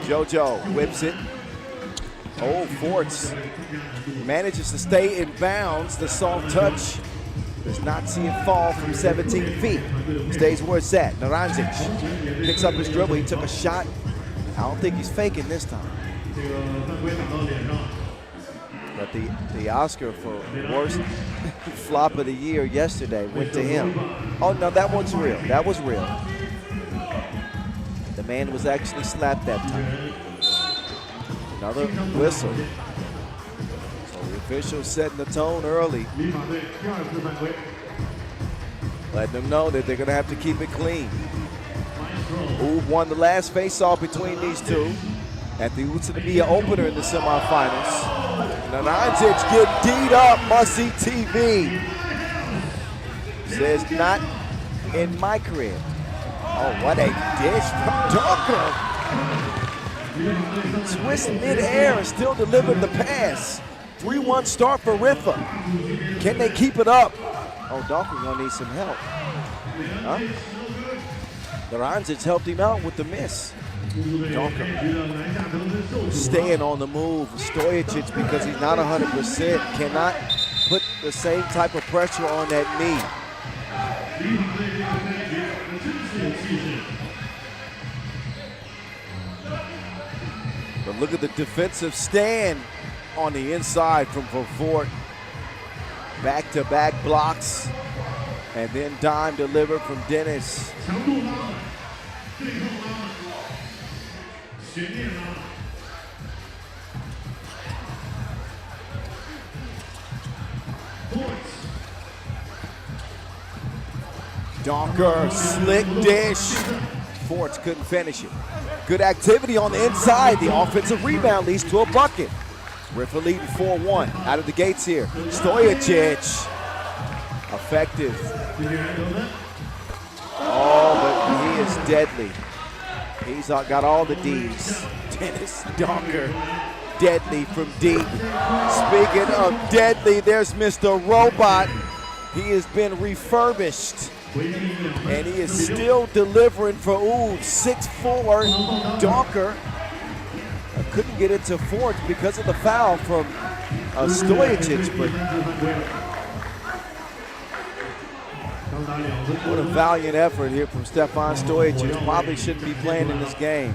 JoJo whips it. Oh, Forts manages to stay in bounds. The soft touch does not see it fall from 17 feet. Stays where it's at. Naranjic picks up his dribble. He took a shot. I don't think he's faking this time. But the Oscar for worst flop of the year yesterday went to him. Oh, no, that one's real. That was real. The man was actually slapped that time. Another whistle. So the official setting the tone early. Letting them know that they're going to have to keep it clean. Oud won the last face-off between these two at the Ulaanbaatar opener in the semifinals. Naranjic get D'd up, must-see TV. Says not in my crib. Oh, what a dish from Donker. Twist mid-air and still delivered the pass. 3-1 start for Riffa. Can they keep it up? Oh, Donker's gonna need some help. Huh? Naranjic helped him out with the miss. Donker staying on the move. Stojacic, because he's not 100%, cannot put the same type of pressure on that knee. But look at the defensive stand on the inside from Vervoort. Back-to-back blocks, and then dime delivered from Dennis. Donker, slick dish. Forts couldn't finish it. Good activity on the inside. The offensive rebound leads to a bucket. Riffa leading 4-1 out of the gates here. Stojacic, effective. Oh, but he is deadly. He's got all the D's. Dennis Donker, deadly from deep. Speaking of deadly, there's Mr. Robot. He has been refurbished, and he is still delivering for Oud. 6'4", Donker. Couldn't get into Forts because of the foul from Stojacic, but what a valiant effort here from Stefan Stojacic. Probably shouldn't be playing in this game.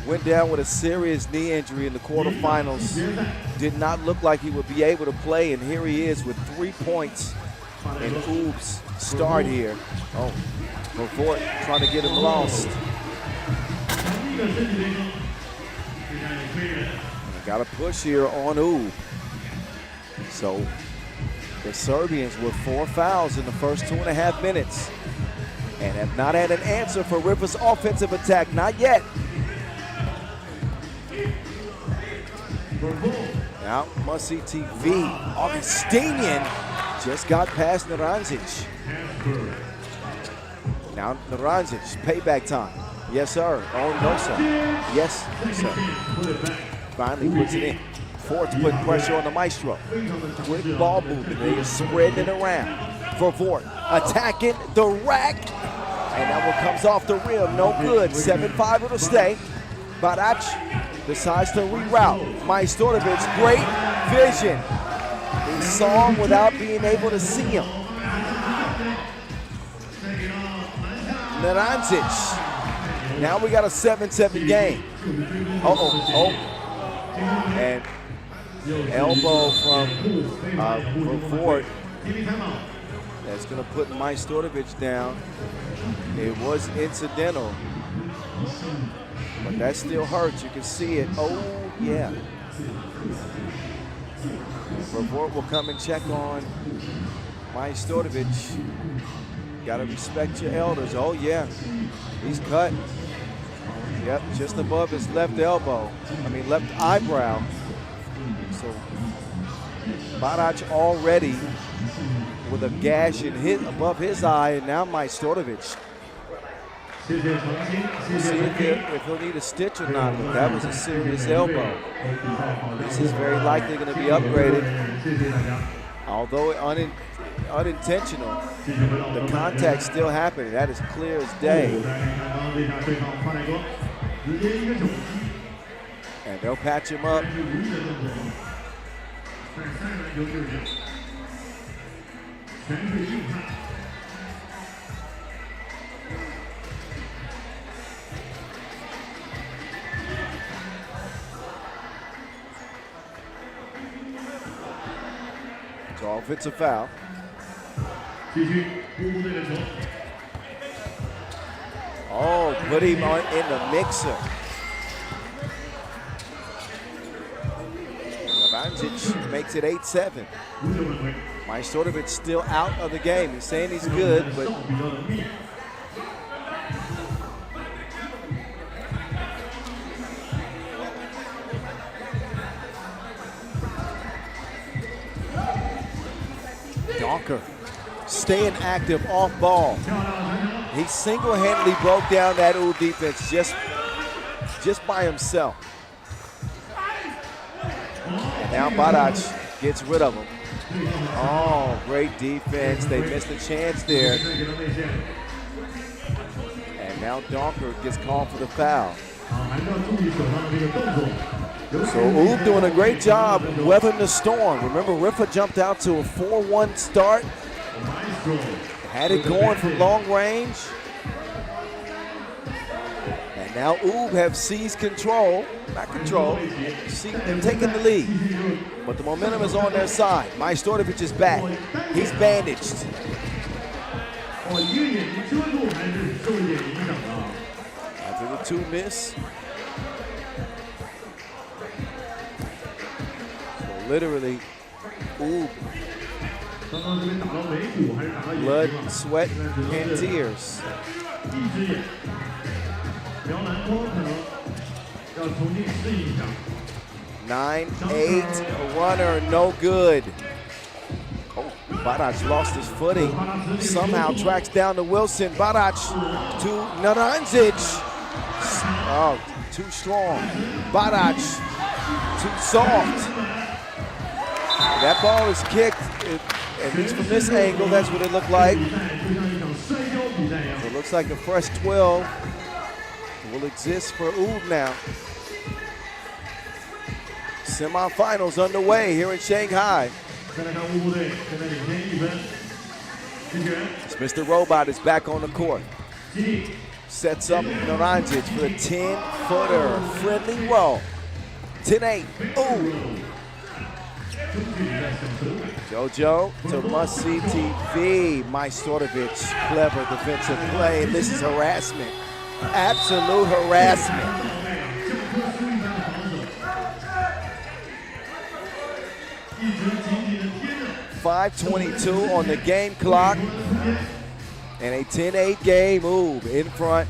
Went down with a serious knee injury in the quarterfinals. Did not look like he would be able to play, and here he is with 3 points in Oud's start here. Oh, Vervoort trying to get him lost. Got a push here on Oud. So the Serbians with 4 fouls in the first 2.5 minutes and have not had an answer for Riffa's offensive attack, not yet. Now, must-see TV. Augustinian just got past Naranjic. Now Naranjic, payback time. Yes, sir. Oh, no, sir. Yes, sir. Finally puts it in. Forts putting pressure on the Maestro. Quick ball movement. They are spreading it around. Vervoort attacking the rack. And that one comes off the rim. No good. 7-5 it'll stay. Barac decides to reroute. Majstorovic, great vision. He saw him without being able to see him. Naranjic. Now we got a 7-7 game. And elbow from Ford. That's going to put Majstorovic down. It was incidental, but that still hurts. You can see it. Oh, yeah. Ford will come and check on Majstorovic. Got to respect your elders. Oh, yeah. He's cut. Yep, just above his left elbow. Left eyebrow. So Barac already with a gash above his eye, and now Majstorovic. See if he'll need a stitch or not, but that was a serious elbow. This is very likely going to be upgraded. Although unintentional, the contact's still happening. That is clear as day. And they'll patch him up. So offensive foul. Oh, put him in the mixer. Ulaanbaatar makes it 8-7. Majstorovic still out of the game. He's saying he's good, but Donker staying active off ball. He single-handedly broke down that Ulaanbaatar defense just by himself. And now Barac gets rid of him. Oh, great defense. They missed a chance there. And now Donker gets called for the foul. So Ulaanbaatar doing a great job weathering the storm. Remember, Riffa jumped out to a 4-1 start. Had it going from long range. And now Ulaanbaatar have seized control. Not control. They're taking the lead. But the momentum is on their side. Majstorovic is back. He's bandaged. After the two miss. So literally, blood, sweat, and tears. 9-8, runner, no good. Oh, Barac lost his footing. Somehow tracks down to Wilson. Barac to Naranjic. Oh, too strong. Barac too soft. That ball is kicked, at least from this angle, that's what it looked like. So it looks like a fresh 12 will exist for Ulaanbaatar now. Semifinals underway here in Shanghai. Mr. Robot is back on the court. Sets up Naranjic for the 10-footer. Friendly roll. 10-8. Ooh. JoJo to must-see TV. Majstorovic, clever defensive play. This is harassment. Absolute harassment. .522 on the game clock. And a 10-8 game. Move in front.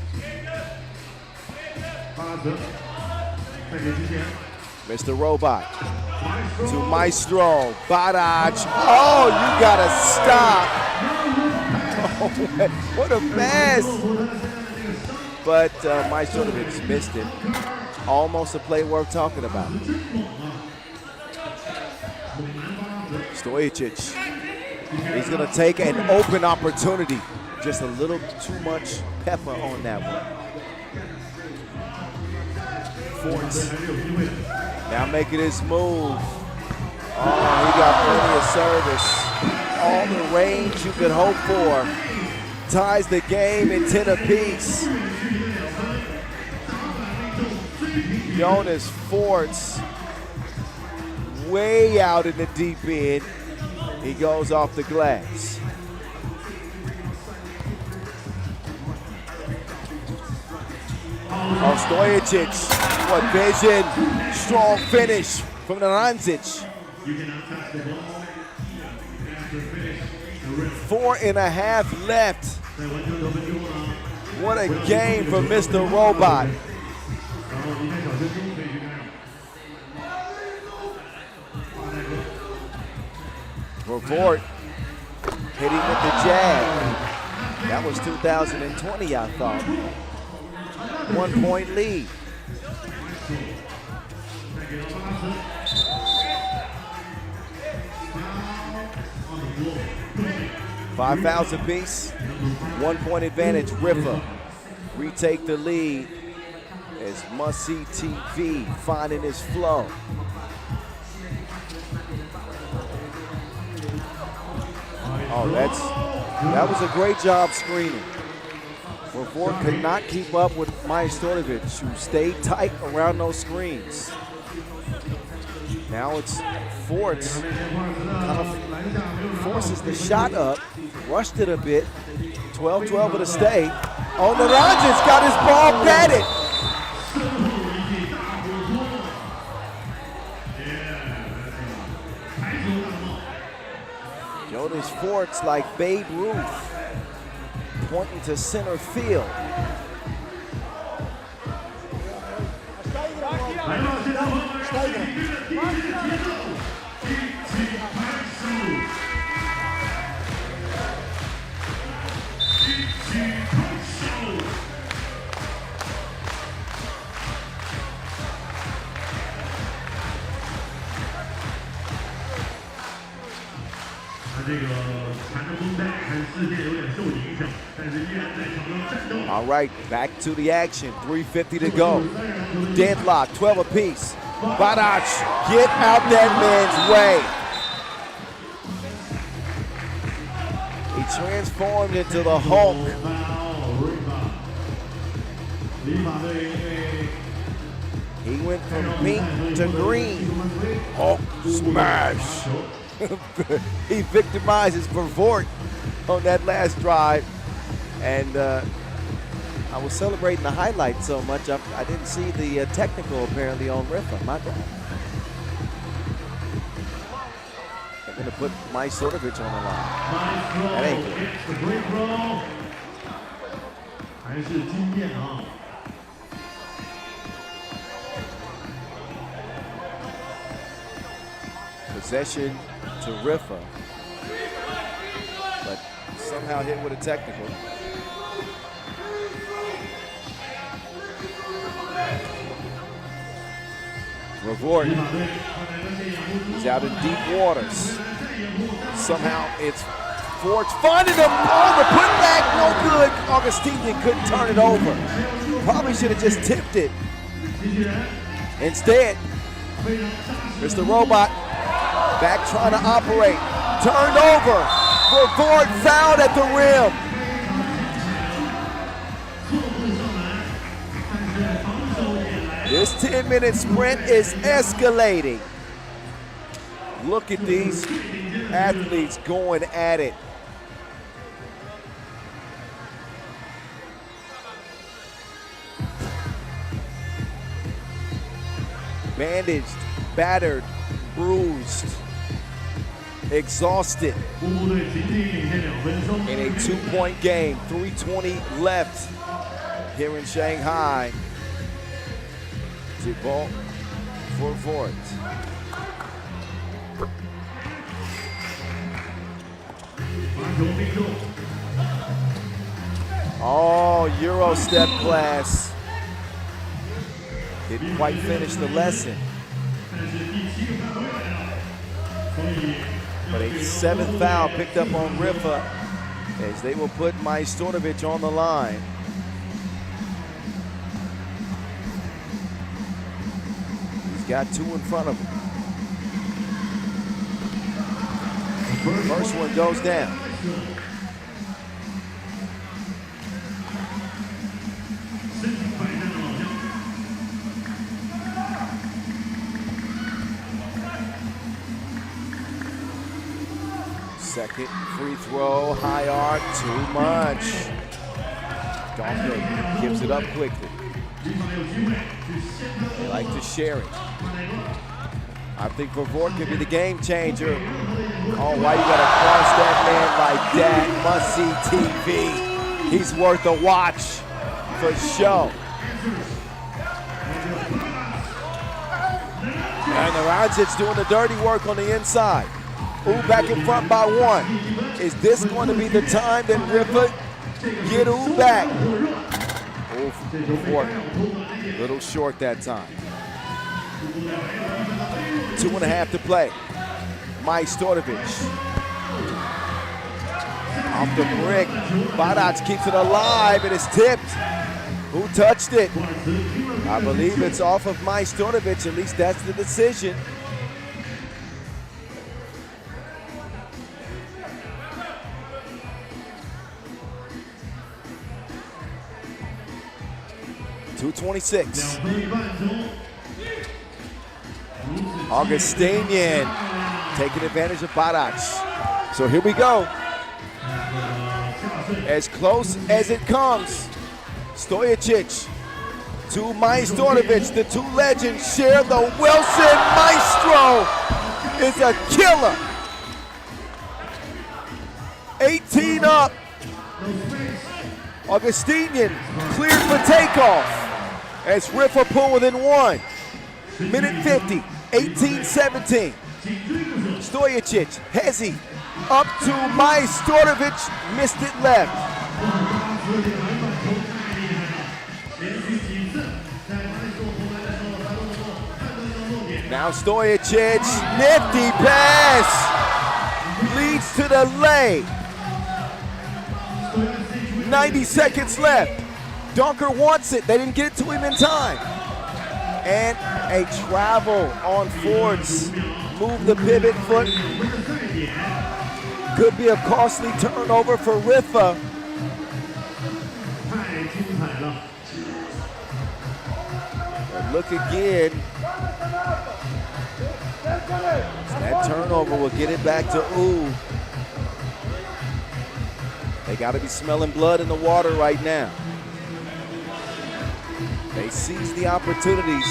Mr. Robot to Maestro. Barac. Oh, you gotta stop. Oh, what a pass. But Majstorovic missed it. Almost a play worth talking about. Stojic, he's gonna take an open opportunity. Just a little too much pepper on that one. Forts now making his move. Oh, he got plenty of service. All the range you could hope for. Ties the game in 10 apiece. Jonas Forts way out in the deep end. He goes off the glass. Oh, Stojacic, what vision. Strong finish from Ulaanbaatar. 4.5 left. What a game for Mr. Robot. Riffa hitting with the jab. That was 2020, I thought. 1 point lead. Five fouls apiece, 1 point advantage. Riffa retake the lead as Must-See TV finding his flow. Oh, that was a great job screening. Riffa could not keep up with Majstorovic, who stayed tight around those screens. Now it's Forts kind of forces the shot up, rushed it a bit. 12-12 with a stay. Oh, Naranja's got his ball batted. Jonas Forts like Babe Ruth, pointing to center field. All right, back to the action. 3:50 to go. Deadlock, 12 apiece. Badac, get out that man's way. He transformed into the Hulk. He went from pink to green. Hulk smash. He victimizes Vervoort on that last drive. And I was celebrating the highlights so much, I didn't see the technical apparently on Riffa. My bad. They're going to put Majstorovic on the line. That ain't good. Possession to Riffa, but somehow hit with a technical. Vervoort is out in deep waters. Somehow it's Forts finding him. Oh, the putback, no good. Augustinian couldn't turn it over. Probably should have just tipped it. Instead, Mr. Robot back trying to operate. Turned over. Vervoort fouled at the rim. This 10-minute sprint is escalating. Look at these athletes going at it. Bandaged, battered, bruised, exhausted. In a 2-point game, 3:20 left here in Shanghai. Ball for Fort. Oh, Euro step class. Didn't quite finish the lesson. But a 7th foul picked up on Riffa as they will put Majstorovic on the line. Got 2 in front of him. First one goes down. Second free throw, high arc, too much. Donker gives it up quickly. They like to share it. I think Vervoort could be the game changer. Oh, why you gotta cross that man like that? Must see TV. He's worth a watch for show. And the Radzic doing the dirty work on the inside. Ooh, back in front by one. Is this going to be the time that Riffa get Ooh back? Ooh, Vervoort, little short that time. 2.5 to play. Mike Stortovic. Off the brick. Badac keeps it alive. It is tipped. Who touched it? I believe it's off of Mike Stortovic. At least that's the decision. .226. Augustinian taking advantage of Badac. So here we go. As close as it comes. Stojicic to Mike Stortovic. The two legends share the Wilson. Maestro is a killer. 18 up. Augustinian cleared for takeoff as Riffa pull within one. Minute 50, 18-17. Stojicic, Hezi, up to Mike Stortovic, missed it left. Now Stojicic, nifty pass, leads to the lay. 90 seconds left. Donker wants it, they didn't get it to him in time. And a travel on Ford's. Move the pivot foot. Could be a costly turnover for Riffa. But look again. That turnover will get it back to Ooh. They got to be smelling blood in the water right now. They seize the opportunities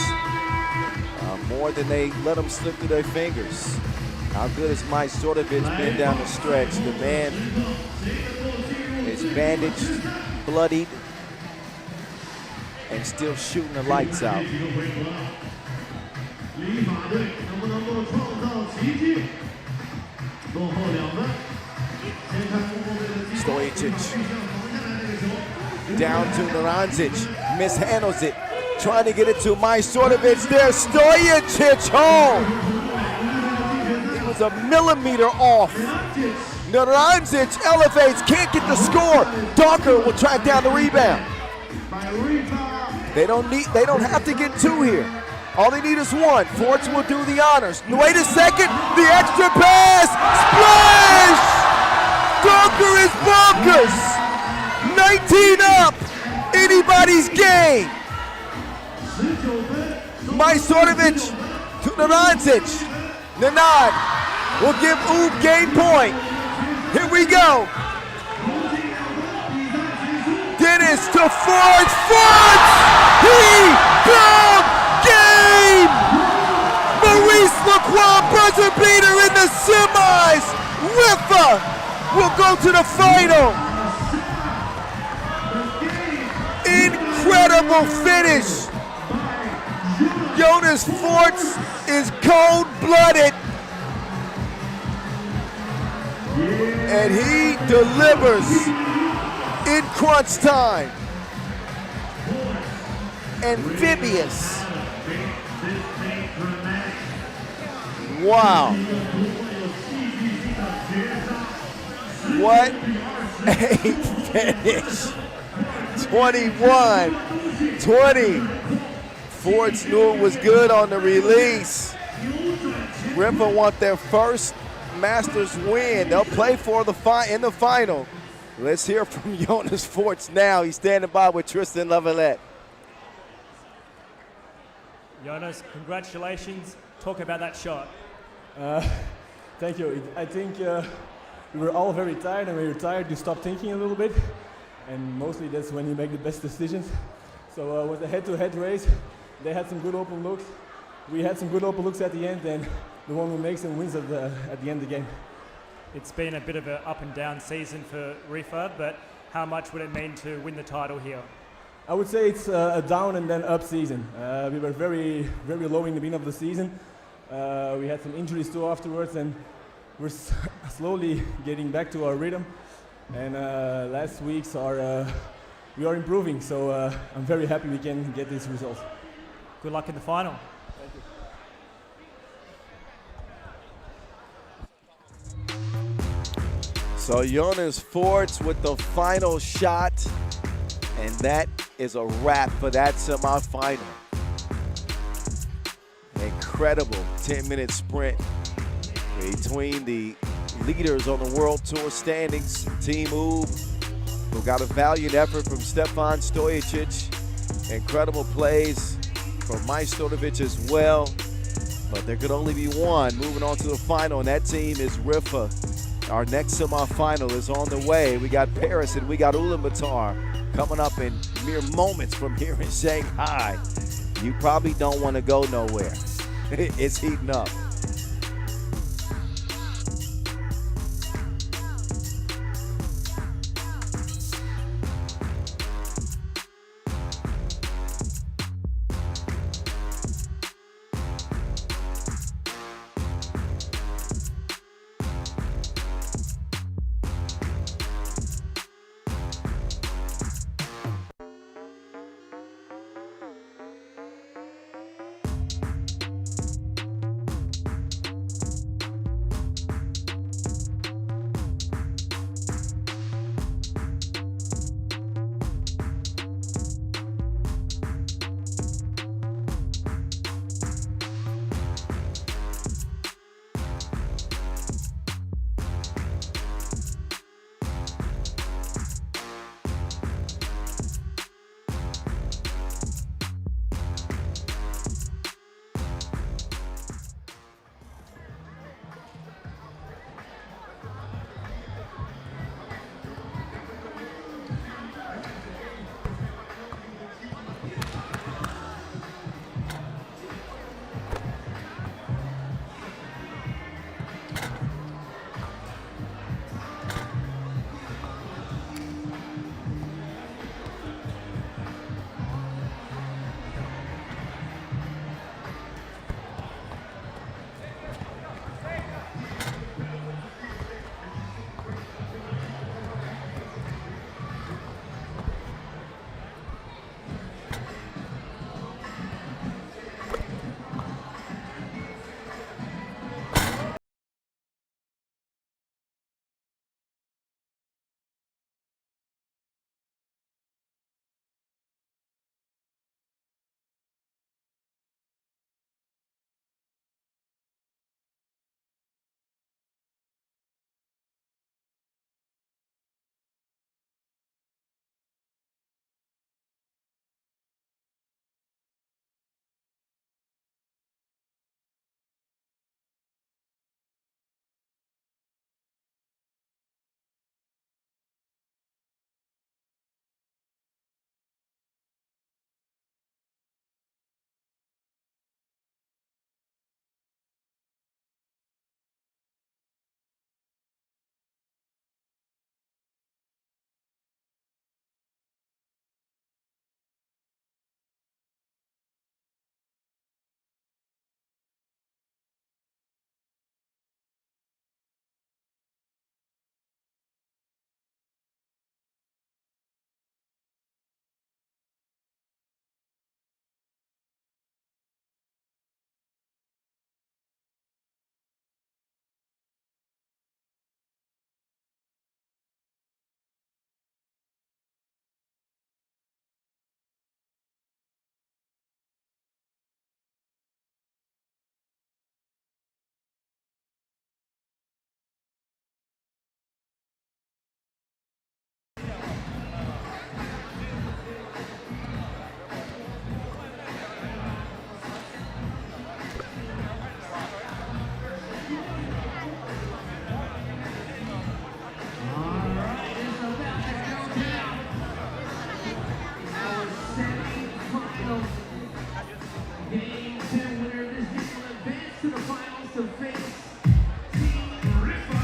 more than they let them slip through their fingers. How good has Mike Stortovic been down the stretch? The man is bandaged, bloodied, and still shooting the lights out. Stojicic down to Naranzic, mishandles it, trying to get it to Mike Stortovic. There, Stojicic home. He was a millimeter off. Naranzic elevates, can't get the score. Donker will track down the rebound. They don't have to get two here. All they need is one. Forts will do the honors. Wait a second, the extra pass, splash! Donker is bonkers. 19 up, anybody's game. Mike Stortovic to Naranzic. Nanad will give Oob game point. Here we go. Dennis to Fords. Fords! He come game! Maurice Lacroix buzzer beater in the semis. Riffa will go to the final. Incredible finish. Jonas Forts is cold-blooded. And he delivers in crunch time. Amphibious. Wow. What a finish. 21-20. Forts knew it was good on the release. Riffa want their first Masters win. They'll play for in the final. Let's hear from Jonas Forts now. He's standing by with Tristan Lavalette. Jonas, congratulations. Talk about that shot. Thank you. I think we were all very tired, and when you're tired, you stop thinking a little bit, and mostly that's when you make the best decisions. So it was a head-to-head race. They had some good open looks. We had some good open looks at the end, and the one who makes them wins at the end of the game. It's been a bit of an up and down season for Riffa, but how much would it mean to win the title here? I would say it's a down and then up season. We were very, very low in the beginning of the season. We had some injuries too afterwards, and we're slowly getting back to our rhythm. And last weeks we are improving, so I'm very happy we can get these results. Good luck in the final. Thank you. So Jonas Forts with the final shot, and that is a wrap for that semifinal. An incredible 10-minute sprint between the leaders on the World Tour standings, Team Ub, who got a valiant effort from Stefan Stojicic. Incredible plays from Majstorovic as well, but there could only be one moving on to the final, and that team is Riffa. Our next semifinal is on the way. We got Paris and we got Ulaanbaatar coming up in mere moments from here in Shanghai. You probably don't want to go nowhere. It's heating up. final. Game 10 winner of this game will advance to the finals to face Team Riffa.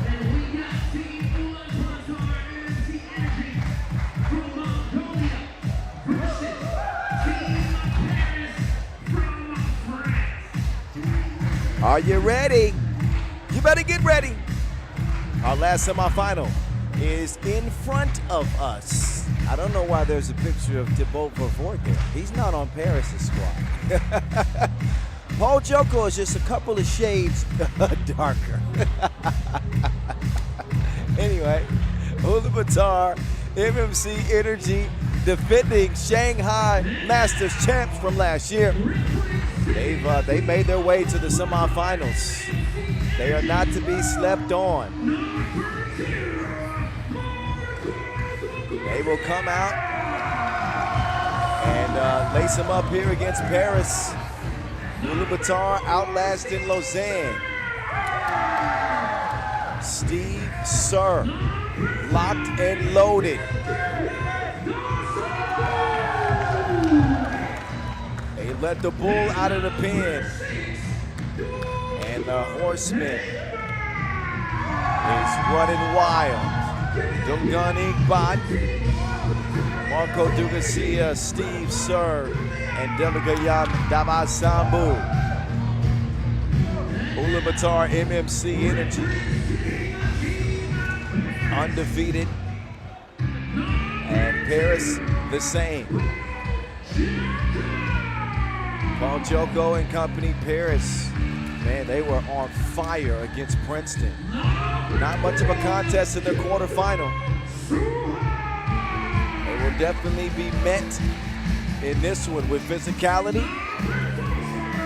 And we got Team Ulaanbaatar MC Energy from Mongolia versus Team Paris from France. Are you ready? You better get ready. Our last semifinal is in front of us. I don't know why there's a picture of Thibaut Vervoort there. He's not on Paris' squad. Paul Joko is just a couple of shades darker. Anyway, Ulaanbaatar, MMC Energy, defending Shanghai Masters champs from last year. They made their way to the semifinals. They are not to be slept on. They will come out and lace them up here against Paris. Ulaanbaatar outlasting Lausanne. Steve Sir, locked and loaded. They let the bull out of the pen. And the horseman is running wild. Ulaanbaatar, Marco Dugacia, Steve Sir, and Delegayam Davasambu. Ulaanbaatar MMC Energy, undefeated, and Paris the same. Paul Joko and company, Paris, man, they were on fire against Princeton. Not much of a contest in the quarterfinal. They will definitely be met in this one with physicality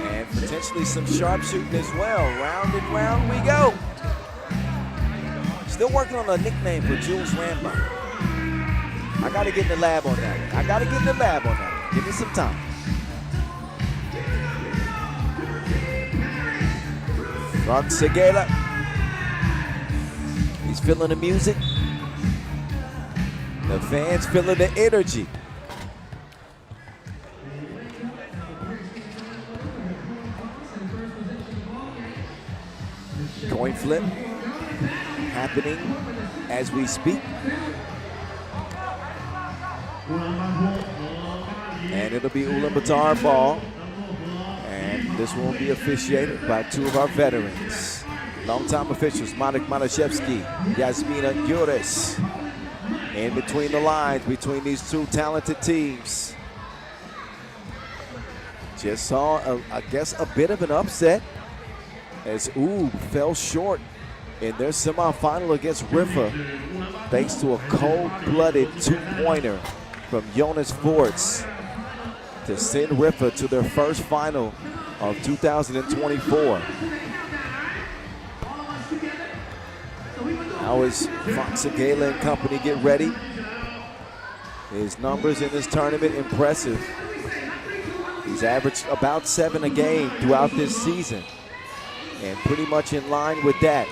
and potentially some sharpshooting as well. Round and round we go. Still working on a nickname for Jules Rambo. I gotta get in the lab on that. Give me some time. Ron Segela. He's feeling the music. The fans feeling the energy. Coin flip happening as we speak. And it'll be Ulaanbaatar ball. And this will be officiated by two of our veterans. Longtime officials, Monik Malashevsky, Yasmina Yuris. In between the lines, between these two talented teams. Just saw, I guess, a bit of an upset as Ub fell short in their semifinal against Riffa, thanks to a cold-blooded two-pointer from Jonas Forts to send Riffa to their first final of 2024. Now as Foxagala and company get ready, his numbers in this tournament impressive. He's averaged about 7 a game throughout this season, and pretty much in line with that.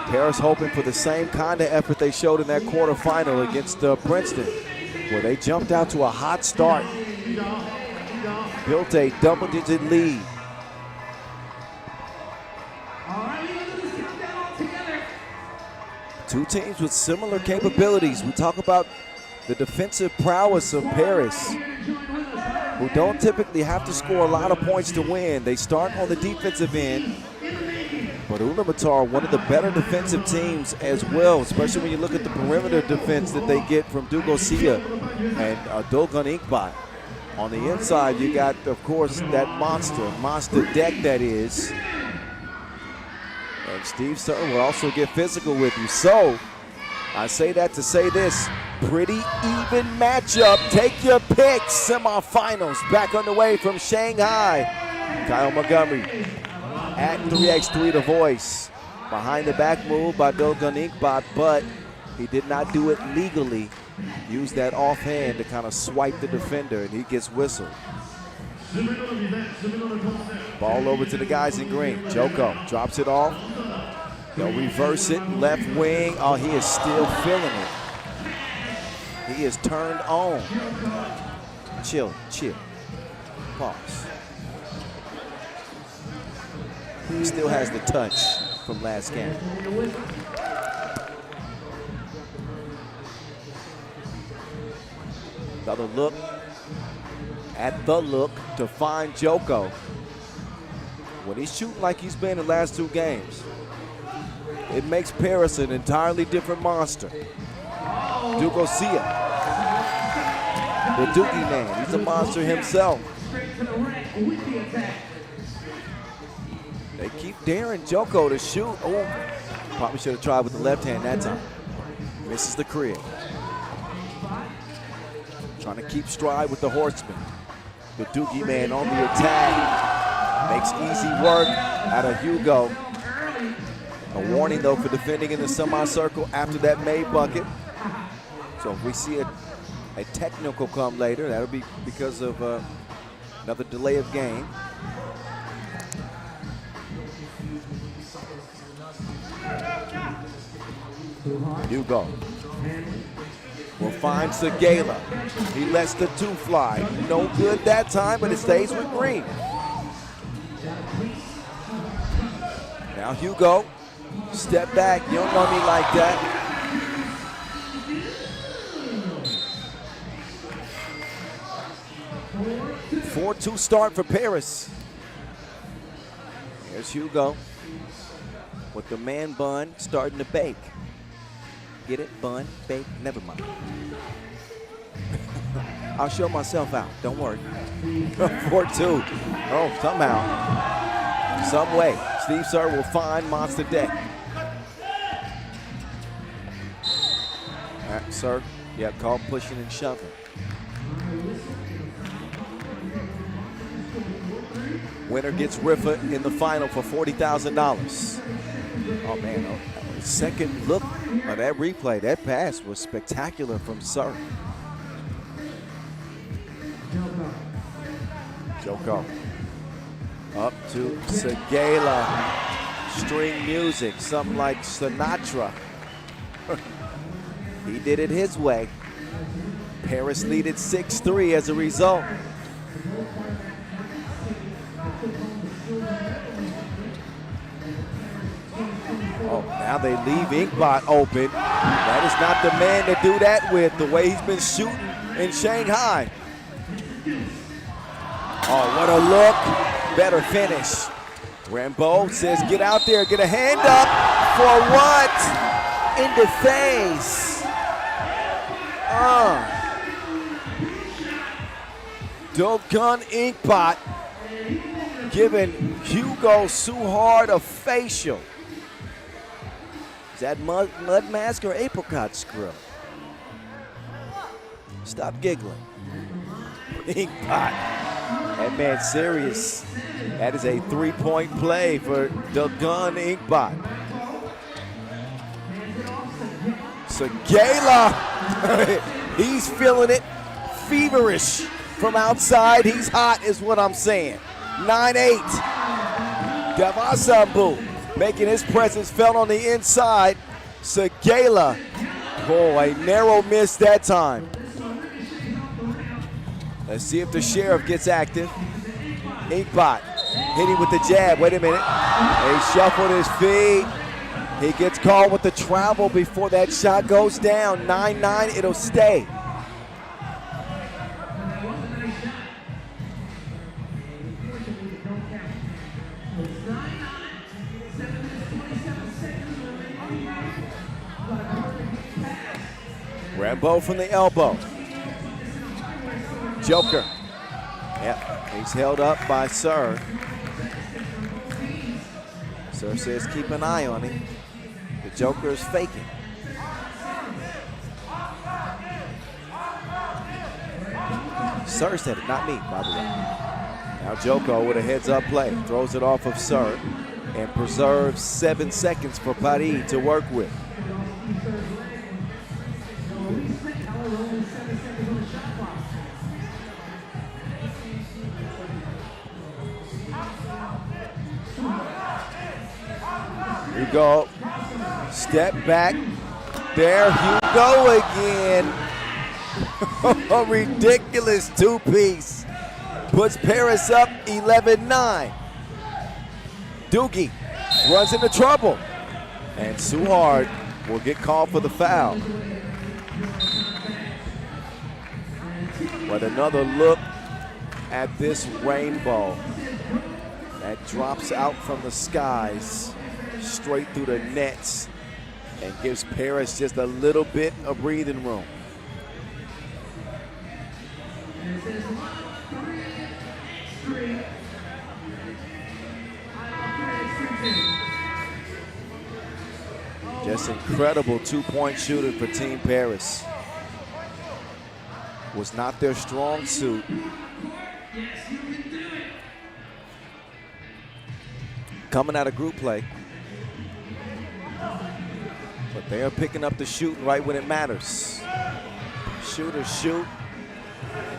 Paris hoping for the same kind of effort they showed in that quarterfinal against Princeton, where they jumped out to a hot start, built a double-digit lead. Two teams with similar capabilities. We talk about the defensive prowess of Paris, who don't typically have to score a lot of points to win. They start on the defensive end, but Ulaanbaatar, one of the better defensive teams as well, especially when you look at the perimeter defense that they get from Dugosia and Dolgan. On the inside, you got, of course, that monster deck that is. And Steve Sir will also get physical with you. So, I say that to say this, pretty even matchup. Take your pick. Semifinals back underway from Shanghai. Kyle Montgomery at 3x3 the voice. Behind the back move by Dolgan, but he did not do it legally. Used that offhand to kind of swipe the defender, and he gets whistled. Ball over to the guys in green. Joko drops it off. They'll reverse it, left wing. Oh, he is still feeling it. He He is turned on. Chill. Pause. He still has the touch from last game. Another look at the look to find Joko. When he's shooting like he's been in the last 2 games, it makes Paris an entirely different monster. Dugosia, the Doogie man, he's a monster himself. They keep daring Joko to shoot. Oh, probably should have tried with the left hand that time. Misses the crib. Trying to keep stride with the horseman. The Doogie man on the attack. Makes easy work out of Hugo. A warning though for defending in the semicircle after that made bucket. So if we see a technical come later, that'll be because of another delay of game. Hugo will find Segala. He lets the 2 fly. No good that time, but it stays with Green. Now Hugo, step back. You don't know me like that. A 4-2 start for Paris. Here's Hugo with the man bun starting to bake. Get it? Bun, bake, never mind. I'll show myself out, don't worry. 4-2. Oh, somehow, some way, Steve Sir will find Monster Deck. Sir, yeah, call pushing and shoving. Winner gets Riffa in the final for $40,000. Oh man, second look at that replay. That pass was spectacular from Sir. Joko. Up to Segala. String music, something like Sinatra. He did it his way. Paris leaded 6-3 as a result. Oh, now they leave Inkbot open. That is not the man to do that with, the way he's been shooting in Shanghai. Oh, what a look. Better finish. Rambeau says, get out there, get a hand up. For what? In the face. Dogun Inkbot giving Hugo Suhard a facial. Is that mud mask or apricot scrub? Stop giggling. Inkbot. That man's serious. That is a 3-point play for Dogun Inkbot. Segala. He's feeling it. Feverish from outside. He's hot is what I'm saying. 9-8. Davasambu making his presence felt on the inside. Segala. Oh, a narrow miss that time. Let's see if the Sheriff gets active. Inkbot hitting with the jab. Wait a minute. He shuffled his feet. He gets called with the travel before that shot goes down. 9-9, it'll stay. Rambeau from the elbow. Joker. Yep, he's held up by Sir. Sir says keep an eye on him. The Joker is faking. Sir said it, not me, by the way. Now Joko with a heads-up play. Throws it off of Sir and preserves 7 seconds for Paris to work with. Hugo, step back. There Hugo again. A ridiculous two-piece. Puts Paris up 11-9. Doogie runs into trouble. And Suhard will get called for the foul. But another look at this rainbow that drops out from the skies straight through the nets and gives Paris just a little bit of breathing room. Just incredible two-point shooting for Team Paris. Was not their strong suit. Coming out of group play. But they are picking up the shooting right when it matters. Shooters shoot.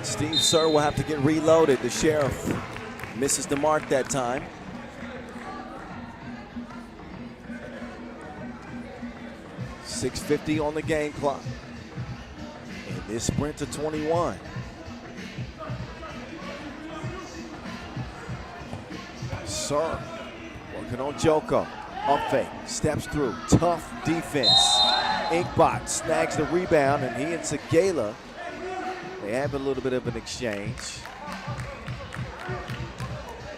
Steve Sir will have to get reloaded. The Sheriff misses the mark that time. .650 on the game clock. And this sprint to 21. Sir working on Joko. Up fake, steps through, tough defense. Inkbot snags the rebound, and he and Segala, they have a little bit of an exchange.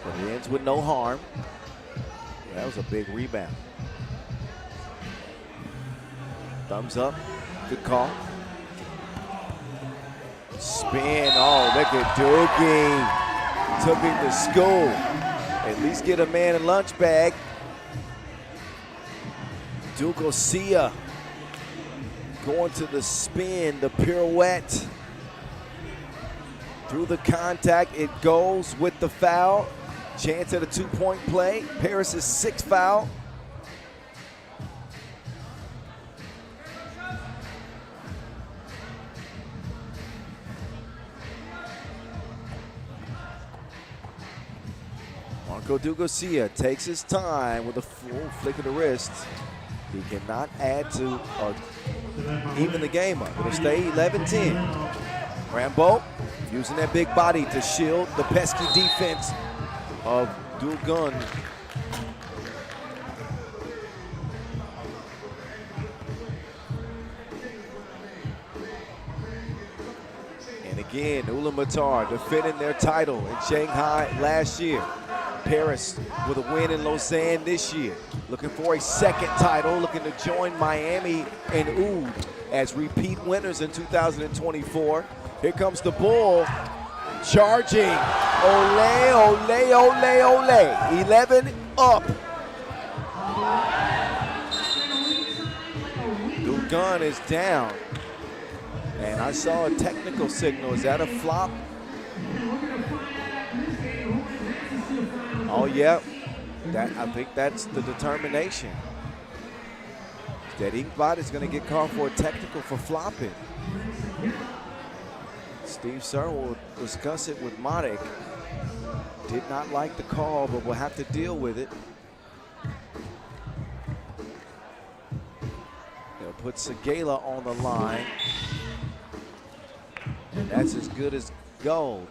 But it ends with no harm. That was a big rebound. Thumbs up, good call. Spin, oh, look at Doogie. Took him to school. At least get a man a lunch bag. Dugosia going to the spin, the pirouette. Through the contact, it goes with the foul. Chance at a two-point play. Paris' sixth foul. Marco Dugosia takes his time with a full flick of the wrist. He cannot add to or even the game up. It'll stay 11-10. Rambo using that big body to shield the pesky defense of Dugan. And again, Ulaanbaatar defending their title in Shanghai last year. Paris with a win in Lausanne this year. Looking for a second title, looking to join Miami and Oud as repeat winners in 2024. Here comes the Bull, charging. Ole, ole, ole, ole. 11 up. Dugan is down. And I saw a technical signal. Is that a flop? Oh, yeah. I think that's the determination. That Inkbot is going to get called for a technical for flopping. Steve Sir will discuss it with Marek. Did not like the call, but will have to deal with it. They'll put Segala on the line. And that's as good as gold.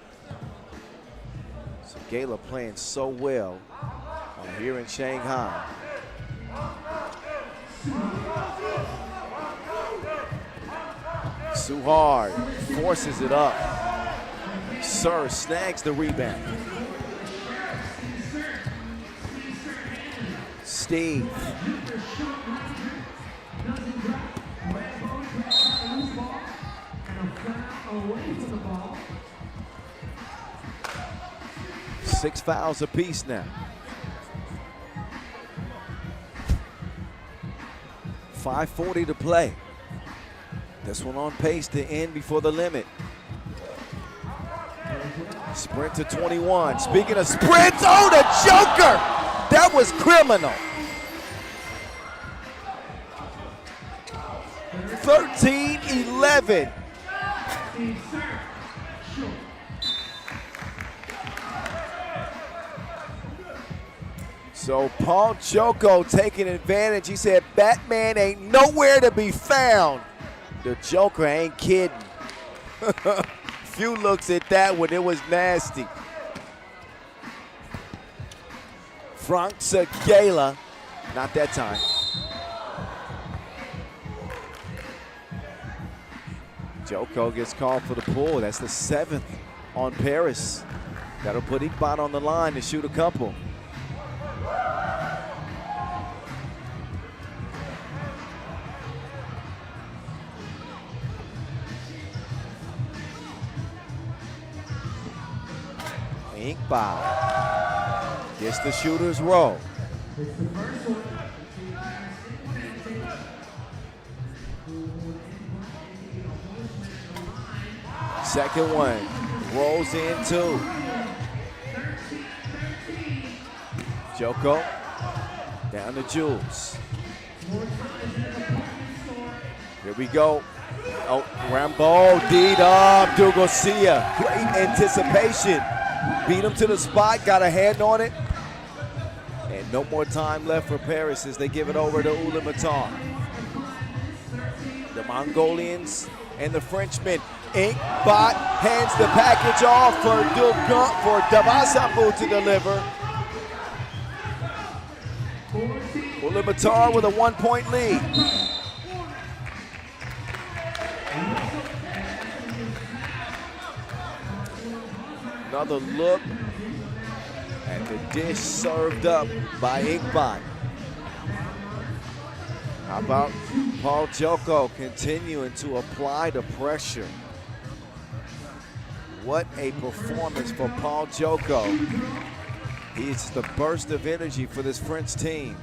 Segala playing so well here in Shanghai. Suhard forces it up. Sir snags the rebound. Steve. Six fouls apiece now. 5:40 to play. This one on pace to end before the limit. Sprint to 21. Speaking of sprints, oh, the Joker! That was criminal. 13-11. So Paul Joko taking advantage. He said, Batman ain't nowhere to be found. The Joker ain't kidding. Few looks at that one, it was nasty. Frank Segela, not that time. Joko gets called for the pull. That's the 7th on Paris. That'll put Iqbal on the line to shoot a couple. Iqbal gets the shooter's roll. Second one, rolls in 2. Joko, down to Jules. Here we go. Oh, Rambo, D-Dub, Dugosia. Great anticipation. Beat him to the spot, got a hand on it. And no more time left for Paris as they give it over to Ulaanbaatar. The Mongolians and the Frenchmen. Inkbot hands the package off for Davasambu to deliver. Ulaanbaatar with a 1-point lead. Another look at the dish served up by Inkbot. How about Paul Joko continuing to apply the pressure? What a performance for Paul Joko. He's the burst of energy for this French team.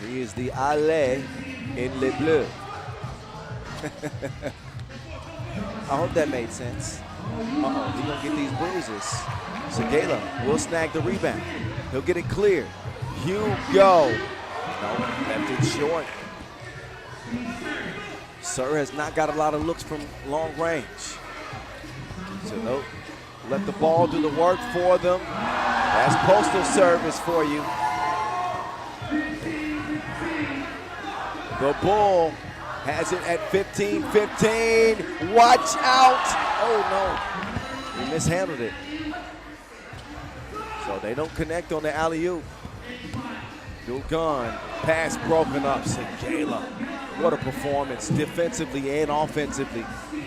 He is the Allé in Les Bleus. I hope that made sense. Uh-oh, he's gonna get these bruises. Segela will snag the rebound. He'll get it clear. Hugo. No, left it short. Sir has not got a lot of looks from long range. So they'll let the ball do the work for them. That's postal service for you. The Bull has it at 15-15. Watch out. Oh, no. He mishandled it. So they don't connect on the alley-oop. Dugan, pass broken up. Segela, what a performance, defensively and offensively.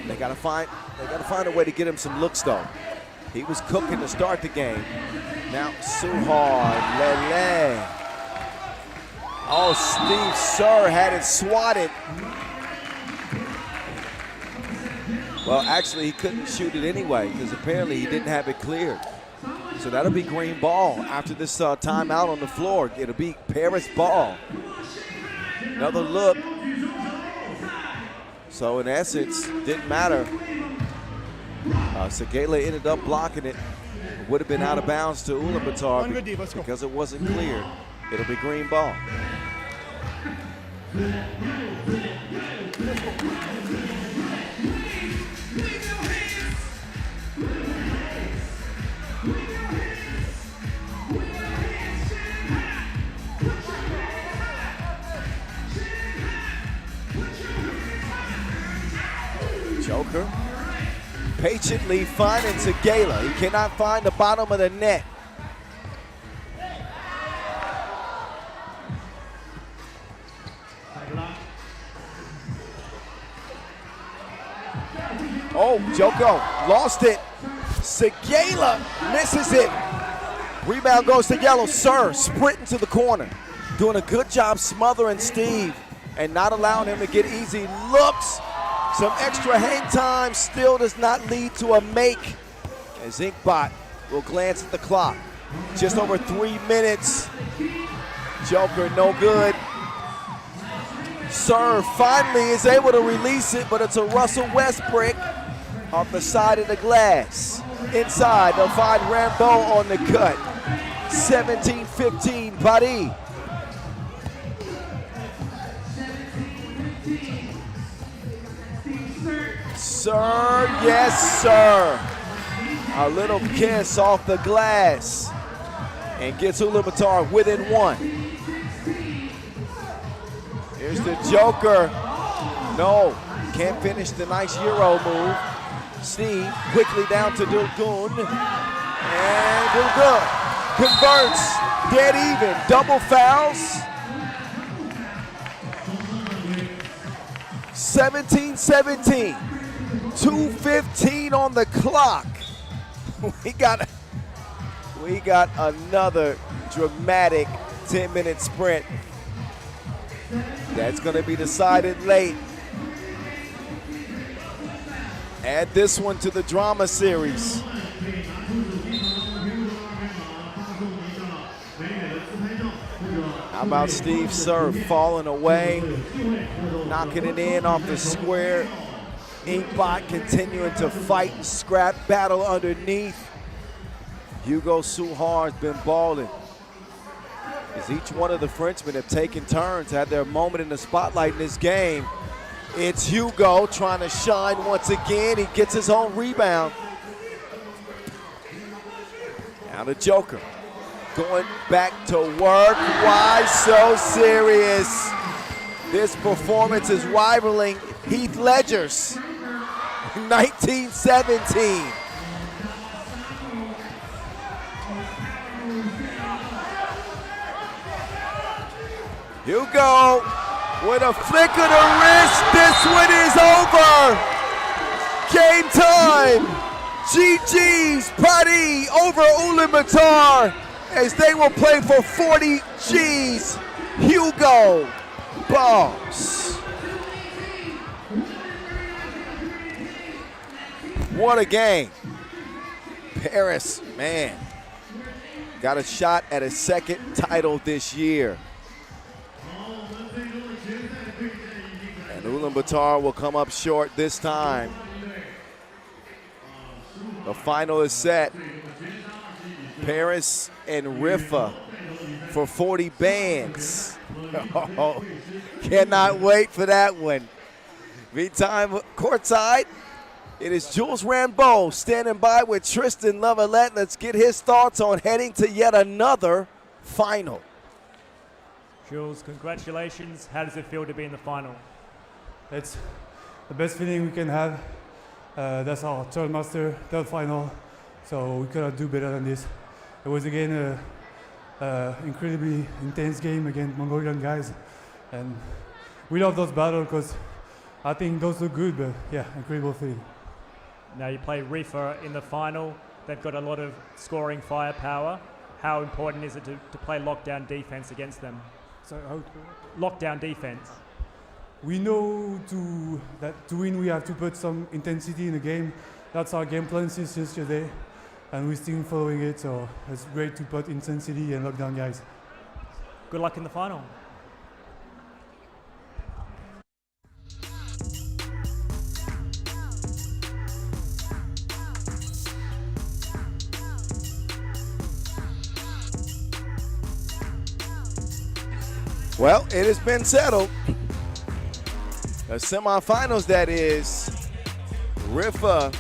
They gotta find a way to get him some looks though. He was cooking to start the game. Now Suhar, Lele. Oh, Steve Sir had it swatted. Well, actually, he couldn't shoot it anyway because apparently he didn't have it cleared. So that'll be green ball after this timeout on the floor. It'll be Paris ball. Another look. So in essence, didn't matter. Segela ended up blocking it. It would have been out of bounds to Ulaanbaatar because it wasn't cleared. It'll be green ball. Joker patiently finding Segela. He cannot find the bottom of the net. Oh, Joko lost it. Segela misses it. Rebound goes to Yellow. Sir sprinting to the corner. Doing a good job smothering Steve and not allowing him to get easy looks. Some extra hang time still does not lead to a make. As Inkbot will glance at the clock. Just over 3 minutes. Joker no good. Sir finally is able to release it, but it's a Russell Westbrook off the side of the glass. Inside, they'll find Rambo on the cut. 17-15, Paris. Sir, yes, sir. A little kiss off the glass. and gets Ulaanbaatar within 1. Here's the Joker. No, can't finish the nice Euro move. Steve quickly down to Dilgun. And Dilgun converts, dead even, double fouls. 17-17, 2:15 on the clock. We got another dramatic 10-minute sprint that's gonna be decided late. Add this one to the drama series. How about Steve's serve falling away, knocking it in off the square. Inkbot continuing to fight and scrap battle underneath. Hugo Suhar's been balling. As each one of the Frenchmen have taken turns, had their moment in the spotlight in this game. It's Hugo trying to shine once again. He gets his own rebound. Now the Joker going back to work. Why so serious? This performance is rivaling Heath Ledger's 1917. Hugo with a flick of the wrist. This one is over. Game time. GG's Paris over Ulaanbaatar as they will play for 40 G's. Hugo balls. What a game. Paris, man, got a shot at a second title this year. And Ulaanbaatar will come up short this time. The final is set. Paris and Riffa for 40 bands. Oh, cannot wait for that one. Meantime, courtside, it is Jules Rambeau standing by with Tristan Lavalette. Let's get his thoughts on heading to yet another final. Jules, congratulations. How does it feel to be in the final? It's the best feeling we can have. That's our third master, third final, so we cannot do better than this. It was again an incredibly intense game against Mongolian guys, and we love those battles because I think those look good, but yeah, incredible feeling. Now you play Riffa in the final. They've got a lot of scoring firepower. How important is it to play lockdown defense against them? So how lockdown defense. We know that to win we have to put some intensity in the game. That's our game plan since yesterday, and we're still following it, so it's great to put intensity and lock down guys. Good luck in the final. Well, it has been settled. The semifinals, that is, Riffa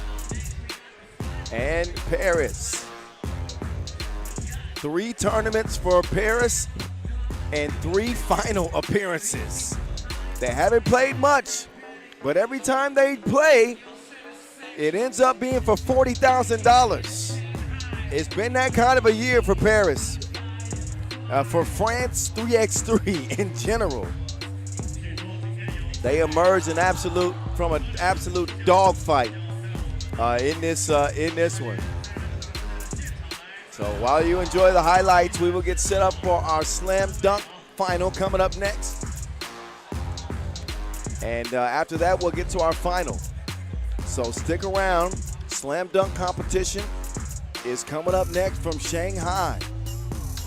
and Paris. 3 tournaments for Paris and 3 final appearances. They haven't played much, but every time they play, it ends up being for $40,000. It's been that kind of a year for Paris. For France 3x3 in general. They emerged from an absolute dogfight in this one. So while you enjoy the highlights, we will get set up for our slam dunk final coming up next. And after that, we'll get to our final. So stick around. Slam dunk competition is coming up next from Shanghai.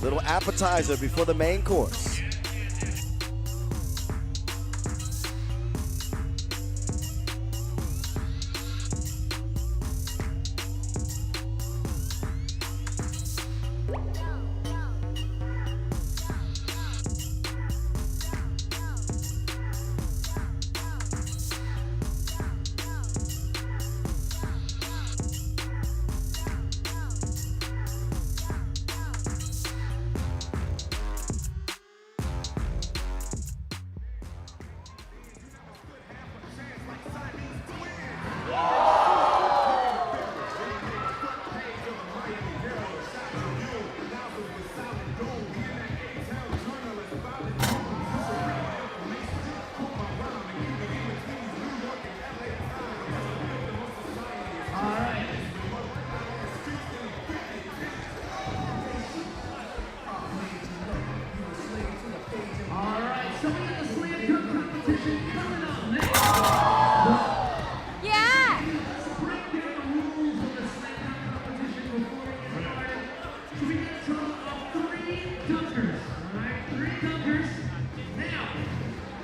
Little appetizer before the main course.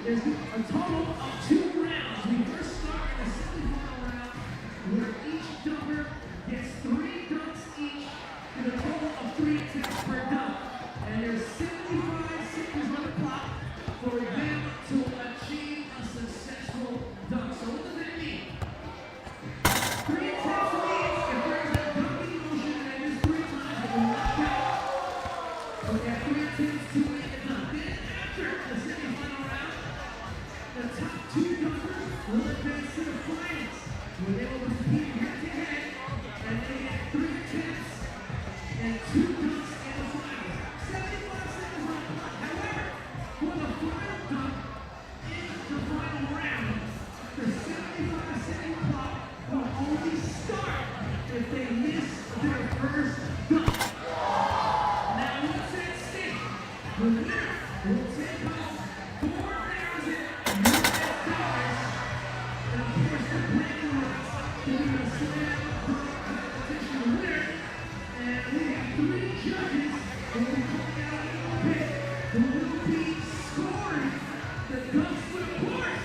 There's a total of 2 rounds. We first start in the semifinal round where each dunker gets 3 dunks each with a total of 3 attempts per dunk. And there's 75 seconds on the clock for them to achieve a successful dunk. So what does that mean? 3 attempts means if there's a dunking motion and it is 3 times, it will not count. So we have 3 attempts to make the dunk. Then after the semifinal round, the top 2 dunkers will advance to the finals, where they will compete head-to-head, and they get 3 attempts and 2 dunks in the finals. 75 seconds on the clock. However, for the final dunk in the final round, the 75-second clock will only start if they miss their first dunk. Now, what's at stake? The winner will take home $4,000. And of course, the bragging rights to be the slam dunk competition winner. And we have 3 judges who will be coming out of the pit who will be scoring the dunks. But of course,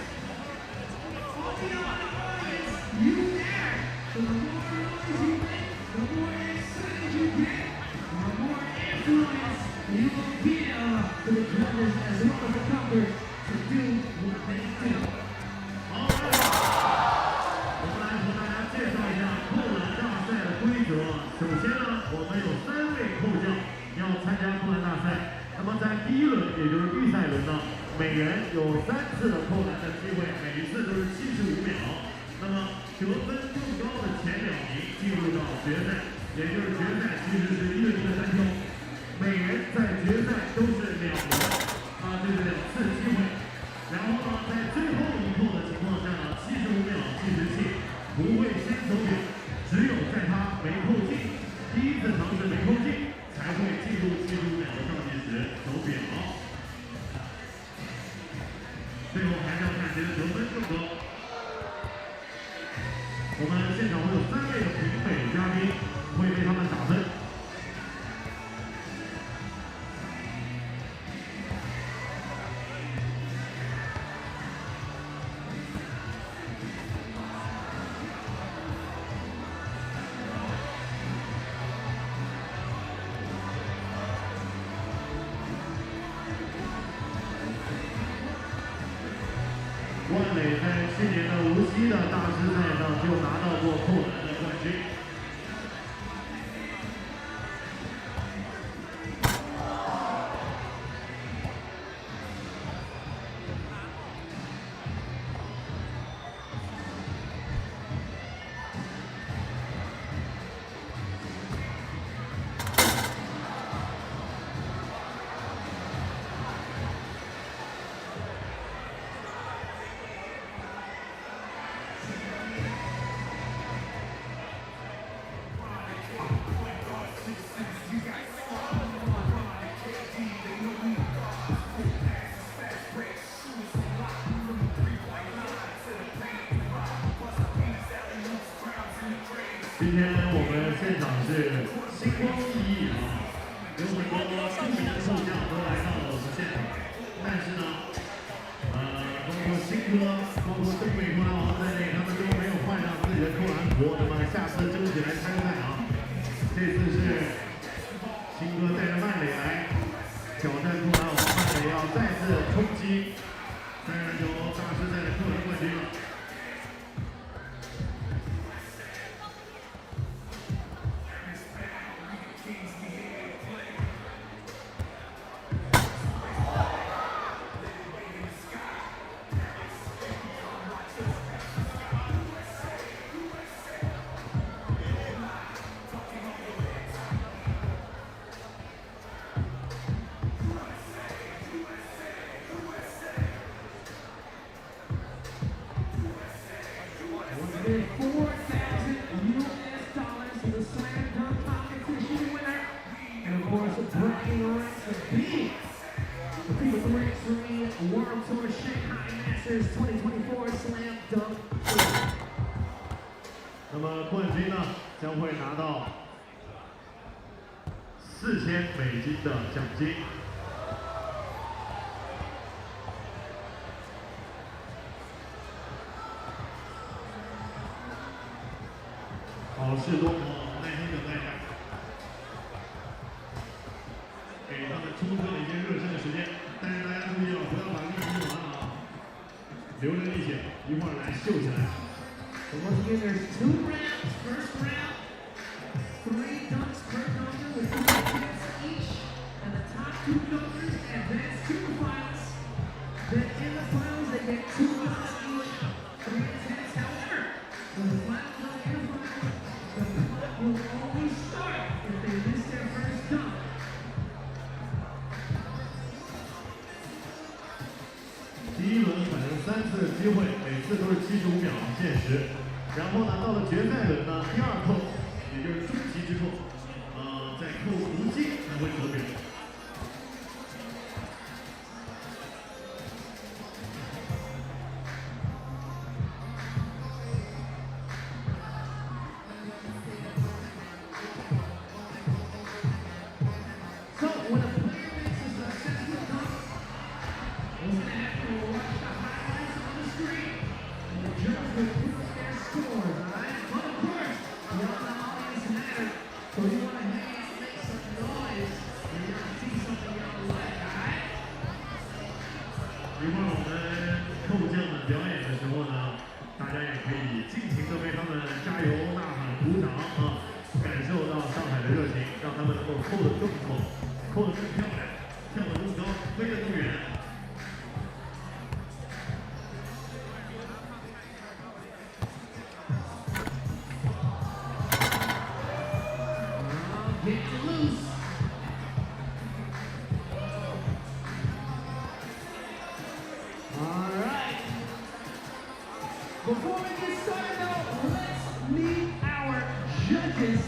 all the audience, you there. So the more noise you make, the more excited you get, the more influence you will give to the judges as well as the dunkers to do what they do. 好，我们来和大家介绍一下扣篮大赛的规则。首先呢，我们有3位扣将要参加扣篮大赛。那么在第1轮，也就是预赛轮呢，每人有3次的扣篮的机会，每一次都是75秒。那么得分更高的前2名进入到决赛，也就是决赛其实是1对1的单挑。每人在决赛都是2轮，就是2次机会。然后呢，在最后一扣的情况下呢，75秒计时器不会先手柄，只有在他没扣进，第1次尝试没扣进，才会进入75秒的倒计时手柄。最后还是要看谁的得分更高。我们现场会有3位的评委嘉宾，会为他们打分。万磊在去年的无锡的大师赛上就拿到过扣篮的冠军。今天我们现场是星光熠熠有很多著名的扣将都来到了我们现场。但是呢，包括新科，包括东北国王在内，他们都没有换上自己的扣篮服。那么下次争取来参赛啊！这次是新科带着曼磊来挑战扣篮王，曼磊要再次冲击3人球大师赛的扣篮冠军了。FIBA 3x3 World Tour Shanghai Masters 2024 Slam Dunk. 那么冠军呢，将会拿到4000美金的奖金。事多磨，耐心等待一下，给他们充分的一些热身的时间。但是大家注意了，不要把力气用完啊，留着力气，一会儿来秀起来。So once again, there's 2 rounds. First round, 3 dunks per dunker with 2 points each, and the top 2 dunkers advance to the finals. Then in the finals, they get 2 dunks each, 3 attempts. However, when the final dunk in the final, the clock will only start if they miss their first dunk. 第一轮反正3次机会，每次都是75秒限时。然后呢，到了决赛轮呢，第2扣，也就是终极之扣，再扣无击才会得分。So when a player makes a successful dunk, what's going to happen? We'll watch the highlights on the screen, and the judge will put up their scores, alright? But of course, we all the audience matter, so you want to hang out and make some noise when you see something you don't like, alright? 一会儿我们扣将们表演的时候呢，大家也可以尽情的为他们加油、呐喊、鼓掌啊，感受到上海的热情，让他们能够扣得更猛，扣得更漂亮，跳得更高，飞得更远。Getting loose. All right. Before we get started, though, let's meet our judges,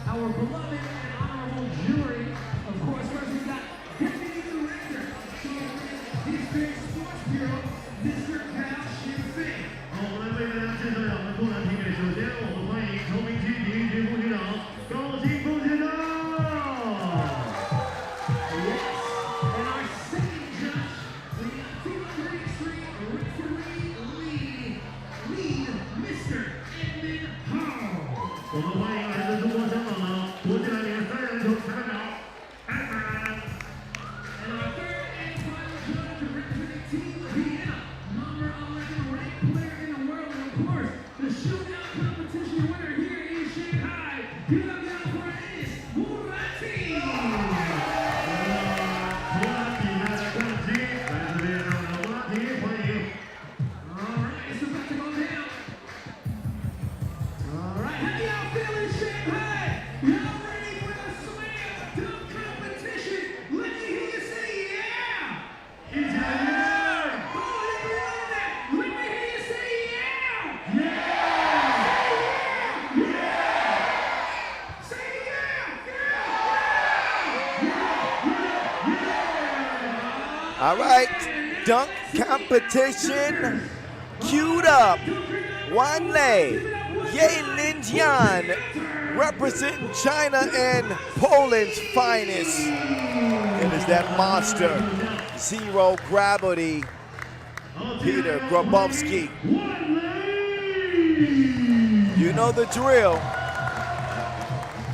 our beloved and honorable jury. Of course, first we got Deputy Director of District Sports Bureau, Mr. Gao Xinfei. 好，我们来为大家介绍一下我们扣篮评委。首先，我们欢迎崇明区体育局副局长高新峰先生。Yes, and our second judge, the FIBA 3x3 referee lead, Mr. Edmund Hall. 我们欢迎来自中国香港的国际篮联3人篮球裁判长安满。 And our third and final judge, representing Team Vienna, number 11 ranked player in the world, and of course, the shootout competition winner here in Shanghai. Give it up now for Anis Murati. 投篮比赛的冠军来自việt nam的乌拉提，欢迎。 All right, it's about to go down. All right, how y'all feeling, Shanghai? Y'all ready for the slam dunk competition? Let me hear you say yeah. 一起来约！ Oh, you believe that? Let me hear you say yeah. 耶！ Say yeah. All right, dunk competition queued up. Wanlei Yelin representing China and Poland's finest. It is that monster, zero gravity, Peter Grabowski. You know the drill.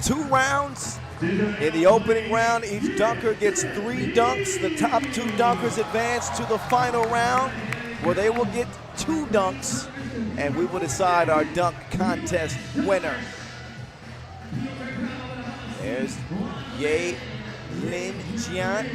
2 rounds. In the opening round, each dunker gets 3 dunks. The top 2 dunkers advance to the final round, where they will get 2 dunks, and we will decide our dunk contest winner. There's Ye Lin Jian.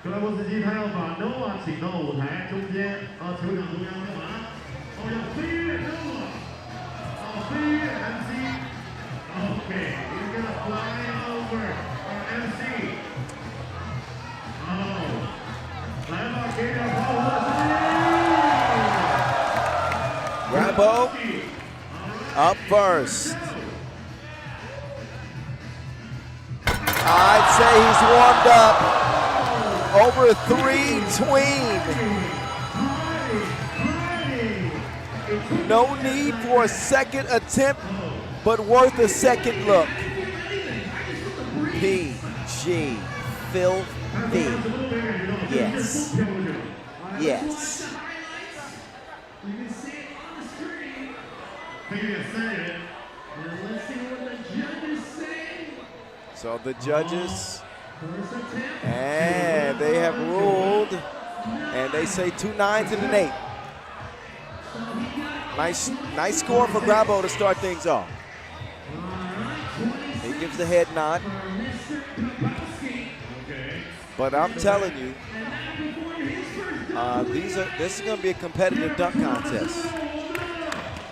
格莱波斯基他要把 Noah 请到舞台中间啊，球场中央干嘛？哦，要飞跃 Noah， 哦，飞跃 MC。Okay, he's gonna fly over our MC。哦，来吧，给点欢呼的声音。 Grabo up first. I'd say he's warmed up. Over 3 tween. No need for a second attempt, but worth a second look. PG, filthy. Yes. Yes. You can see it on the screen. Let's see what the judges say. So the judges, and they have ruled, and they say 2 9s and an 8. Nice score for Grabo to start things off. He gives the head nod. But I'm telling you, this is going to be a competitive dunk contest.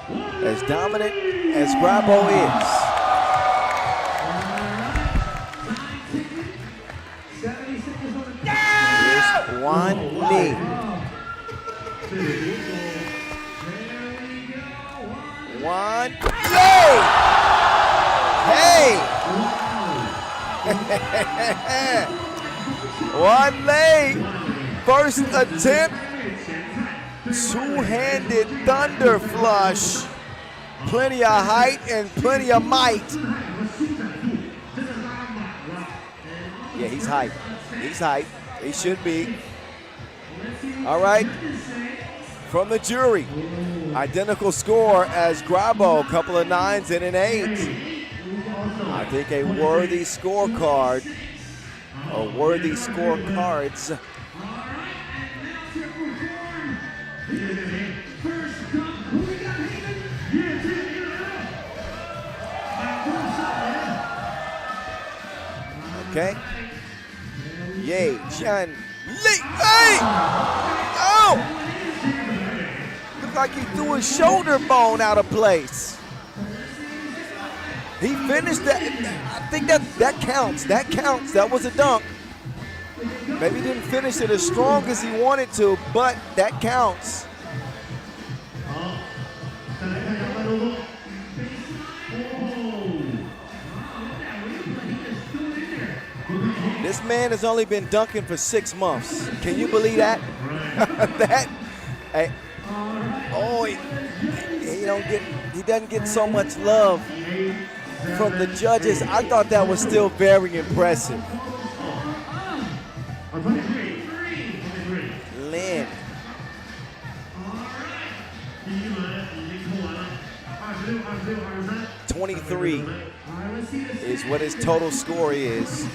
As dominant as Grabo is. Here's one knee. One lay. Hey! One lay. First attempt. Two-handed thunder flush. Plenty of height and plenty of might. Yeah, he's hype. He's hype. He should be. All right. From the jury, identical score as Grabo, a couple of 9s and an 8. I think a worthy scorecard, or worthy scorecards. Okay. Yay, Chen Lee. Hey! Oh! Looked like he threw his shoulder bone out of place. He finished that. I think that counts. That counts. That was a dunk. Maybe he didn't finish it as strong as he wanted to, but that counts. This man has only been dunking for 6 months. Can you believe that? He doesn't get so much love from the judges. I thought that was still very impressive. Lin. 23 is what his total score is.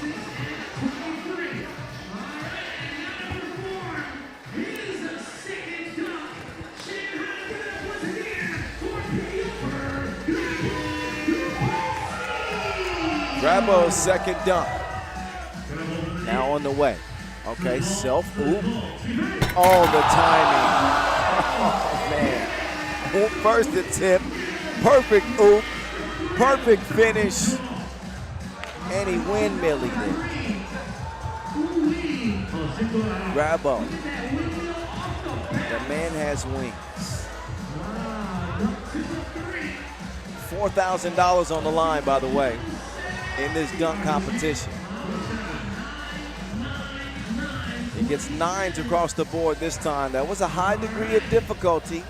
Grabo's second dunk. Now on the way. Okay, self-oop. Oh, the timing. Oh, man. First attempt, perfect oop, perfect finish, and he windmilled it. Grabo. The man has wings. $4,000 on the line, by the way, in this dunk competition. He gets 9s across the board this time. That was a high degree of difficulty.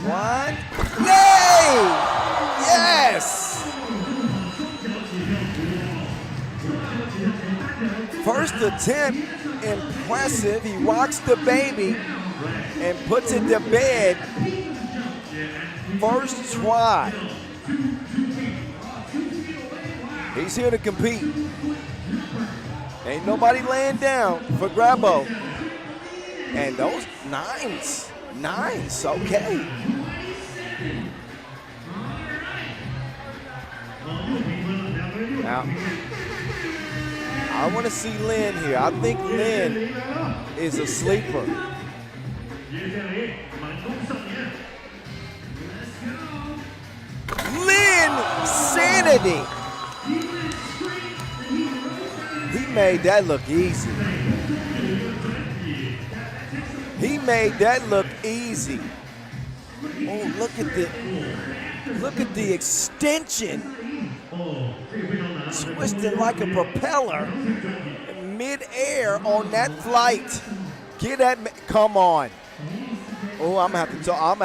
One, yay! Yes! First attempt, impressive. He rocks the baby and puts it to bed. First try. He's here to compete. Ain't nobody laying down for Grabo. And those 9s. Nice, okay. Now, I want to see Lin here. I think Lin is a sleeper. Lin Sanity. made that look easy. He made that look easy. Oh, look at the extension. Twisted like a propeller mid-air on that flight. Get that, come on. Oh, I'm gonna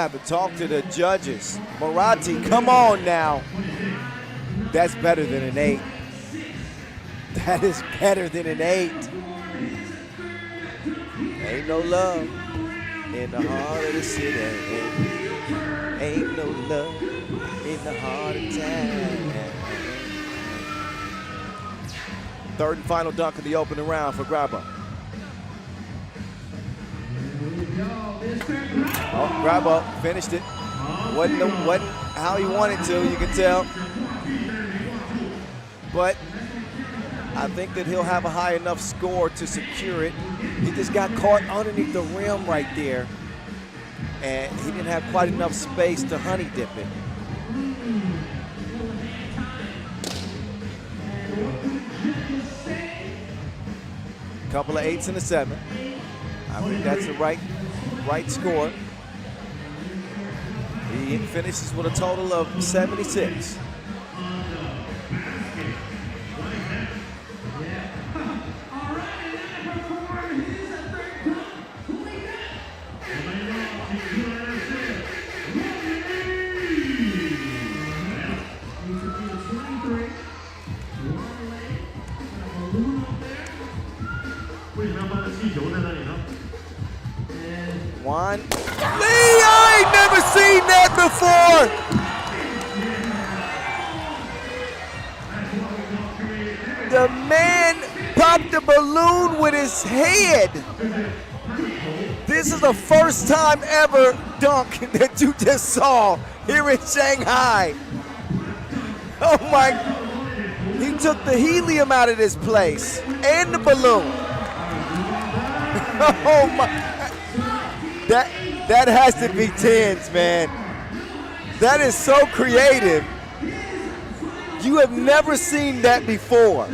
have to talk to the judges. Marathi, come on now. That's better than an 8. That is better than an 8. Ain't no love in the heart of the city. Ain't no love in the heart of town. Third and final dunk of the opening round for Grabba. Oh, Grabba finished it. Wasn't how he wanted to, you can tell. But I think that he'll have a high enough score to secure it. He just got caught underneath the rim right there, and he didn't have quite enough space to honey dip it. Couple of 8s and a 7. I think that's the right score. He finishes with a total of 76. One. Lee, I ain't never seen that before. The man popped the balloon with his head. This is the first time ever dunk that you just saw here in Shanghai. Oh my, he took the helium out of this place and the balloon. Oh my. That has to be 10s, man. That is so creative. You have never seen that before.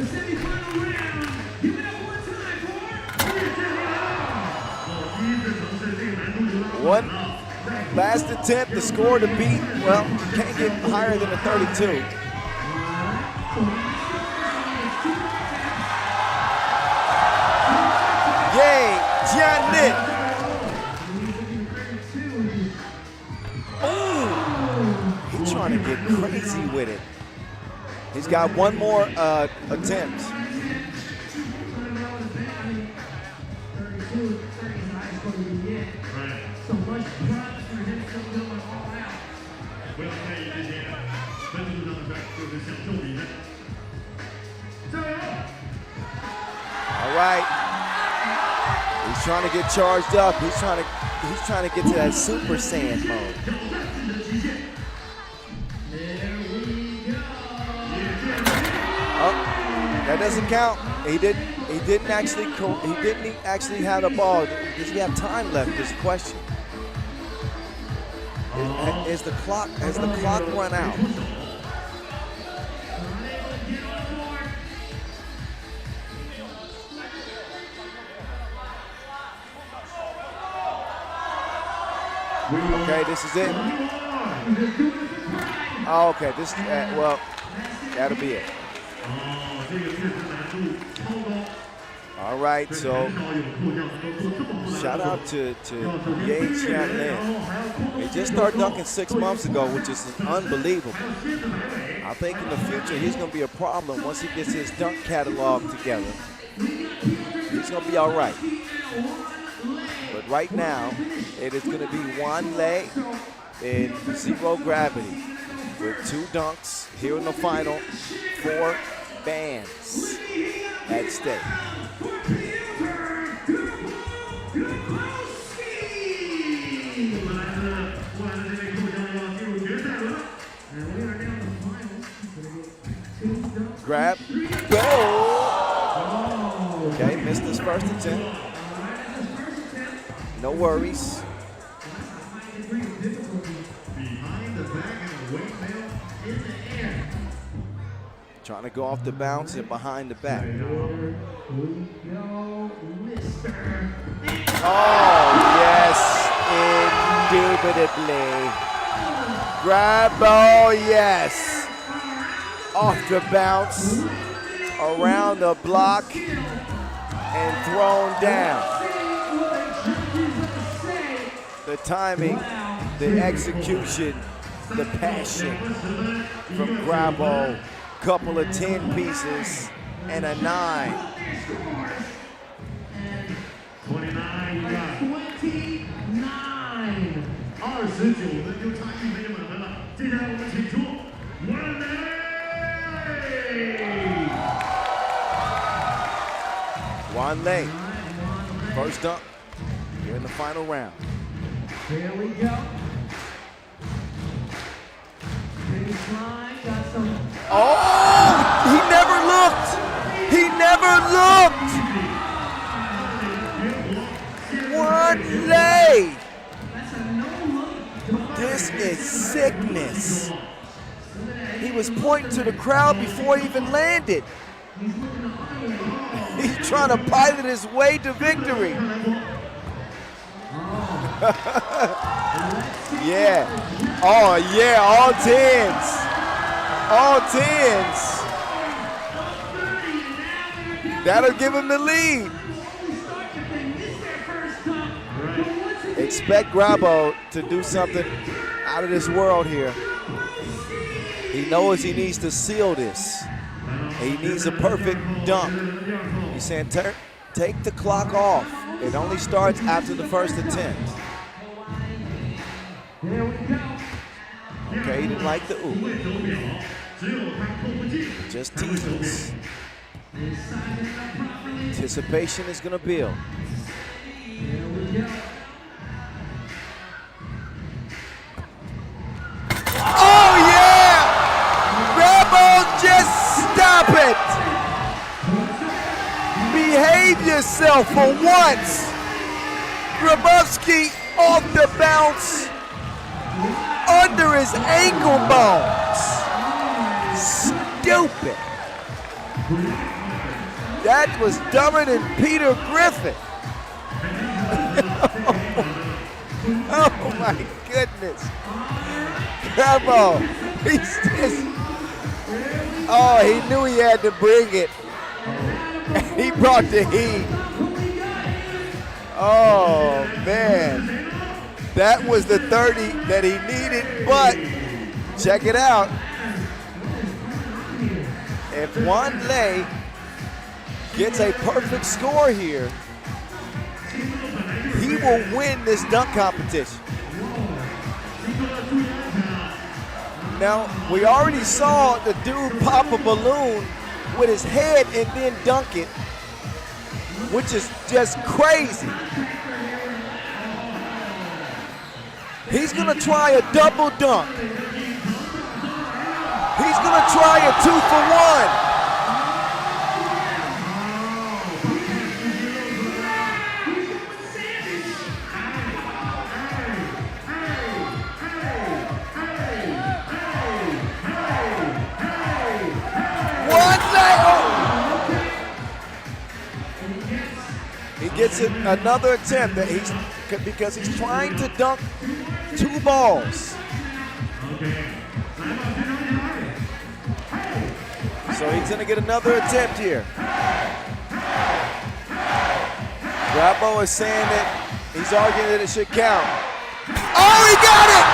One last attempt, the score to beat, well, can't get higher than a 32. Yay, Jiannin. Trying to get crazy with it. He's got one more attempt. All right. He's trying to get charged up. He's trying to get to that Super Saiyan mode. That doesn't count. He didn't actually have the ball. Does he have time left? Is the question. Has the clock run out? Okay, this is it. Oh, okay, this well, that'll be it. All right, so shout out to Ye Jianlin. He just started dunking 6 months ago, which is unbelievable. I think in the future he's going to be a problem once he gets his dunk catalog together. He's going to be all right. But right now, it is going to be Wan Lei in zero gravity with 2 dunks here in the final, 4 bands at stake. Grab, go! Okay, missed his first attempt. No worries. Trying to go off the bounce and behind the back. Oh, yes, indubitably. Grab, oh, yes. Off the bounce, around the block, and thrown down. The timing, the execution, the passion from Grabo. Couple of 10 pieces and a 9. 29。29分就差1分就满分了。接下来我们请出Juan Lei, first dunk here in the final round. Here we go. Baseline, got some. Oh, he never looked. He never looked. Juan Lei. This is sickness. He was pointing to the crowd before he even landed. He's trying to pilot his way to victory. Yeah. Oh, yeah, all 10s. All 10s. That'll give him the lead. Expect Grabo to do something out of this world here. He knows he needs to seal this. He needs a perfect dunk. He's saying, take the clock off. It only starts after the first attempt. Okay, he didn't like the ooh. Just teases. Anticipation is going to build. Oh, yeah! Grabo, just stop it! Behave yourself for once! Grabowski off the bounce, under his ankle bones. Stupid. That was dumber than Peter Griffin. Oh my goodness. Grabo, he's just, oh, he knew he had to bring it. He brought the heat. Oh man, that was the 30 that he needed, but check it out. If Juan Lei gets a perfect score here, he will win this dunk competition. Now, we already saw the dude pop a balloon with his head and then dunk it, which is just crazy. He's gonna try a double dunk. He's gonna try a 2-for-1. He gets another attempt that because he's trying to dunk 2 balls. So he's gonna get another attempt here. Grabo is saying that he's arguing that it should count. Oh, he got it!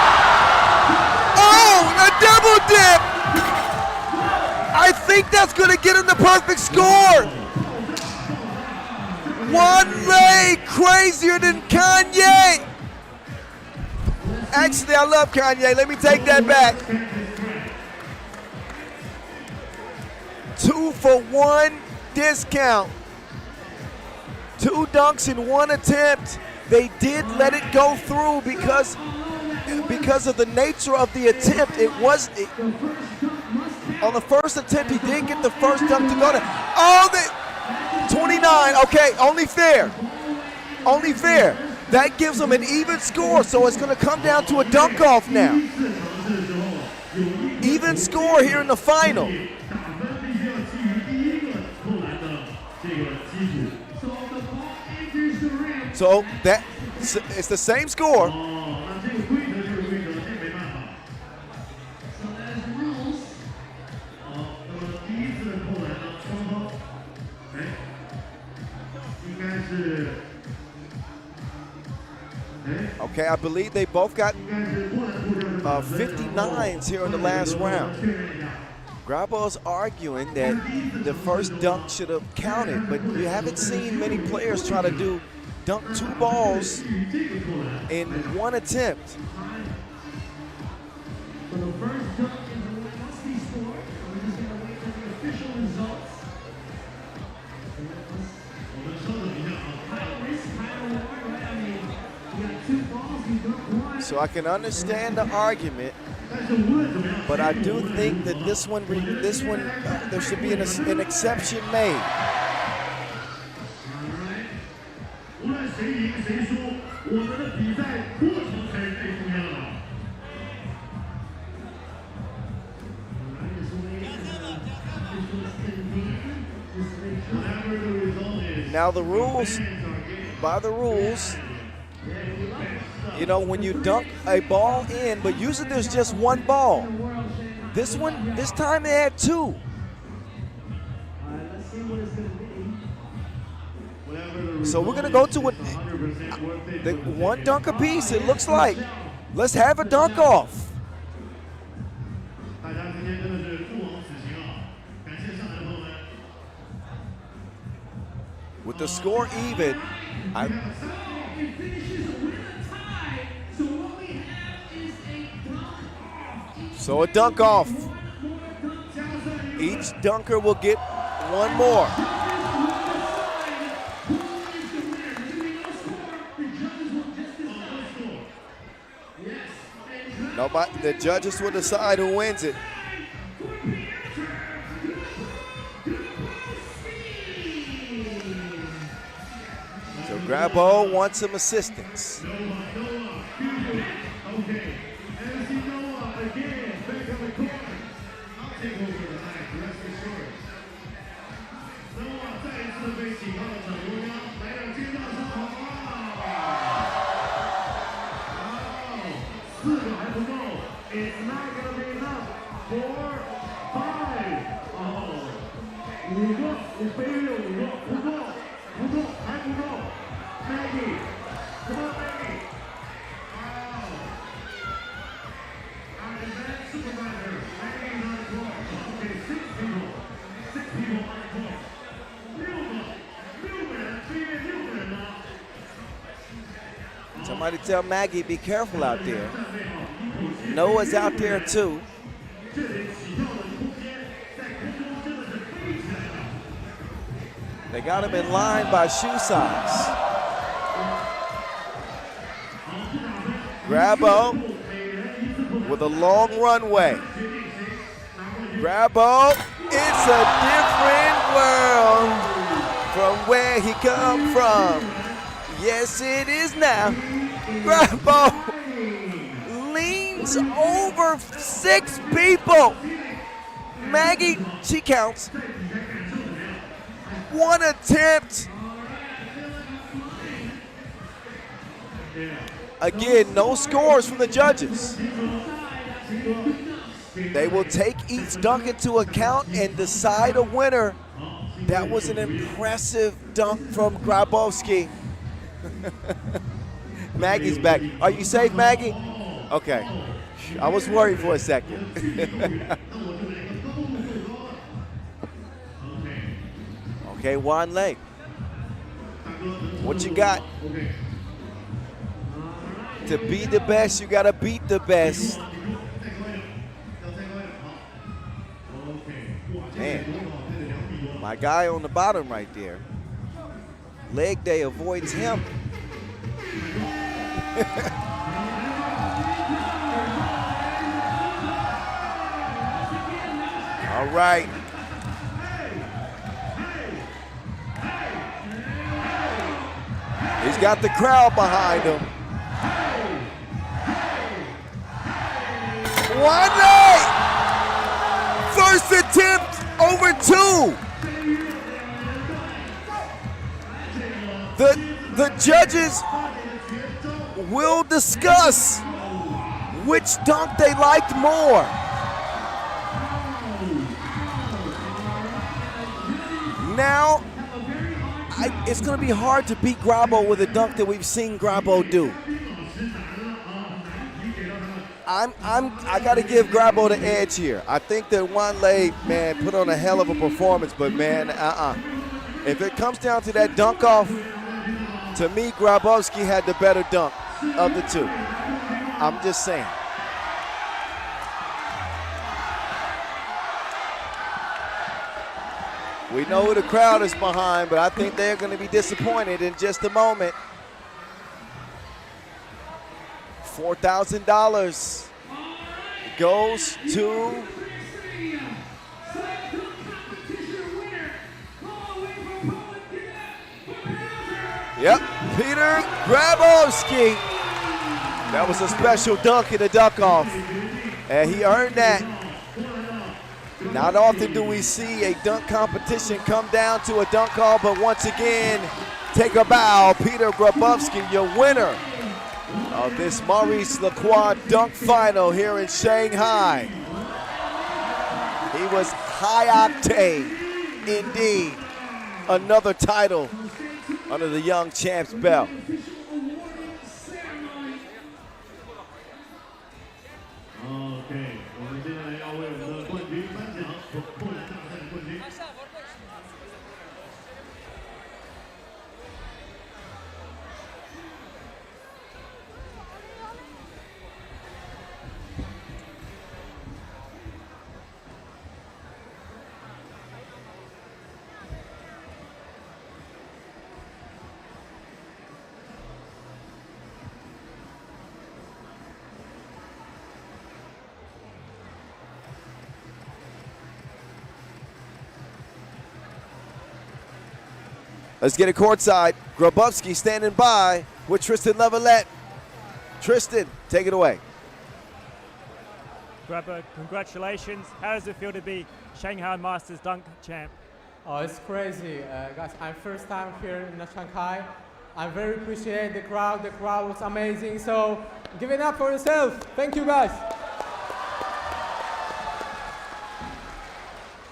Oh, a double dip! I think that's gonna get him the perfect score. Juan Lei crazier than Kanye. Actually, I love Kanye. Let me take that back. 2-for-1 discount. 2 dunks in 1 attempt. They did let it go through because of the nature of the attempt. On the first attempt, he did get the first dunk to go to. Oh, 29, okay, only fair. Only fair. That gives them an even score, so it's gonna come down to a dunk-off now. Even score here in the final. So it's the same score. 那这个规则就是规则，这没办法。好，那么第一次的扣篮呢，双方，应该是。 Okay, I believe they both got 59s here in the last round. Grabo's arguing that the first dunk should have counted, but you haven't seen many players try to dunk 2 balls in 1 attempt. So the first dunk is the one that must be scored. We're just going to wait for the official results. So I can understand the argument, but I do think that this one there should be an exception made. 无论谁赢谁输，我们的比赛过程才是最重要的。 Now the rules, by the rules, you know, when you dunk a ball in, but usually there's just 1 ball. This time they had 2. So we're gonna go to 1 dunk apiece, it looks like. Let's have a dunk off. With the score even, so a dunk off. Each dunker will get 1 more. Nobody, the judges will decide who wins it. So Grabo wants some assistance. It's not going to be enough. 4, 5. Oh. 5个5杯6个不够还不够 Maggie come on Maggie our event supervisor Maggie is on the floor okay 6 people on the floor 6个人对面6个人呢 Somebody tell Maggie be careful out there. Noah's out there too. They got him in line by shoe size. Grabo with a long runway. Grabo, it's a different world from where he come from. Yes, it is now. Grabo leans over 6 people. Maggie, she counts. 1 attempt. Again, no scores from the judges. They will take each dunk into account and decide a winner. That was an impressive dunk from Grabowski. Maggie's back. Are you safe, Maggie? Okay. I was worried for a second. Okay, Juan Lei. What you got? To be the best, you gotta beat the best. Man, my guy on the bottom right there. Leg day avoids him. All right. He's got the crowd behind him. One night! First attempt over 2. the judges will discuss which dunk they liked more. Now, it's going to be hard to beat Grabo with a dunk that we've seen Grabo do. I got to give Grabo the edge here. I think that Wanley, man, put on a hell of a performance, but man, if it comes down to that dunk off, to me, Grabowski had the better dunk of the two. I'm just saying. We know who the crowd is behind, but I think they're going to be disappointed in just a moment. $4,000 goes to Peter Grabowski. That was a special dunk in the dunk off, and he earned that. Not often do we see a dunk competition come down to a dunk call, but once again, take a bow. Peter Grabowski, your winner of this Maurice Lacroix dunk final here in Shanghai. He was high octane, indeed. Another title under the young champ's belt. Okay. Let's get it courtside. Grabowski standing by with Tristan Leveillette. Tristan, take it away. Grabber, congratulations. How does it feel to be Shanghai Masters dunk champ? Oh, it's crazy. Guys, I'm first time here in Shanghai. I very appreciate the crowd. The crowd was amazing. So give it up for yourself. Thank you, guys.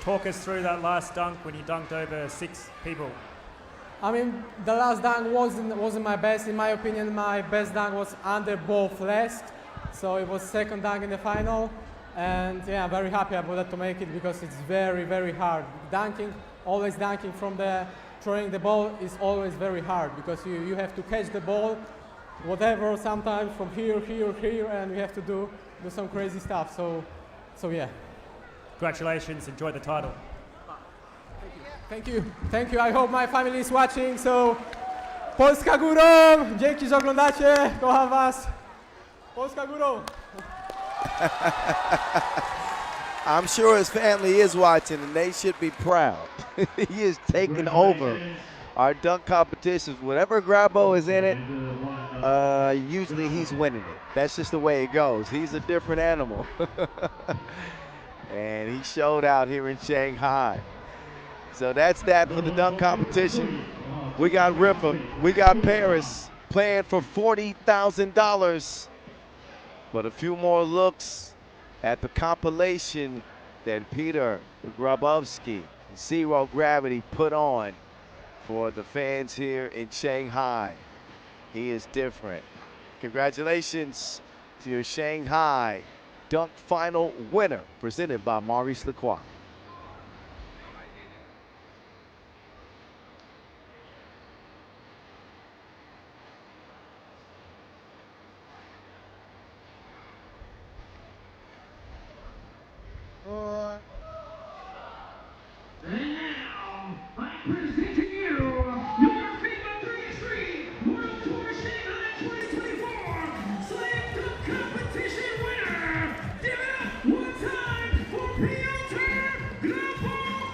Talk us through that last dunk when you dunked over 6 people. I mean, the last dunk wasn't my best. In my opinion, my best dunk was under both legs. So it was second dunk in the final. And yeah, I'm very happy about that to make it because it's very, very hard. Dunking, always dunking from the, throwing the ball is always very hard because you have to catch the ball, whatever, sometimes from here, and you have to do some crazy stuff. So yeah. Congratulations, enjoy the title. Thank you. Thank you. I hope my family is watching. So, Polska górą! Dzięki, że oglądacie. Kocham was. Polska górą! I'm sure his family is watching, and they should be proud. He is taking over our dunk competitions. Whenever Grabo is in it, usually he's winning it. That's just the way it goes. He's a different animal. And he showed out here in Shanghai. So that's that for the dunk competition. We got Riffa, we got Paris playing for $40,000. But a few more looks at the compilation that Peter Grabowski, Zero Gravity, put on for the fans here in Shanghai. He is different. Congratulations to your Shanghai dunk final winner, presented by Maurice Lacroix. And now, I'm presenting you your FIBA 3x3 World Tour Shanghai 2024 Slam Dunk Competition winner. Give it up one time for Piotr Grabowski.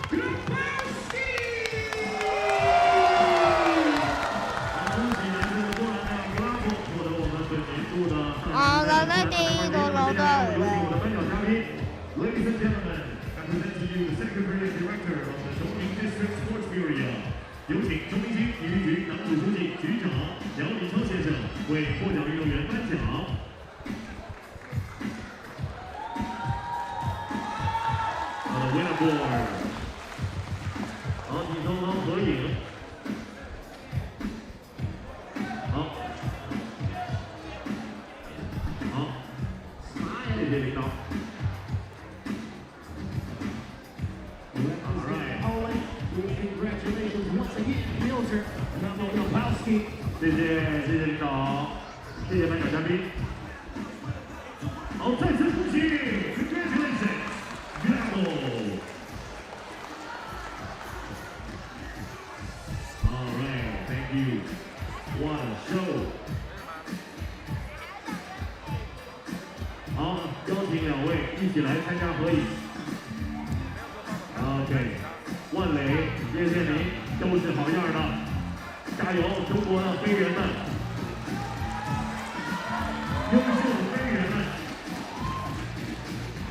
Ladies and gentlemen, I present to you the Secretary Director of the Dongning District Sports Bureau, 有请中明星体育局党组书记、局长姚明超先生为获奖运动员颁奖。Winner board。好，请双方合影。好，好，谢谢领导。Congratulations once again, Filter. 谢谢领导，谢谢颁奖嘉宾。好，再次恭喜 ，Congratulations, Bravo. All right, thank you. One show. 好，邀请两位一起来参加合影。OK， 万磊、叶建明都是好样的，加油，中国的飞人们，优秀飞人们，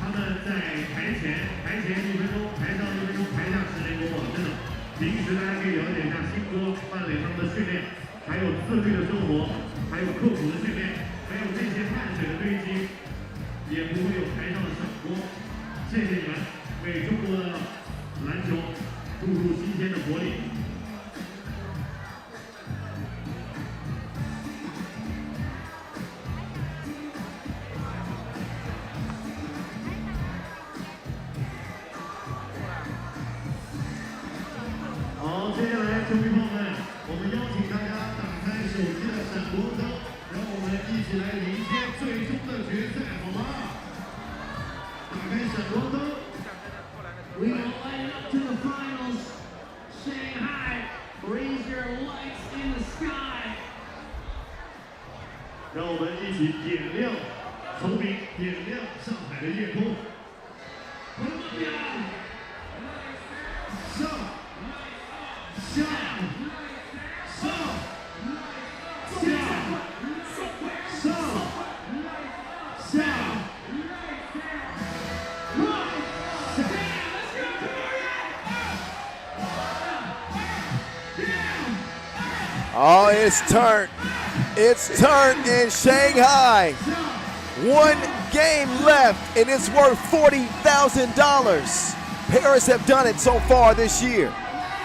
他们在台前1分钟，台上1分钟，台下10年功，真的。平时大家可以了解一下新哥、万磊他们的训练，还有自律的生活，还有刻苦的训练，还有这些汗水的堆积，也不会有台上的闪光。谢谢你们，为中国的篮球注入新鲜的活力。好，接下来球迷朋友们，我们邀请大家打开手机的闪光灯，让我们一起来迎接最终的决赛，好吗？打开闪光灯。We are lighting up to the finals. Shanghai, raise your lights in the sky. 让我们一起点亮从明，点亮上海的夜空。上，下，上，下，上，下。Oh, it's turned. It's turned in Shanghai. One game left, and it's worth $40,000. Paris have done it so far this year.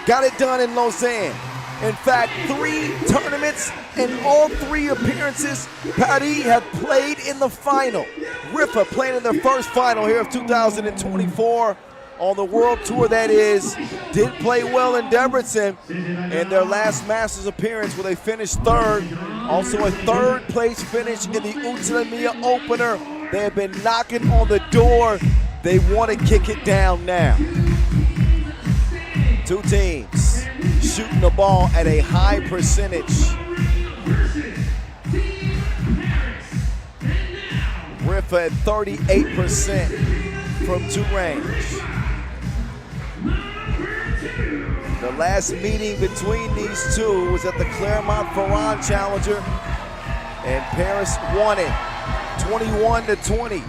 Got it done in Lausanne. In fact, 3 tournaments and all 3 appearances, Paris have played in the final. Riffa playing in their first final here of 2024. On the World Tour, that is, did play well in Debrecen in their last Masters appearance where they finished 3rd. Also a 3rd place finish in the Ulaanbaatar opener. They have been knocking on the door. They want to kick it down now. 2 teams shooting the ball at a high percentage. Riffa at 38% from 2 range. The last meeting between these two was at the Clermont-Ferrand Challenger, and Paris won it 21-20.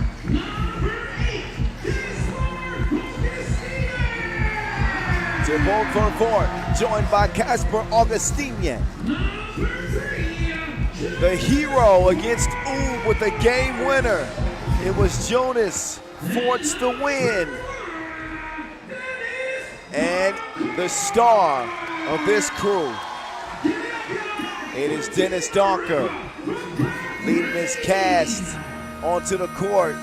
Thibaut Vervoort, joined by Casper Augustinian. The hero against Ub with the game winner. It was Jonas Forts the win. And the star of this crew, it is Dennis Donker leading his cast onto the court.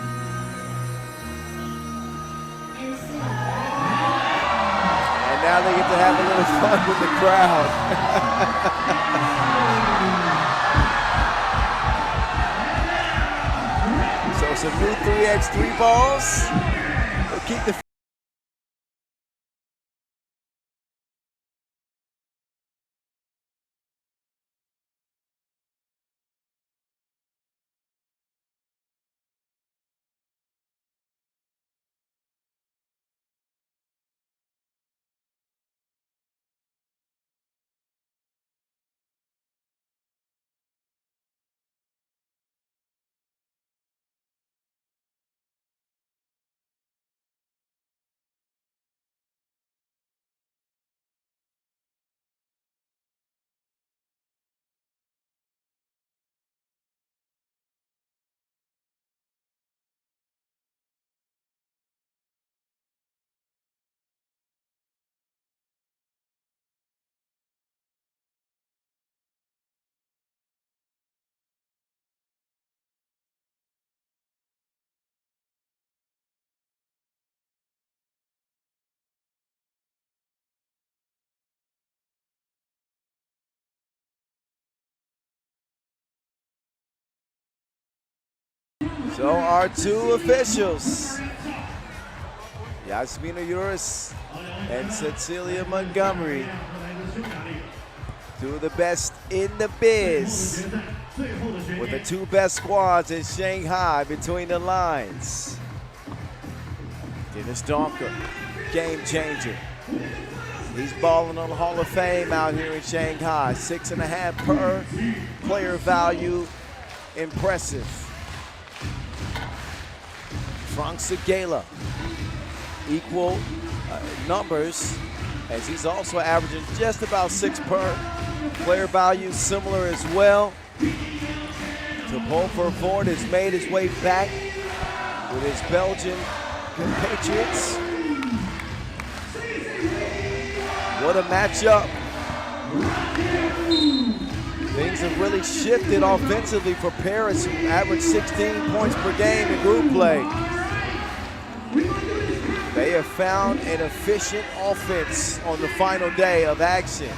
And now they get to have a little fun with the crowd. So some new 3x3 balls. They'll keep the So our two officials, Yasmina Uris and Cecilia Montgomery, two of the best in the biz, with the two best squads in Shanghai between the lines. Dennis Donker, game changer. He's balling on the Hall of Fame out here in Shanghai. 6.5 per player value, impressive. Frank Segala, equal numbers, as he's also averaging just about 6 per player value, similar as well. Topol Ford has made his way back with his Belgian compatriots. What a matchup. Things have really shifted offensively for Paris, who averaged 16 points per game in group play. They have found an efficient offense on the final day of action.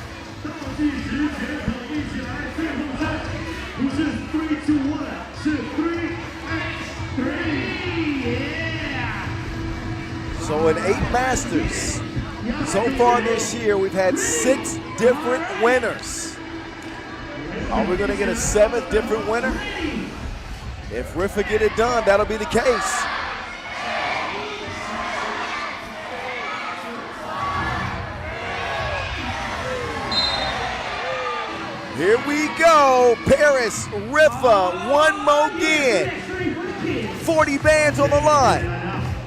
So in 8 Masters, so far this year, we've had 6 different winners. Are we gonna get a 7th different winner? If Riffa get it done, that'll be the case. Here we go, Paris, Riffa, one more again. 40 bands on the line.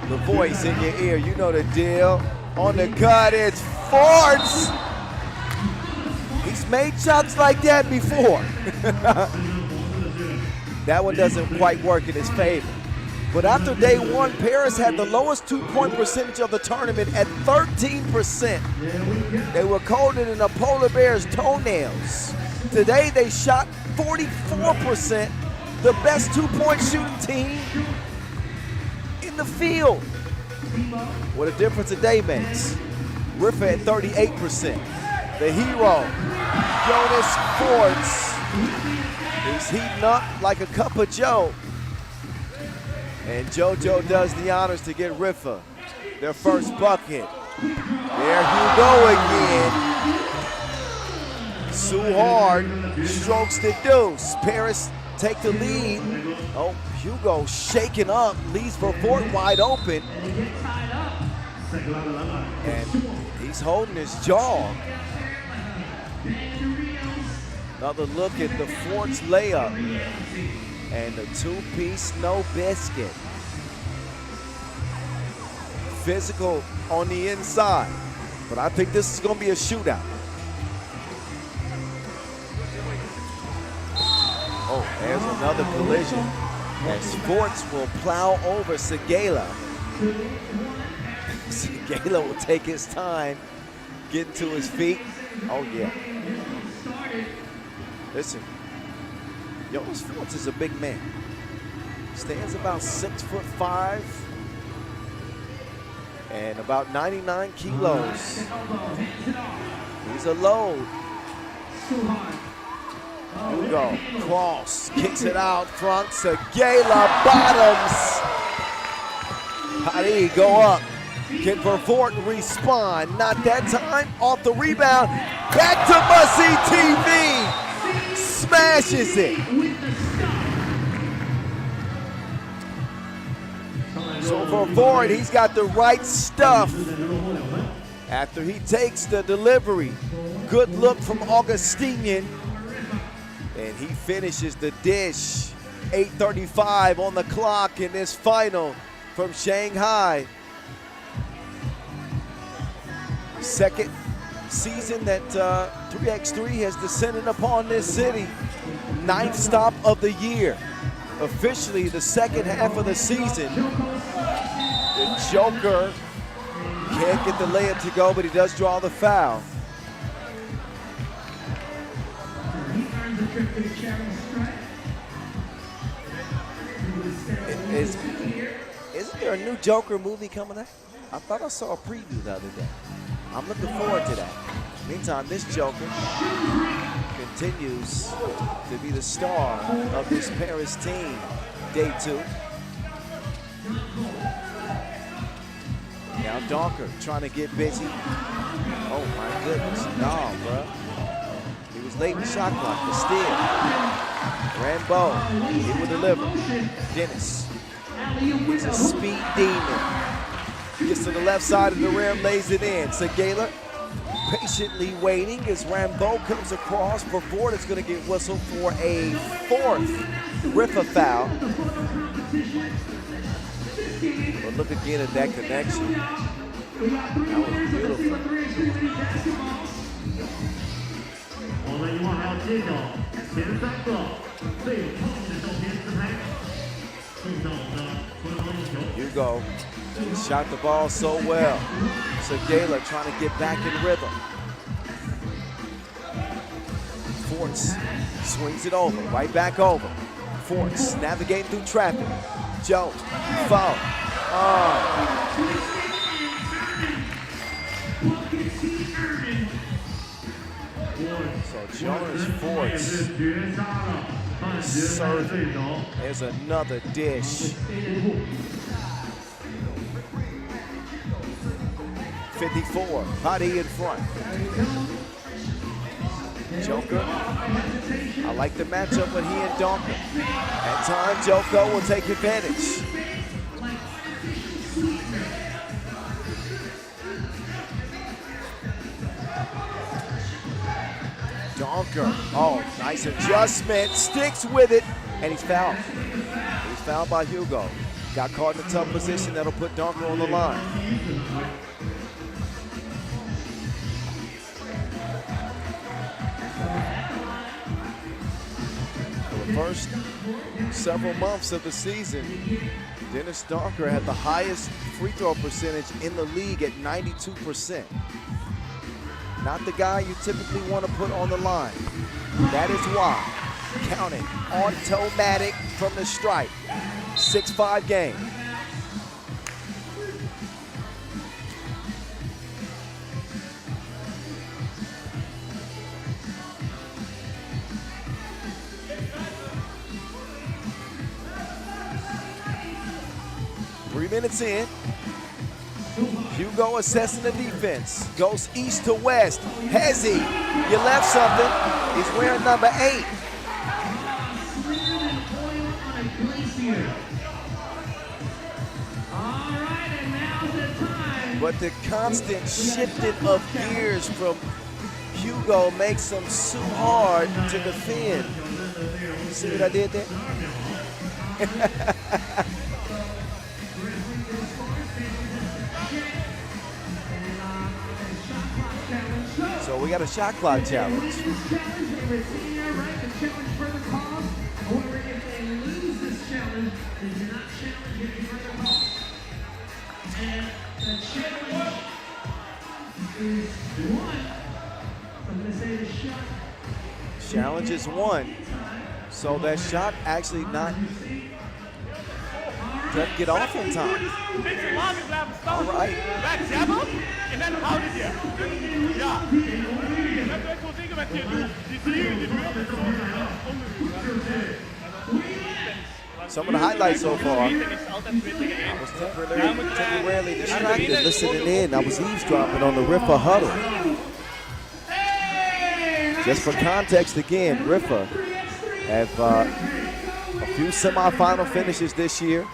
The voice in your ear, you know the deal. On the cut, it's Forts. He's made shots like that before. That one doesn't quite work in his favor. But after day one, Paris had the lowest 2-point percentage of the tournament at 13%. They were coated in a polar bear's toenails. Today they shot 44%, the best 2-point shooting team in the field. What a difference a day makes. Riffa at 38%. The hero, Jonas Forts. He's heating up like a cup of Joe. And JoJo does the honors to get Riffa their first bucket. There you go again. Suhard strokes the deuce. Paris take the lead. Oh, Hugo shaking up, leaves Vervoort wide open. And he's holding his jaw. Another look at the Forts layup. And the 2-piece no biscuit. Physical on the inside. But I think this is going to be a shootout. Oh, there's another collision as Forts will plow over Segala. Segala will take his time getting to his feet. Oh, yeah. Listen, Jonas Forts is a big man. Stands about 6'5" and about 99 kilos. He's a load. Here we go. Cross, kicks it out front. Segala bottoms. How did he go up? Can Vervoort respond? Not that time. Off the rebound. Back to Must-See TV. Smashes it. So Vervoort, he's got the right stuff. After he takes the delivery. Good look from Augustinian. And he finishes the dish. 8:35 on the clock in this final from Shanghai. Second season that 3x3 has descended upon this city. 9th stop of the year. Officially the second half of the season. The Joker can't get the layup to go, but he does draw the foul. Isn't there a new Joker movie coming out? I thought I saw a preview the other day. I'm looking forward to that. Meantime, this Joker continues to be the star of this Paris team. Day 2. Now Donker trying to get busy. Oh my goodness, no, bro. He was late in the shot clock, but still. Rambo, he will deliver. Dennis, he's a speed demon. Gets to the left side of the rim, lays it in. Segala patiently waiting as Rambo comes across. For Ford, it's going to get whistled for a fourth Riffa foul. But look again at that connection. That was beautiful. 我们一会儿还要揭晓前3个最有创意的照片自拍，送上我们的官方一球。 Hugo shot the ball so well. Segala trying to get back in rhythm. Forts swings it over, right back over. Forts navigating through traffic. Joe, foul. So Jonas Forts serving. There's another dish. 54, Hottie in front. Joker, I like the matchup with he and Donker. At times, Joko will take advantage. Donker, oh, nice adjustment, sticks with it, and he's fouled. He's fouled by Hugo. Got caught in a tough position that'll put Donker on the line. First several months of the season, Dennis Donker had the highest free throw percentage in the league at 92%. Not the guy you typically want to put on the line. That is why, count it, automatic from the stripe, 6-5 game. Minutes in. Hugo assessing the defense. Goes east to west. Hezzy, you left something. He's wearing number 8. But the constant shifting of gears from Hugo makes him so hard to defend. See what I did there? So we got a shot clock challenge. Challenge is 1. So that shot actually doesn't get off in time. All right. Some of the highlights so far. I was temporarily distracted listening in. I was eavesdropping on the Riffa huddle. Just for context again, Riffa have a few semifinal finishes this year.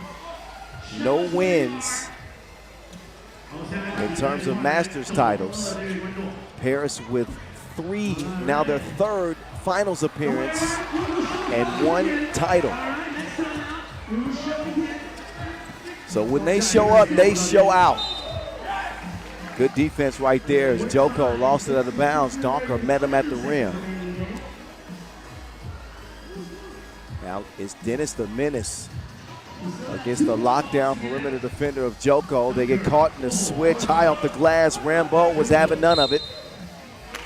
No wins in terms of Masters titles. Paris with 3, now their 3rd finals appearance and 1 title. So when they show up, they show out. Good defense right there as Joko lost it out of bounds. Donker met him at the rim. Now it's Dennis the Menace against the lockdown perimeter defender of Joko. They get caught in the switch high off the glass. Rambo was having none of it.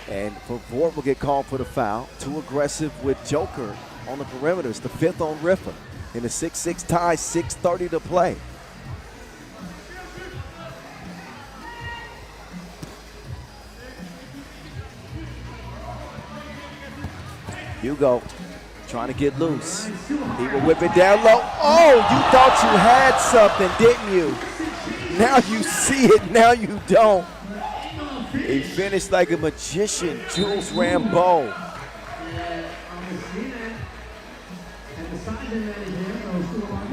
And Fort will get called for the foul. Too aggressive with Joker on the perimeter. It's the 5th on Riffa. In a 6-6 tie, 6:30 to play. Hugo trying to get loose. He will whip it down low. Oh, you thought you had something, didn't you? Now you see it, now you don't. He finished like a magician, Jules Rambo.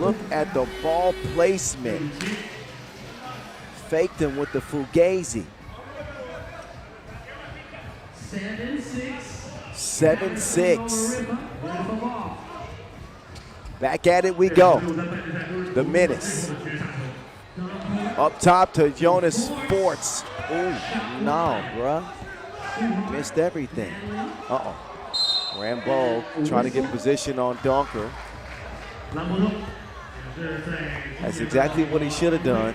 Look at the ball placement. Faked him with the Fugazi. 7-6. Back at it we go. The menace. Up top to Jonas Forts. Ooh, no, bruh. Missed everything. Uh-oh. Rambo trying to get position on Donker. That's exactly what he should have done.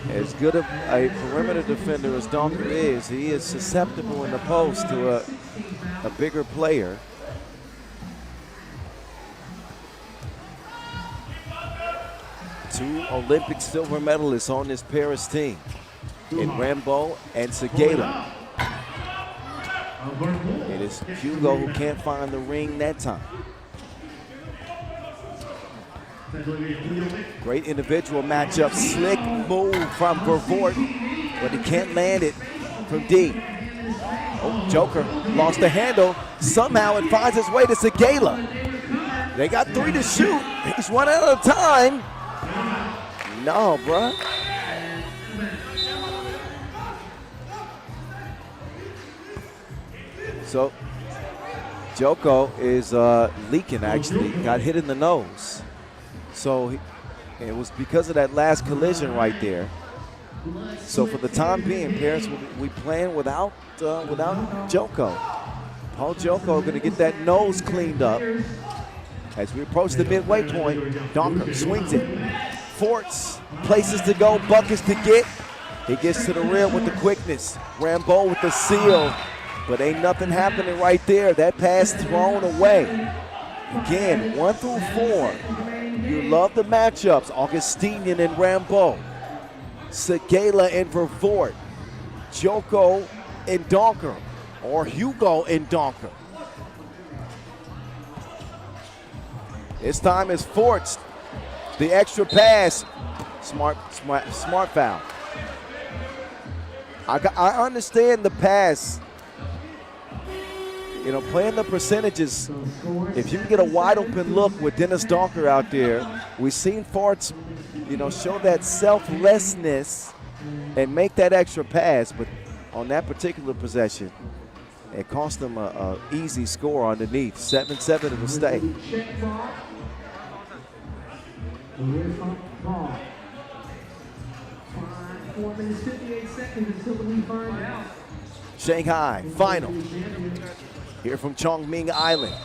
As good of a perimeter defender as Donker is, he is susceptible in the post to a bigger player. Two Olympic silver medalists on this Paris team in Rambo and Segala. It is Hugo who can't find the ring that time. Great individual matchup, slick move from Vervoort, but he can't land it from D. Oh, Joker lost the handle. Somehow it finds its way to Segala. They got 3 to shoot. He's run out of time. No, bruh. So, Joko is leaking, actually. Got hit in the nose. So, it was because of that last collision right there. So, for the time being, Paris will be playing without Joko. Paul Joko going to get that nose cleaned up. As we approach the midway point, Donker swings it. Forts, places to go, buckets to get. He gets to the rim with the quickness. Rambo with the seal, but ain't nothing happening right there. That pass thrown away. Again, 1 through 4. You love the matchups. Augustinian and Rambo. Segala and Vervoort. Joko and Donker. Or Hugo and Donker. This time is Forts. The extra pass. Smart foul. I understand the pass. You know, playing the percentages, if you can get a wide open look with Dennis Donker out there, we've seen Forts, you know, show that selflessness and make that extra pass, but on that particular possession, it cost them an easy score underneath. 7-7 it will stay. 4 minutes, 58 seconds until the lead find out. Shanghai final. Here from Chongming Island.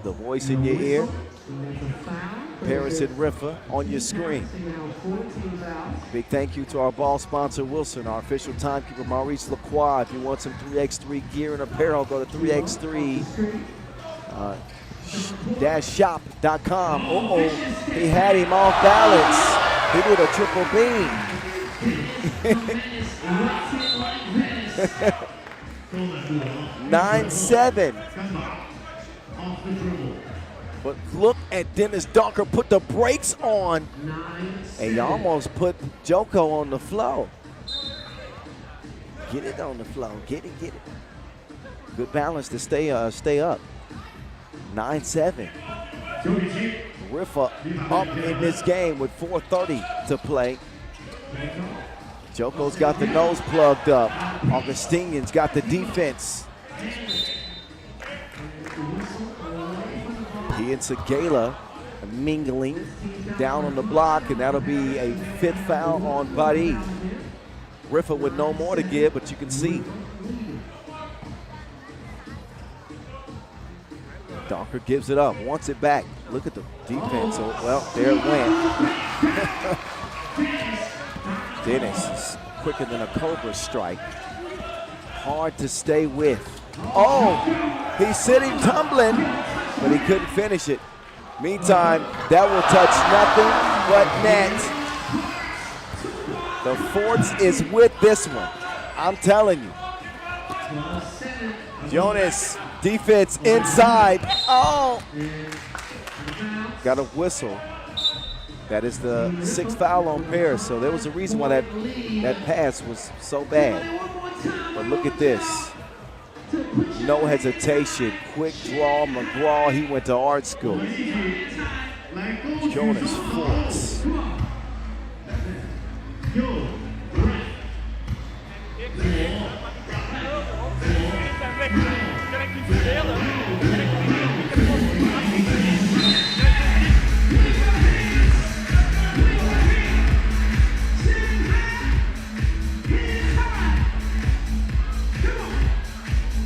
The voice in your ear. Paris and Riffa on your screen. Big thank you to our ball sponsor Wilson, our official timekeeper Maurice Lacroix. If you want some 3x3 gear and apparel, go to 3x3-shop.com. He had him off balance. He did a triple beam. 9-7. But look at Dennis Donker put the brakes on. And he almost put Joko on the flow. Get it on the flow. Get it. Good balance to stay up. 9-7. Riffa up in this game with 4:30 to play. Joko's got the nose plugged up. Augustinian's got the defense. He and Segala mingling down on the block, and that'll be a 5th foul on Badi. Riffa with no more to give, but you can see Donker gives it up, wants it back. Look at the defense. Oh, well, there it went. Dennis is quicker than a Cobra strike. Hard to stay with. Oh, he's sitting tumbling, but he couldn't finish it. Meantime, that will touch nothing but net. The Forts is with this one. I'm telling you. Jonas Defense inside. Oh! Got a whistle. That is the 6th foul on Paris, so there was a reason why that pass was so bad. But look at this. No hesitation, quick draw. McGraw, he went to art school. Jonas Forts.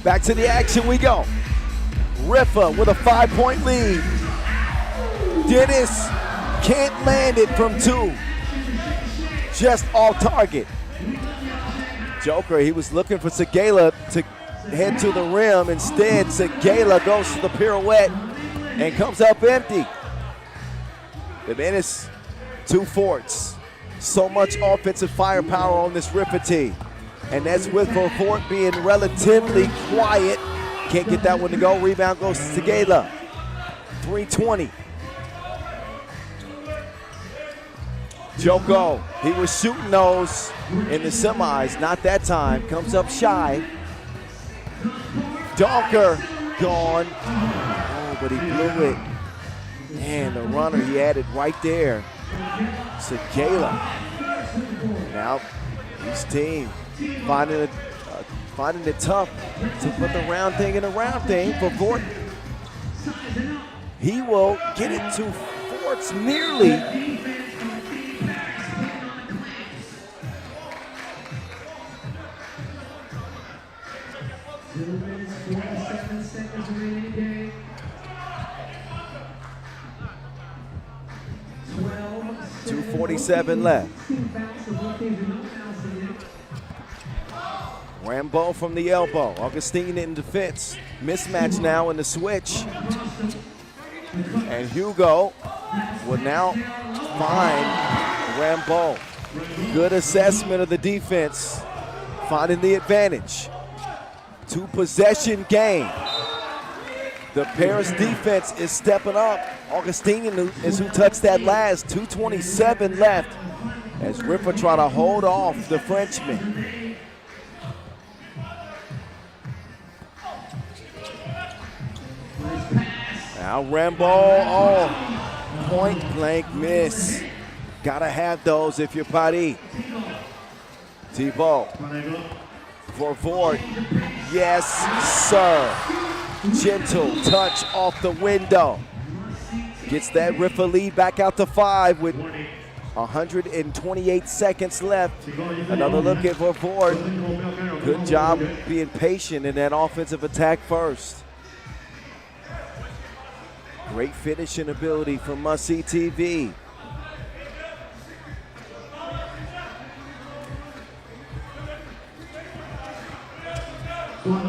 Back to the action we go. Riffa with a 5-point lead. Dennis can't land it from 2. Just off target. Joker, he was looking for Segala to head to the rim. Instead, Segala goes to the pirouette and comes up empty. The Dennis, 2 Forts. So much offensive firepower on this Riffa team. And that's with Fort being relatively quiet. Can't get that one to go. Rebound goes to Segala. 3:20. Joko, he was shooting those in the semis. Not that time. Comes up shy. Donker gone. Oh, but he blew it. Man, the runner he had it right there. Segala. Now, his team finding it tough to put the round thing in a round thing for Fort. He will get it to Forts nearly. .247 left. Rambo from the elbow. Augustine in defense. Mismatch now in the switch. And Hugo will now find Rambo. Good assessment of the defense. Finding the advantage. 2-possession game. The Paris defense is stepping up. Augustine is who touched that last. 2:27 left as Riffa try to hold off the Frenchman. Now Rambo, oh, point blank miss. Gotta have those if you're Paris. Thibault for Fort. Yes, sir. Gentle touch off the window. Gets that Riffa lead back out to 5 with 128 seconds left. Another look at Fort. Good job being patient in that offensive attack first. Great finishing ability from Must See TV.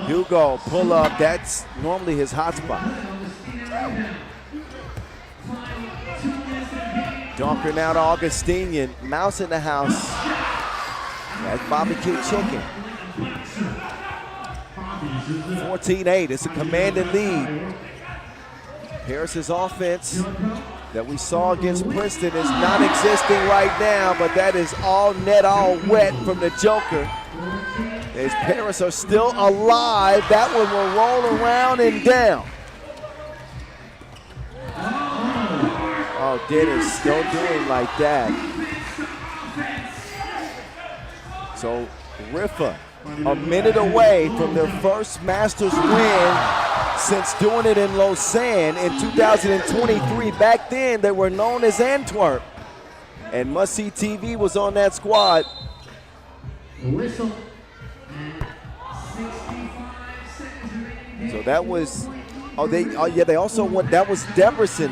Hugo, pull up, that's normally his hot spot. Donker now to Augustinian, Mouse in the house. That's barbecue chicken. 14-8, it's a commanding lead. Paris's offense that we saw against Princeton is not existing right now, but that is all net, all wet from the Joker. As Paris are still alive, that one will roll around and down. Oh, Dennis, don't do him like that. So Riffa, a minute away from their first Masters win since doing it in Lausanne in 2023. Back then, they were known as Antwerp. And Must See TV was on that squad. So that was, they also won, that was Debrecen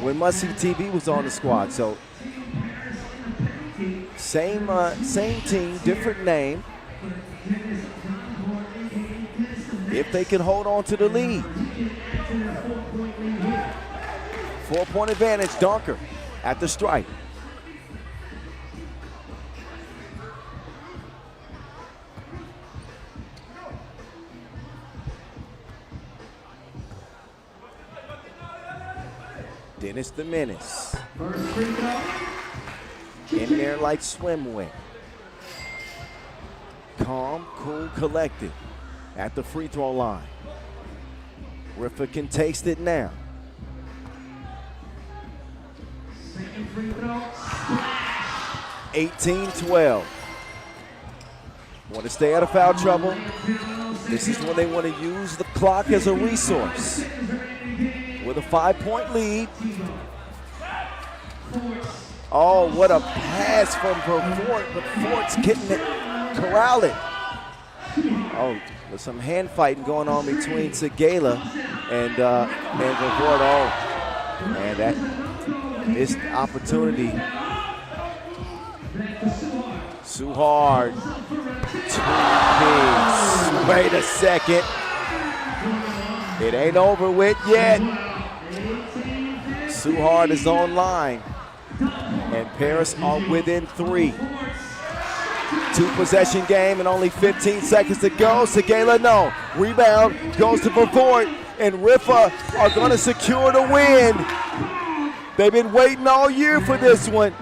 when Must See TV was on the squad. So same team, different name. If they can hold on to the lead. 4-point advantage, Donker at the strike. Dennis the Menace. In there like swimwear. Calm, cool, collected at the free throw line. Riffa can taste it now. 18-12. Want to stay out of foul trouble. This is when they want to use the clock as a resource. With a 5-point lead. Oh, what a pass from Fort, but Fort's getting it, corral it. Oh, there's some hand fighting going on between Segala and Fort. Oh, man, that missed opportunity. Suhard, 2 piece. Wait a second. It ain't over with yet. Suhard is online. And Paris are within 3. 2-possession game and only 15 seconds to go. Segala, no. Rebound goes to Fort, and Riffa are going to secure the win. They've been waiting all year for this one.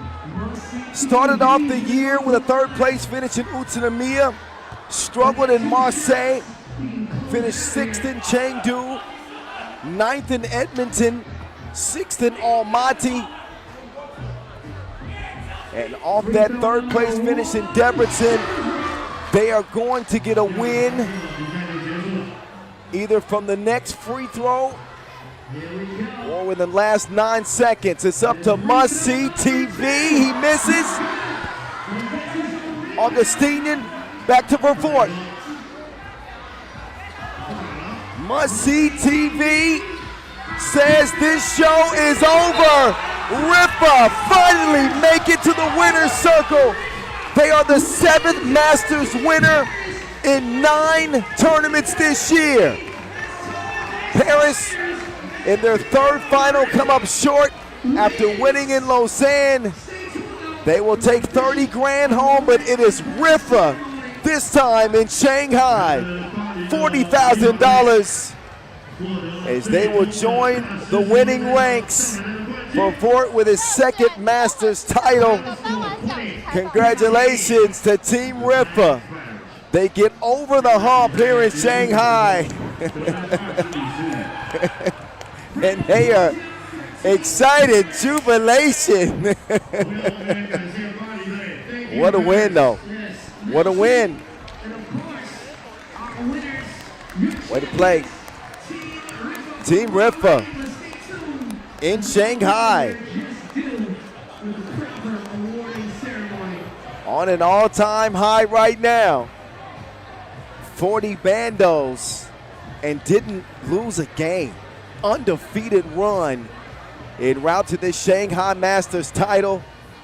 Started off the year with a 3rd-place finish in Utsunomiya. Struggled in Marseille. Finished 6th in Chengdu. 9th in Edmonton. 6th in Almaty. And off that 3rd-place finish in Debrecen, they are going to get a win either from the next free throw or within the last 9 seconds. It's up to Must-See TV. He misses. Augustinian back to Fort. Must-See TV says this show is over. Riffa finally make it to the winner's circle. They are the 7th Masters winner in 9 tournaments this year. Paris, in their 3rd final, come up short after winning in Lausanne. They will take 30 grand home, but it is Riffa this time in Shanghai. $40,000 as they will join the winning ranks for Fort with his 2nd Masters title. Congratulations to Team Riffa. They get over the hump here in Shanghai. And they are excited, jubilation. What a win, though. What a win. Way to play. Team Riffa in Shanghai on an all-time high right now. 40 bandos and didn't lose a game. Undefeated run en route to this Shanghai Masters title.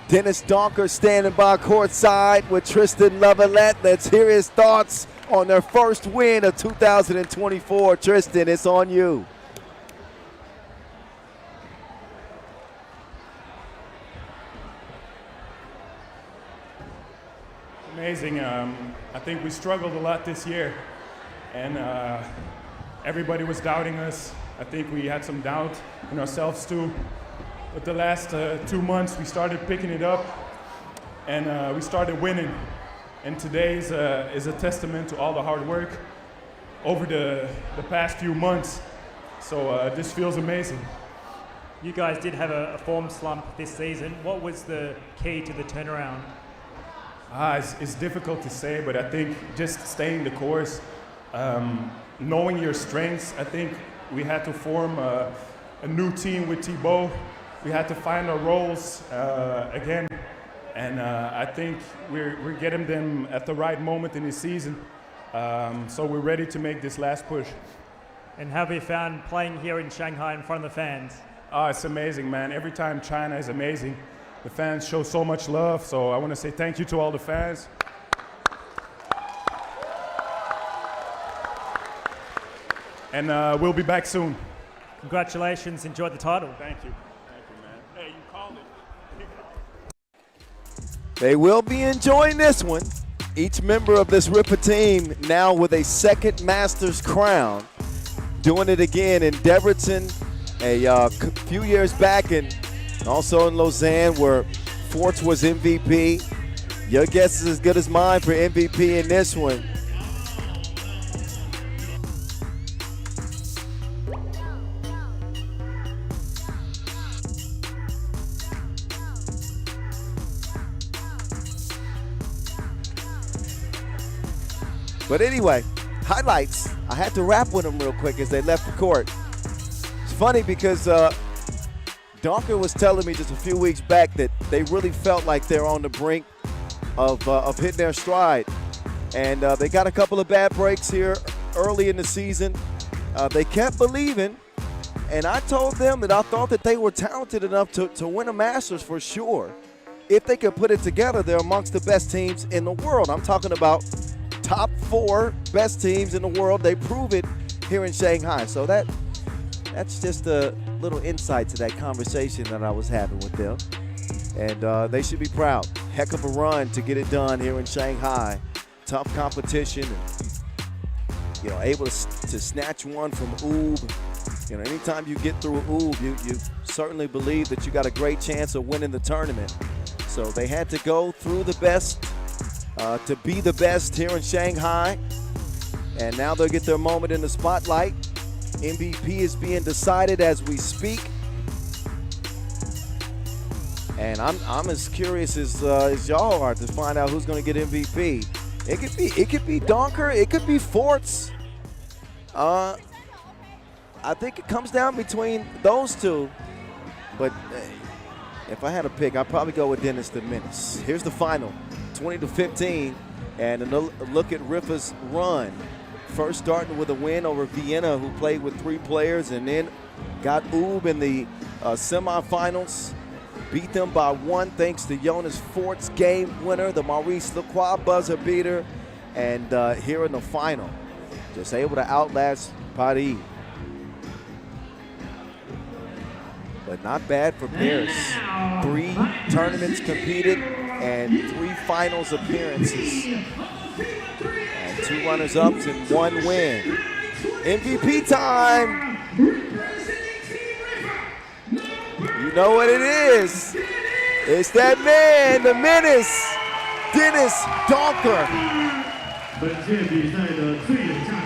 Dennis Donker standing by courtside with Tristan Lavalette. Let's hear his thoughts on their first win of 2024. Tristan, it's on you. Amazing. I think we struggled a lot this year, and everybody was doubting us. I think we had some doubt in ourselves too. But the last 2 months, we started picking it up, and we started winning. And today is a testament to all the hard work over the past few months. So this feels amazing. You guys did have a form slump this season. What was the key to the turnaround? It's difficult to say, but I think just staying the course, knowing your strengths. I think we had to form a new team with Thibaut. We had to find our roles again, and I think we're getting them at the right moment in the season. So we're ready to make this last push. And how have you found playing here in Shanghai in front of the fans? It's amazing, man. Every time China is amazing. The fans show so much love, so I want to say thank you to all the fans. And we'll be back soon. Congratulations, enjoyed the title. Thank you. Thank you, man. Hey, you called it. They will be enjoying this one. Each member of this Riffa team now with a 2nd Masters crown. Doing it again in Debrecen a few years back, and also in Lausanne, where Forts was MVP. Your guess is as good as mine for MVP in this one. But anyway, highlights. I had to rap with them real quick as they left the court. It's funny because Donker was telling me just a few weeks back that they really felt like they're on the brink of hitting their stride. And they got a couple of bad breaks here early in the season. They kept believing, and I told them that I thought that they were talented enough to win a Masters for sure. If they could put it together, they're amongst the best teams in the world. I'm talking about top 4 best teams in the world. They prove it here in Shanghai. So that's just a little insight to that conversation that I was having with them. And they should be proud. Heck of a run to get it done here in Shanghai. Tough competition. And, able to snatch one from Ulaanbaatar. Anytime you get through Ulaanbaatar, you certainly believe that you got a great chance of winning the tournament. So they had to go through the best to be the best here in Shanghai. And now they'll get their moment in the spotlight. MVP is being decided as we speak. And I'm as curious as y'all are to find out who's going to get MVP. It could be Donker, it could be Forts. I think it comes down between those two. But if I had to pick, I'd probably go with Dennis the Menace. Here's the final, 20-15, and a look at Riffa's run. First starting with a win over Vienna, who played with 3 players, and then got Ulaanbaatar in the semifinals. Beat them by 1 thanks to Jonas Fort's game winner, the Maurice Lacroix buzzer beater. And here in the final, just able to outlast Paris. But not bad for Paris. 3 tournaments competed and 3 finals appearances. And 2 runners-ups and 1 win. MVP time! You know what it is. It's that man, the menace, Dennis Donker.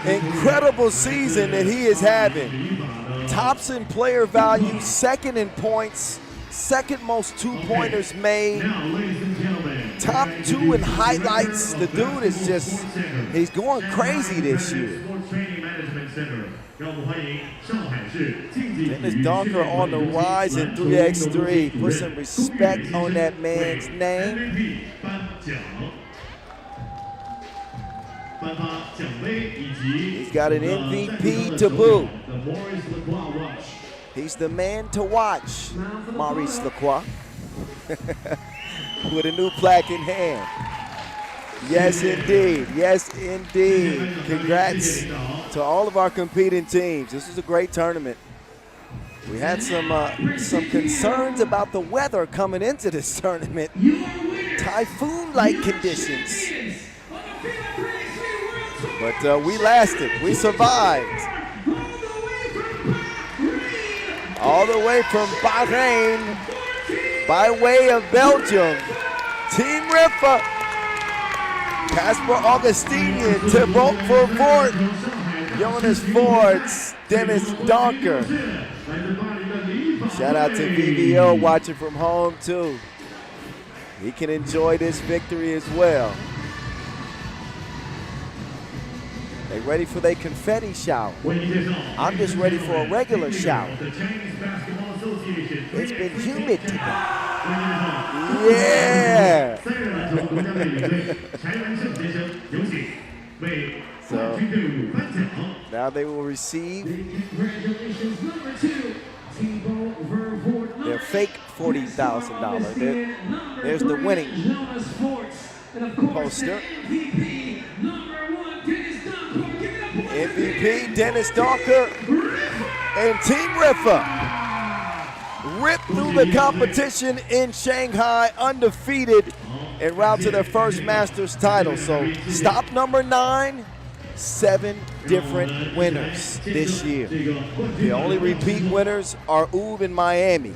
Incredible season that he is having. Tops in player value, 2nd in points, 2nd most 2-pointers made, top 2 in highlights. The dude is just, he's going crazy this year. Dennis Donker on the rise in 3x3. Put some respect on that man's name. He's got an MVP to boot. He's the man to watch, Maurice Lacroix, with a new plaque in hand. Yes, indeed. Yes, indeed. Congrats to all of our competing teams. This is a great tournament. We had some concerns about the weather coming into this tournament. Typhoon-like conditions. But we lasted. We survived. All the way from Bahrain, by way of Belgium, Team Riffa. Casper Augustinian to vote for Fort. Jonas Forts, Dennis Donker. Shout out to VVO watching from home too. He can enjoy this victory as well. They ready for their confetti shower. I'm just ready for a regular shower. It's been humid today. Yeah. So now they will receive their fake $40,000. There's the winning poster. MVP Dennis Donker and Team Riffa ripped through the competition in Shanghai undefeated en route to their first Masters title. So stop number 9, 7 different winners this year. The only repeat winners are Ub in Miami.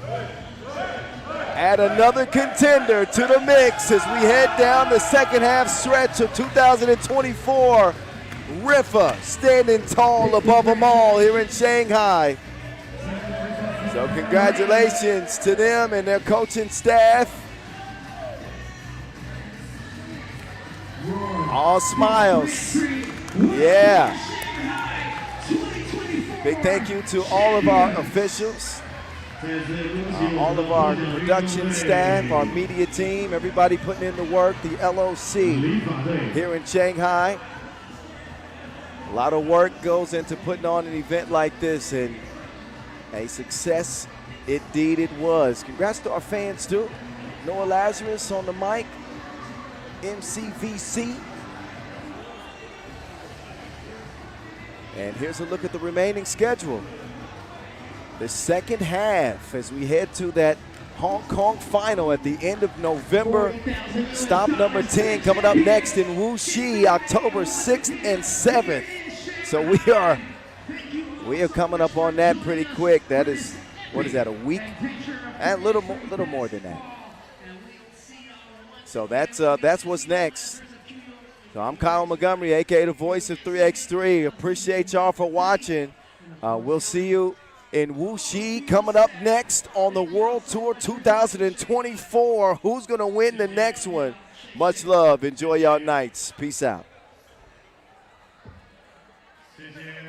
Add another contender to the mix as we head down the second half stretch of 2024. Riffa standing tall above them all here in Shanghai. So congratulations to them and their coaching staff. All smiles. Yeah. Big thank you to all of our officials, all of our production staff, our media team, everybody putting in the work, the LOC here in Shanghai. A lot of work goes into putting on an event like this, and a success indeed it was. Congrats to our fans too. Noah Lazarus on the mic, MCVC. And here's a look at the remaining schedule. The second half as we head to that Hong Kong final at the end of November. Stop number 10 coming up next in Wuxi, October 6th and 7th. So we are coming up on that pretty quick. That is, what is that, a week? And a little more than that. So that's what's next. So I'm Kyle Montgomery, aka the voice of 3x3. Appreciate y'all for watching. We'll see you in Wuxi coming up next on the World Tour 2024. Who's gonna win the next one? Much love. Enjoy y'all nights. Peace out. Yeah.